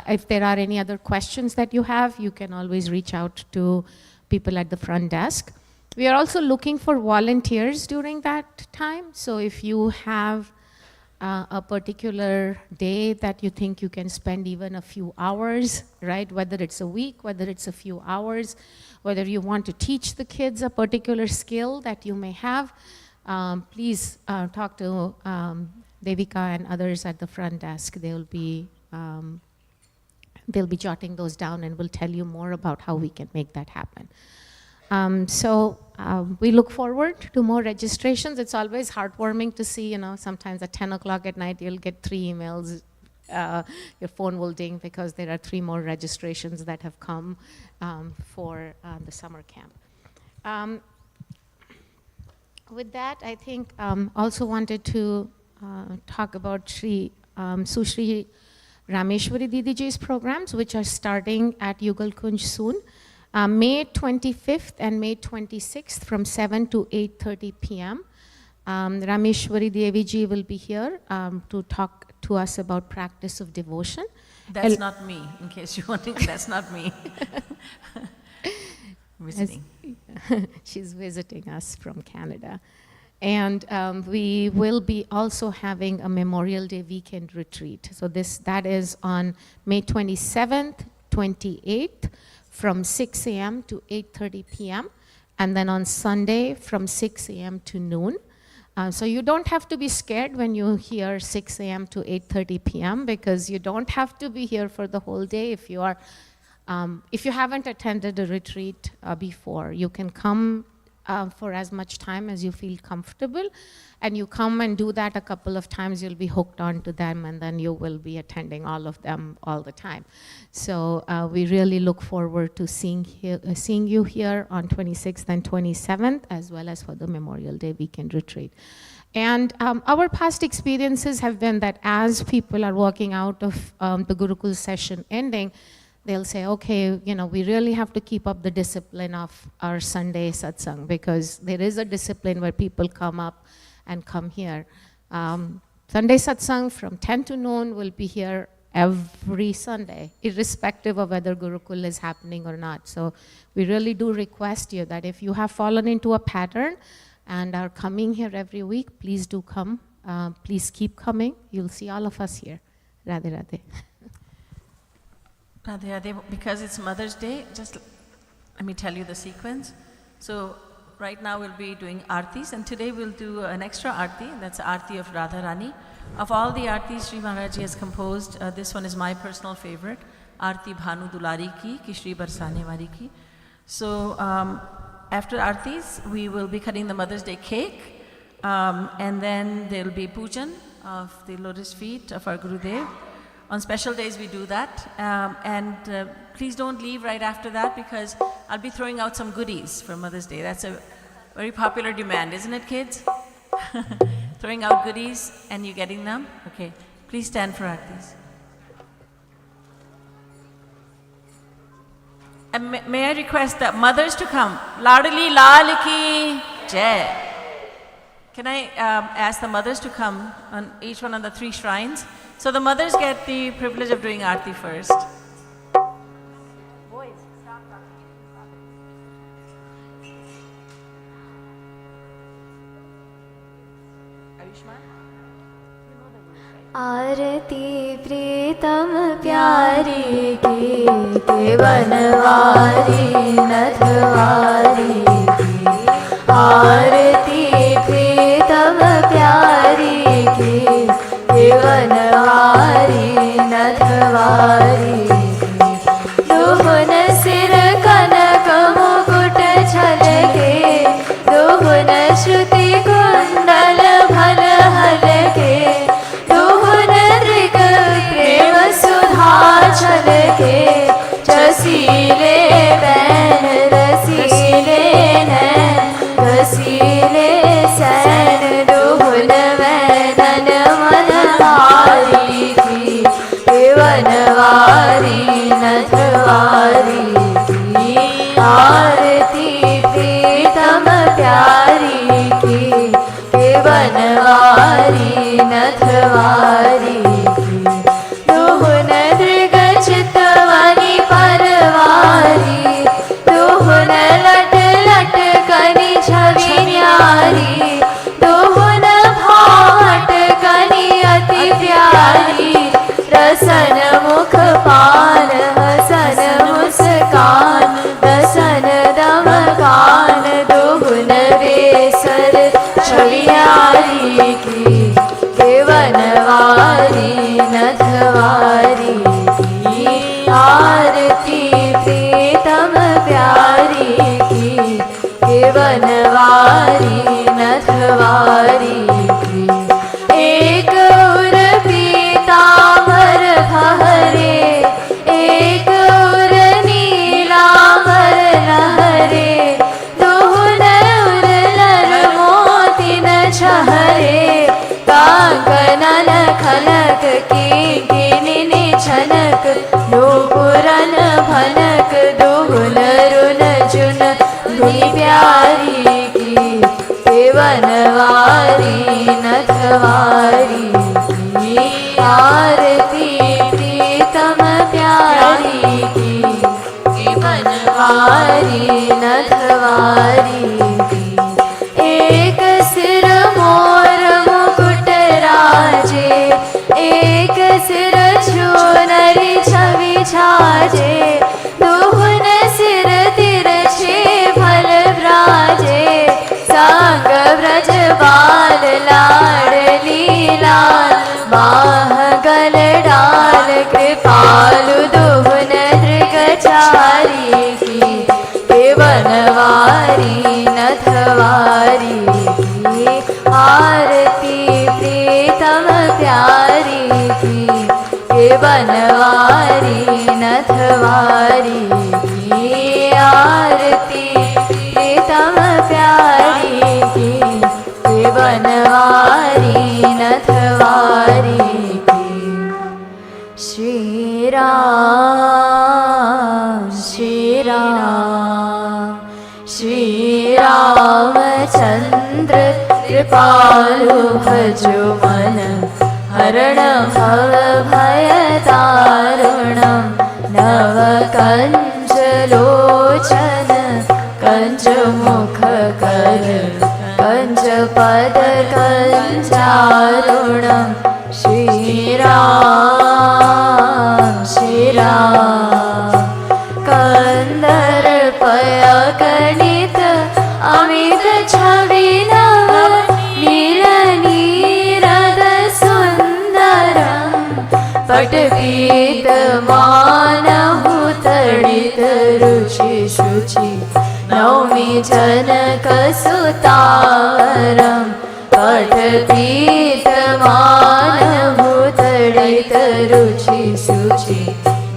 if there are any other questions that you have, you can always reach out to people at the front desk. We are also looking for volunteers during that time. So if you have a particular day that you think you can spend even a few hours, right? Whether it's a week, whether it's a few hours, whether you want to teach the kids a particular skill that you may have, please talk to Devika and others at the front desk. They'll be jotting those down and will tell you more about how we can make that happen. We look forward to more registrations. It's always heartwarming to see, sometimes at 10 o'clock at night, you'll get 3 emails. Your phone will ding because there are 3 more registrations that have come for the summer camp. With that, I think also wanted to talk about Shri Sushri Rameshwari Didiji's programs, which are starting at Yugal Kunj soon. May 25th and May 26th from 7 to 8:30 p.m. Rameshwari Devi ji will be here to talk to us about practice of devotion. That's not me, in case you're wondering, that's not me. Visiting. She's visiting us from Canada. And we will be also having a Memorial Day weekend retreat. So that is on May 27th, 28th, from 6 a.m. to 8:30 p.m. And then on Sunday from 6 a.m. to noon. So you don't have to be scared when you hear 6 a.m. to 8:30 p.m. because you don't have to be here for the whole day. If you haven't attended a retreat before, you can come for as much time as you feel comfortable, and you come and do that a couple of times, you'll be hooked on to them, and then you will be attending all of them all the time. So we really look forward to seeing you here on 26th and 27th, as well as for the Memorial Day weekend retreat. And our past experiences have been that as people are walking out of the Gurukul session ending, they'll say, okay, we really have to keep up the discipline of our Sunday satsang, because there is a discipline where people come up and come here. Sunday satsang from 10 to noon will be here every Sunday, irrespective of whether Gurukul is happening or not. So we really do request you that if you have fallen into a pattern and are coming here every week, please do come. Please keep coming. You'll see all of us here. Radhe Radhe. Radhe Radhe, because it's Mother's Day, just let me tell you the sequence. So right now we'll be doing Aartis, and today we'll do an extra Aarti, that's Aarti of Radha Rani. Of all the Aartis Shri Maharaj has composed, this one is my personal favorite, Aarti Bhanu Dulari ki Shri Barsane Wari ki. So after Aartis, we will be cutting the Mother's Day cake, and then there will be pujan of the lotus feet of our Gurudev. On special days we do that, and please don't leave right after that, because I'll be throwing out some goodies for Mother's Day. That's a very popular demand, isn't it, kids? Throwing out goodies and you getting them? Okay, please stand for Aartis. And may I request the mothers to come? Ladali Lal ki Jai. Can I ask the mothers to come on each one of the 3 shrines? So the mothers get the privilege of doing Aarti first. Boys, stop आरती प्रीतम प्यारी की बनवारी नथवारी की आरती प्रीतम प्यारी की बनवारी नथवारी की दुहुन सिर कनक मुकुट छलके दुहुन श्रुति कुंडल भल हलके दुहुन ऋग प्रेम सुधा छलके जसीले बैन रसीले प्यारी की के बनवारी नथवारी की दुहुन दृग चितवनी परवारी दुहुन लट लट कनी छवि न्यारी दुहुन भाट कनी अति प्यारी रसन मुख पान हसन मुस्कान दसन दम कान दुहुन बेसर छवियारी की के बनवारी नथवारी की आरती प्रीतम प्यारी की के बनवारी नथवारी की एक उर पीतांबर फहरे एक उर नीलांबर लहरे दुहुन उर लर मोतिन छहरे कांकनन खनक किंकिनी छनक नूपुरन भनक दुहुन रुन जुन धुनि प्यारी की के बनवारी नथवारी की आरती प्रीतम प्यारी की के बनवारी नथवारी की एक सिर मोर मुकुट राजे एक सिर चूनरी छवि छाजे दुहुन सिर तिरछे फल भ्राजे सांग ब्रज बाल लाड लीलाल बाह गल डाल कृपालु दुहुन दृगचारी की के बनवारी नथवारी की आरती प्रीतम प्यारी की के बनवारी नथवारी की आरती प्रीतम प्यारी की के बनवारी नथवारी की श्री राम श्री राम श्री रामचंद्र कृपालु भजो मन हरण भव भय तारुणं नव कंज लोचन कंज मुख कर कंज पद कंजारुणं श्री राम श्री राम कंदर्पय गणित अमित छवि नव नील नीरद सुंदरं पटपीत मानहु तडित रुचि शुचि नौमि जनक सुतारं पटपीत मानहु तडित रुचि शुचि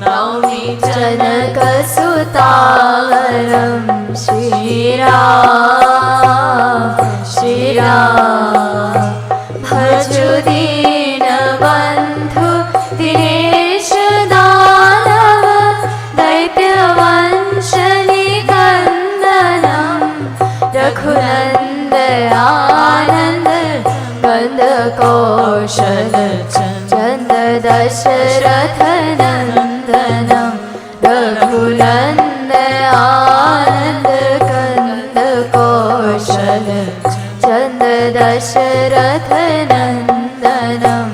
नौमि जनक सुतारं श्री राम भजु दीन बंधु दिनेश दानव दैत्य वंश निकंदनम रघुनंद आनंद कंद कौशल चंद दशरथ नंदनम रघुनंद आनंद कंद कौशल चंद दशरथ नंदनम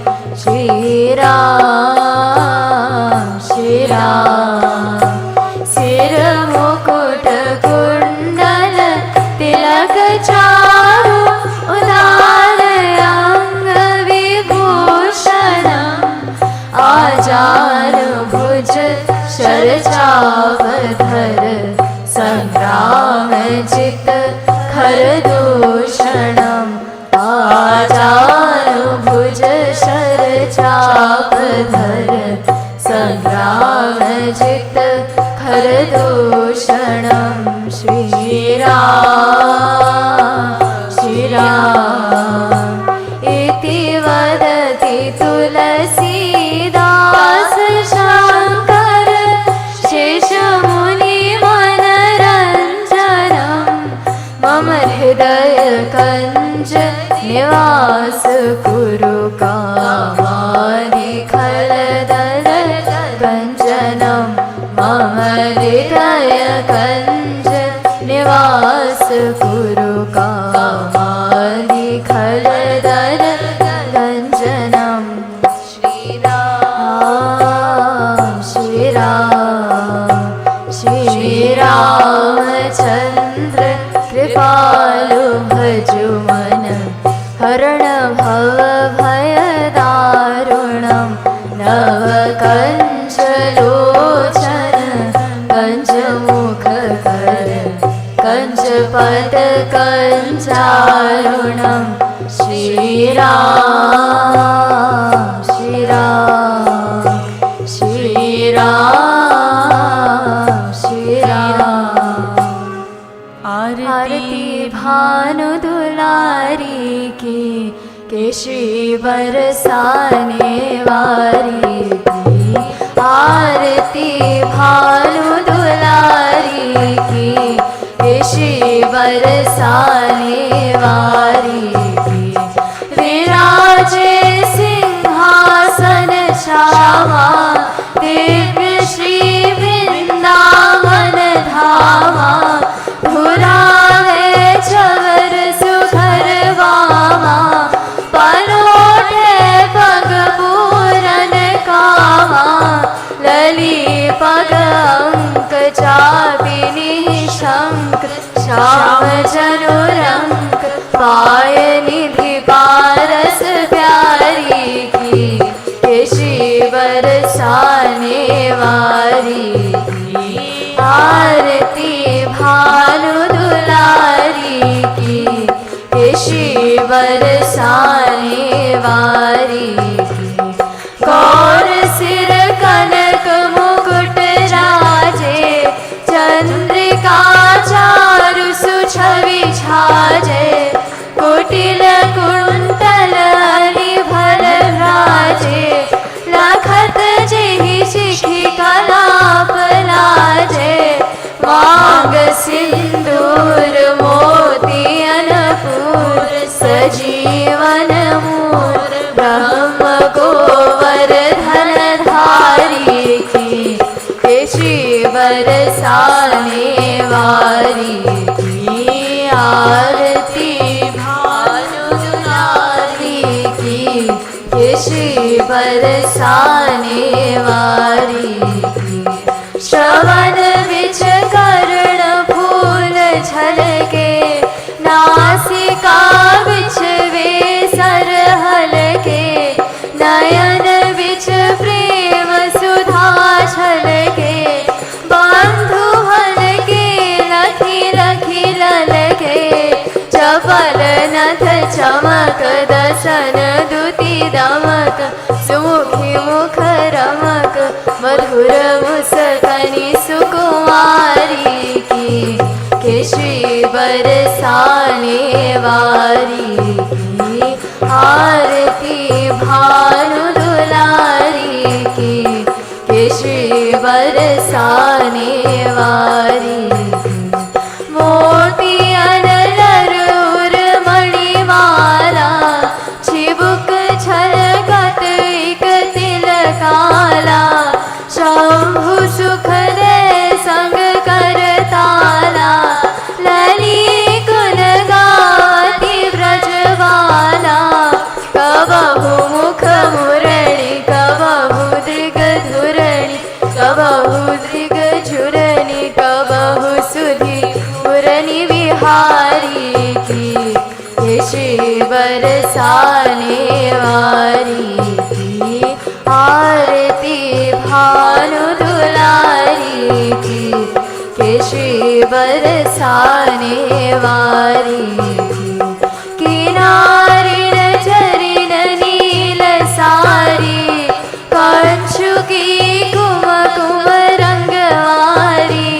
श्री राम सिर मुकुट कुंडल तिलक चारु उदार अंग विभूषणम आजार भुज शरचावधर संग्राम जित खरदूषणम आजार भुज शरचावधर संग्राम जित खरदूषणम श्री राम इति वदति तुलसीदास शंकर शेषमुनि मनरञ्जनम् मम मम हृदय कंज निवास कुरु कामादि खलदल कंचनम मम हृदय कंज निवास कुरु कामादि खलदल कंचनम श्री राम श्री राम श्री रामचंद्र कृपालु भजु मन हरण भव भय दारुणम नव कंच लोचन कंच मुख कर कंच पद कंचारुणम श्री राम श्री राम श्री राम श्री राम। आरती भानु दुलारी की केशी बरसाने वारी की आरती भानु दुलारी की केशी बरसाने वारी की विराजे सिंहासन श्यामा दिव्य श्री वृंदावन धामा धुरावे चवर सुखर वामा पनोठे पग पूरन कामा लली पग अंक चापिनी शंख श्याम जनुरंक पाय निधि पारस प्यारी की केशी बरसाने वारी की आरती भानु दुलारी की केशी बरसाने वारी की गौर सिर कनक मुकुट राजे चंद्रिका चारु सुछवि छाजे कुटिल कुंतल भल राजे लखत जेहि शिखी कलाप लाजे मांग सिंदूर मोती अनपूर सजीवन मूर ब्रह्म गोवर्धन धारी की केशी बरसाने वारी की आरती भानु दुलारी की केशी बरसाने वारी की श्रवण बिच कर्ण फूल झलके नासिका बिच वे सरहलके नयन बिच प्रेम सुधा छलके बंधु हलके लखी लखी ललके चपल नथ चमक दसन दुति दमक सुमुखी मुख रमक मधुर मुस्कनि सुकुमारी की केशी बरसाने वारी की आरती भानु दुलारी की केशी बरसाने वारी की मोती अनलरूर मणिमाला चिबुक छलकत एक तिल काला शंभु सुख दे संग करताला लली कुल गावती ब्रजवाला कबहु मुख मुरली कबहु दृग धुरणी कबहु दृग झुरणी कबहु सुधी पुरनी विहारी की केशी बरसाने वारी की आरती भानु दुलारी की केशी बरसाने वारी की किनारिन चरिन नील सारी कंचुकी कुम कुम रंगवारी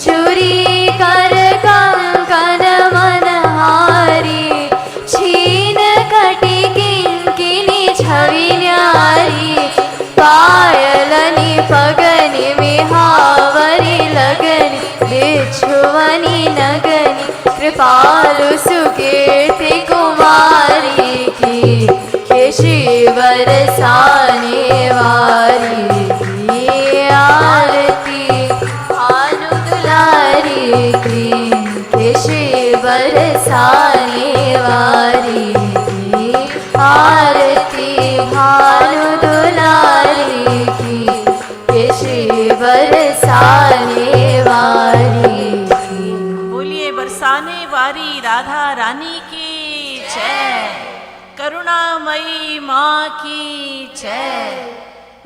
चूरी कर कंकन मनहारी छीन कटी किंकिनी छवि न्यारी पायलनि पगनि मिहावरी लगनि बिच्छुवनि नगनि कृपालु सुकीर्ति कुमारी की, हे श्री बरसाने वाली की आरती भानु दुलारी की, हे श्री बरसाने वाली की आरती भानु दुलारी की, हे श्री बरसाने वाली की। बोलिए बरसाने वाली राधा रानी की जय, करुणामयी माँ की जय,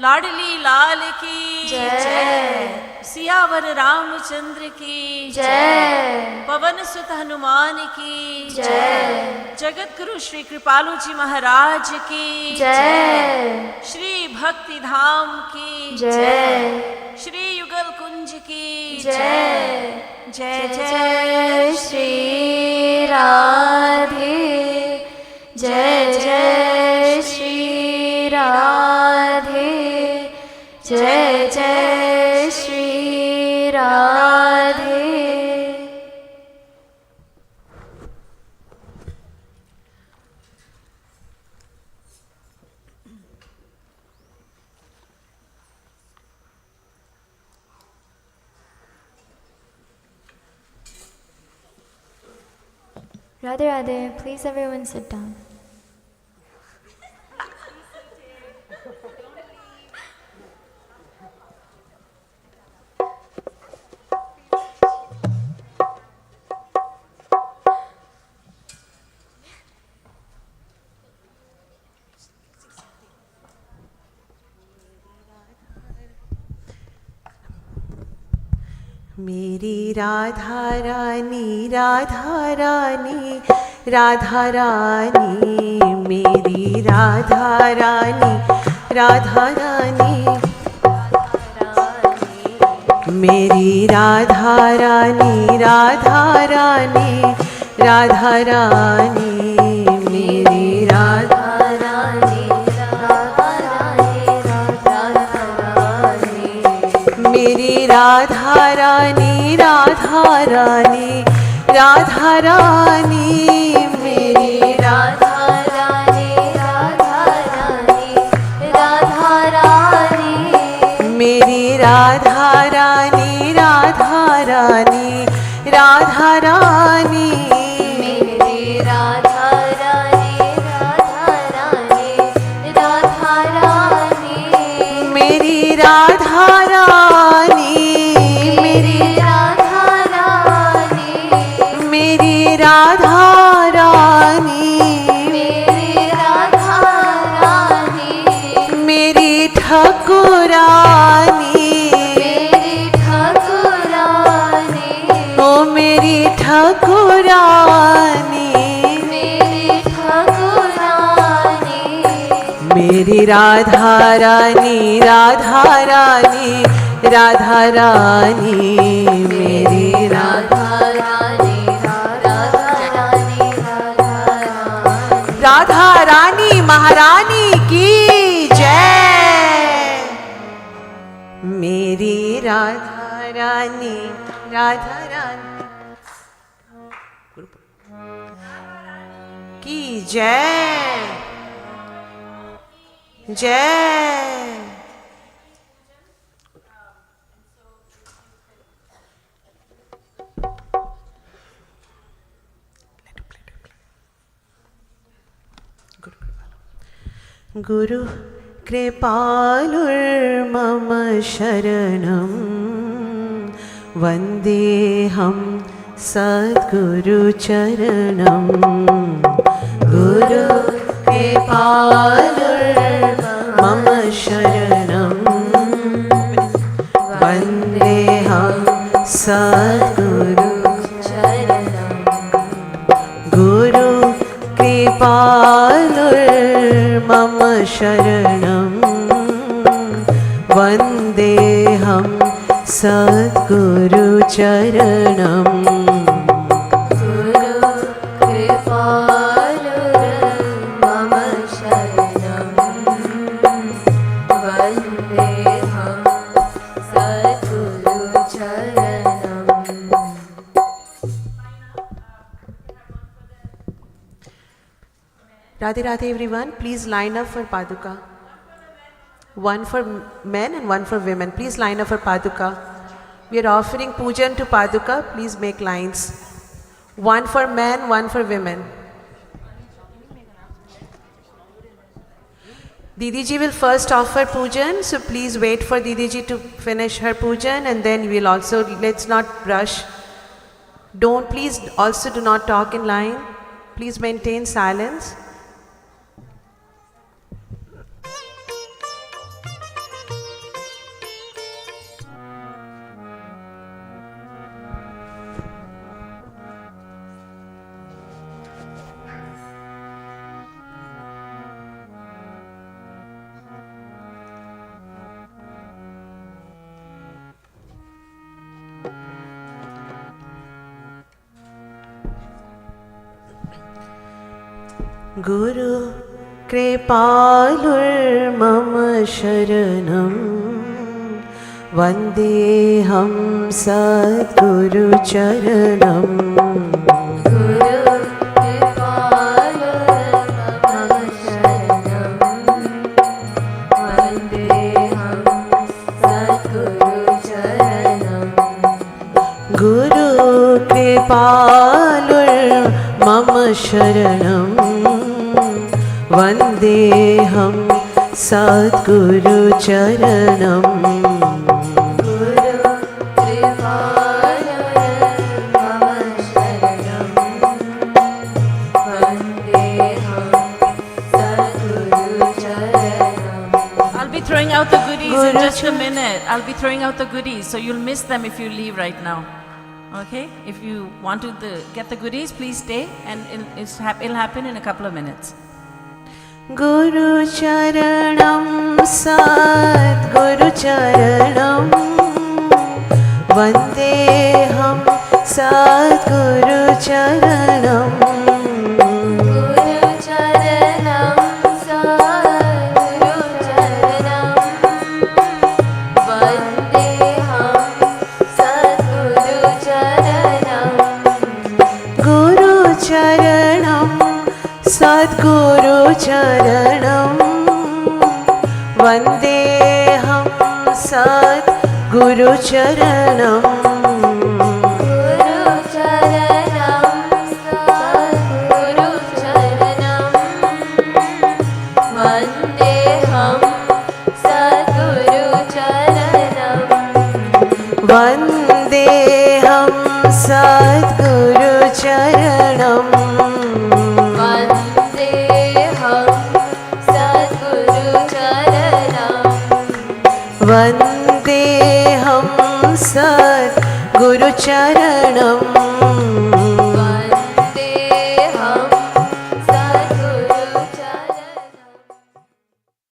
लाडली लाल की जय, सियावर रामचंद्र की जय, पवन सुत हनुमान की जय, जगत गुरु श्री कृपालु जी महाराज की जय, श्री भक्ति धाम की जय, श्री युगल कुंज की जय, जय जय श्री राधे, जय जय श्री राधे, जय जय Shri Radhe. Radhe Radhe, please everyone sit down. मेरी राधा रानी राधा रानी राधा रानी, मेरी राधा रानी राधा रानी, मेरी राधा रानी राधा रानी राधा रानी, मेरी राधा रानी राधा रानी राधा रानी, मेरी राधा रानी राधा रानी राधा रानी, मेरी राधा रानी राधा रानी राधा रानी, मेरी राधा रानी राधा रानी राधा रानी, मेरी राधा रानी राधा रानी राधा रानी, मेरी राधा रानी, मेरी राधा रानी, मेरी राधा रानी, मेरी राधा रानी, मेरी ठाकुरानी, मेरी ठाकुरानी, ओ मेरी ठाकुरानी, मेरी ठाकुरानी, मेरी राधा रानी राधा रानी राधा रानी, मेरी राधा रानी राधा रानी राधा रानी महारानी की जय, मेरी राधा रानी राधा रानी की जय, जय। गुरु कृपालुर्मम शरणं वन्देऽहं सद्गुरुचरणं, गुरु कृपालुर्मम शरणं वन्देऽहं सद्गुरुचरणं, गुरु कृपालुर्मम शरणं वन्देऽहं सद्गुरुचरणं, गुरु कृपालुर्मम शरणं वन्देऽहं सद्गुरुचरणं। Radhe Radhe everyone, please line up for Paduka. One for men and one for women. Please line up for Paduka. We are offering pujan to Paduka. Please make lines. One for men, one for women. Didi ji will first offer pujan, so please wait for Didi ji to finish her pujan, and then we'll also, let's not rush. Please also do not talk in line. Please maintain silence. Guru Kripalur Mama Sharanam Vandeham Sadguru Charanam. Guru Kripalur Mama Sharanam Vandeham Sadguru Charanam. Guru Kripalur Mama Sharanam Vandeham Sadguru Charanam. Guru Kripalur Mama Sharanam Vandeham Sadguru Charanam. I'll be throwing out the goodies in just a minute. I'll be throwing out the goodies, so you'll miss them if you leave right now. Okay? If you want to get the goodies, please stay, and it'll happen in a couple of minutes. Guru Charanam Sadguru Charanam Vandeham Sadguru Charanam. Guru Charanam Sadguru Charanam Vandeham Sadguru Charanam. Guru Charanam Sadguru Charanam Vandeham Sadguru Charanam. Guru Charanam Sadguru Charanam Vandeham Sadguru Charanam. Vandeham Sadguru Charanam. Vandeham Sadguru Charanam.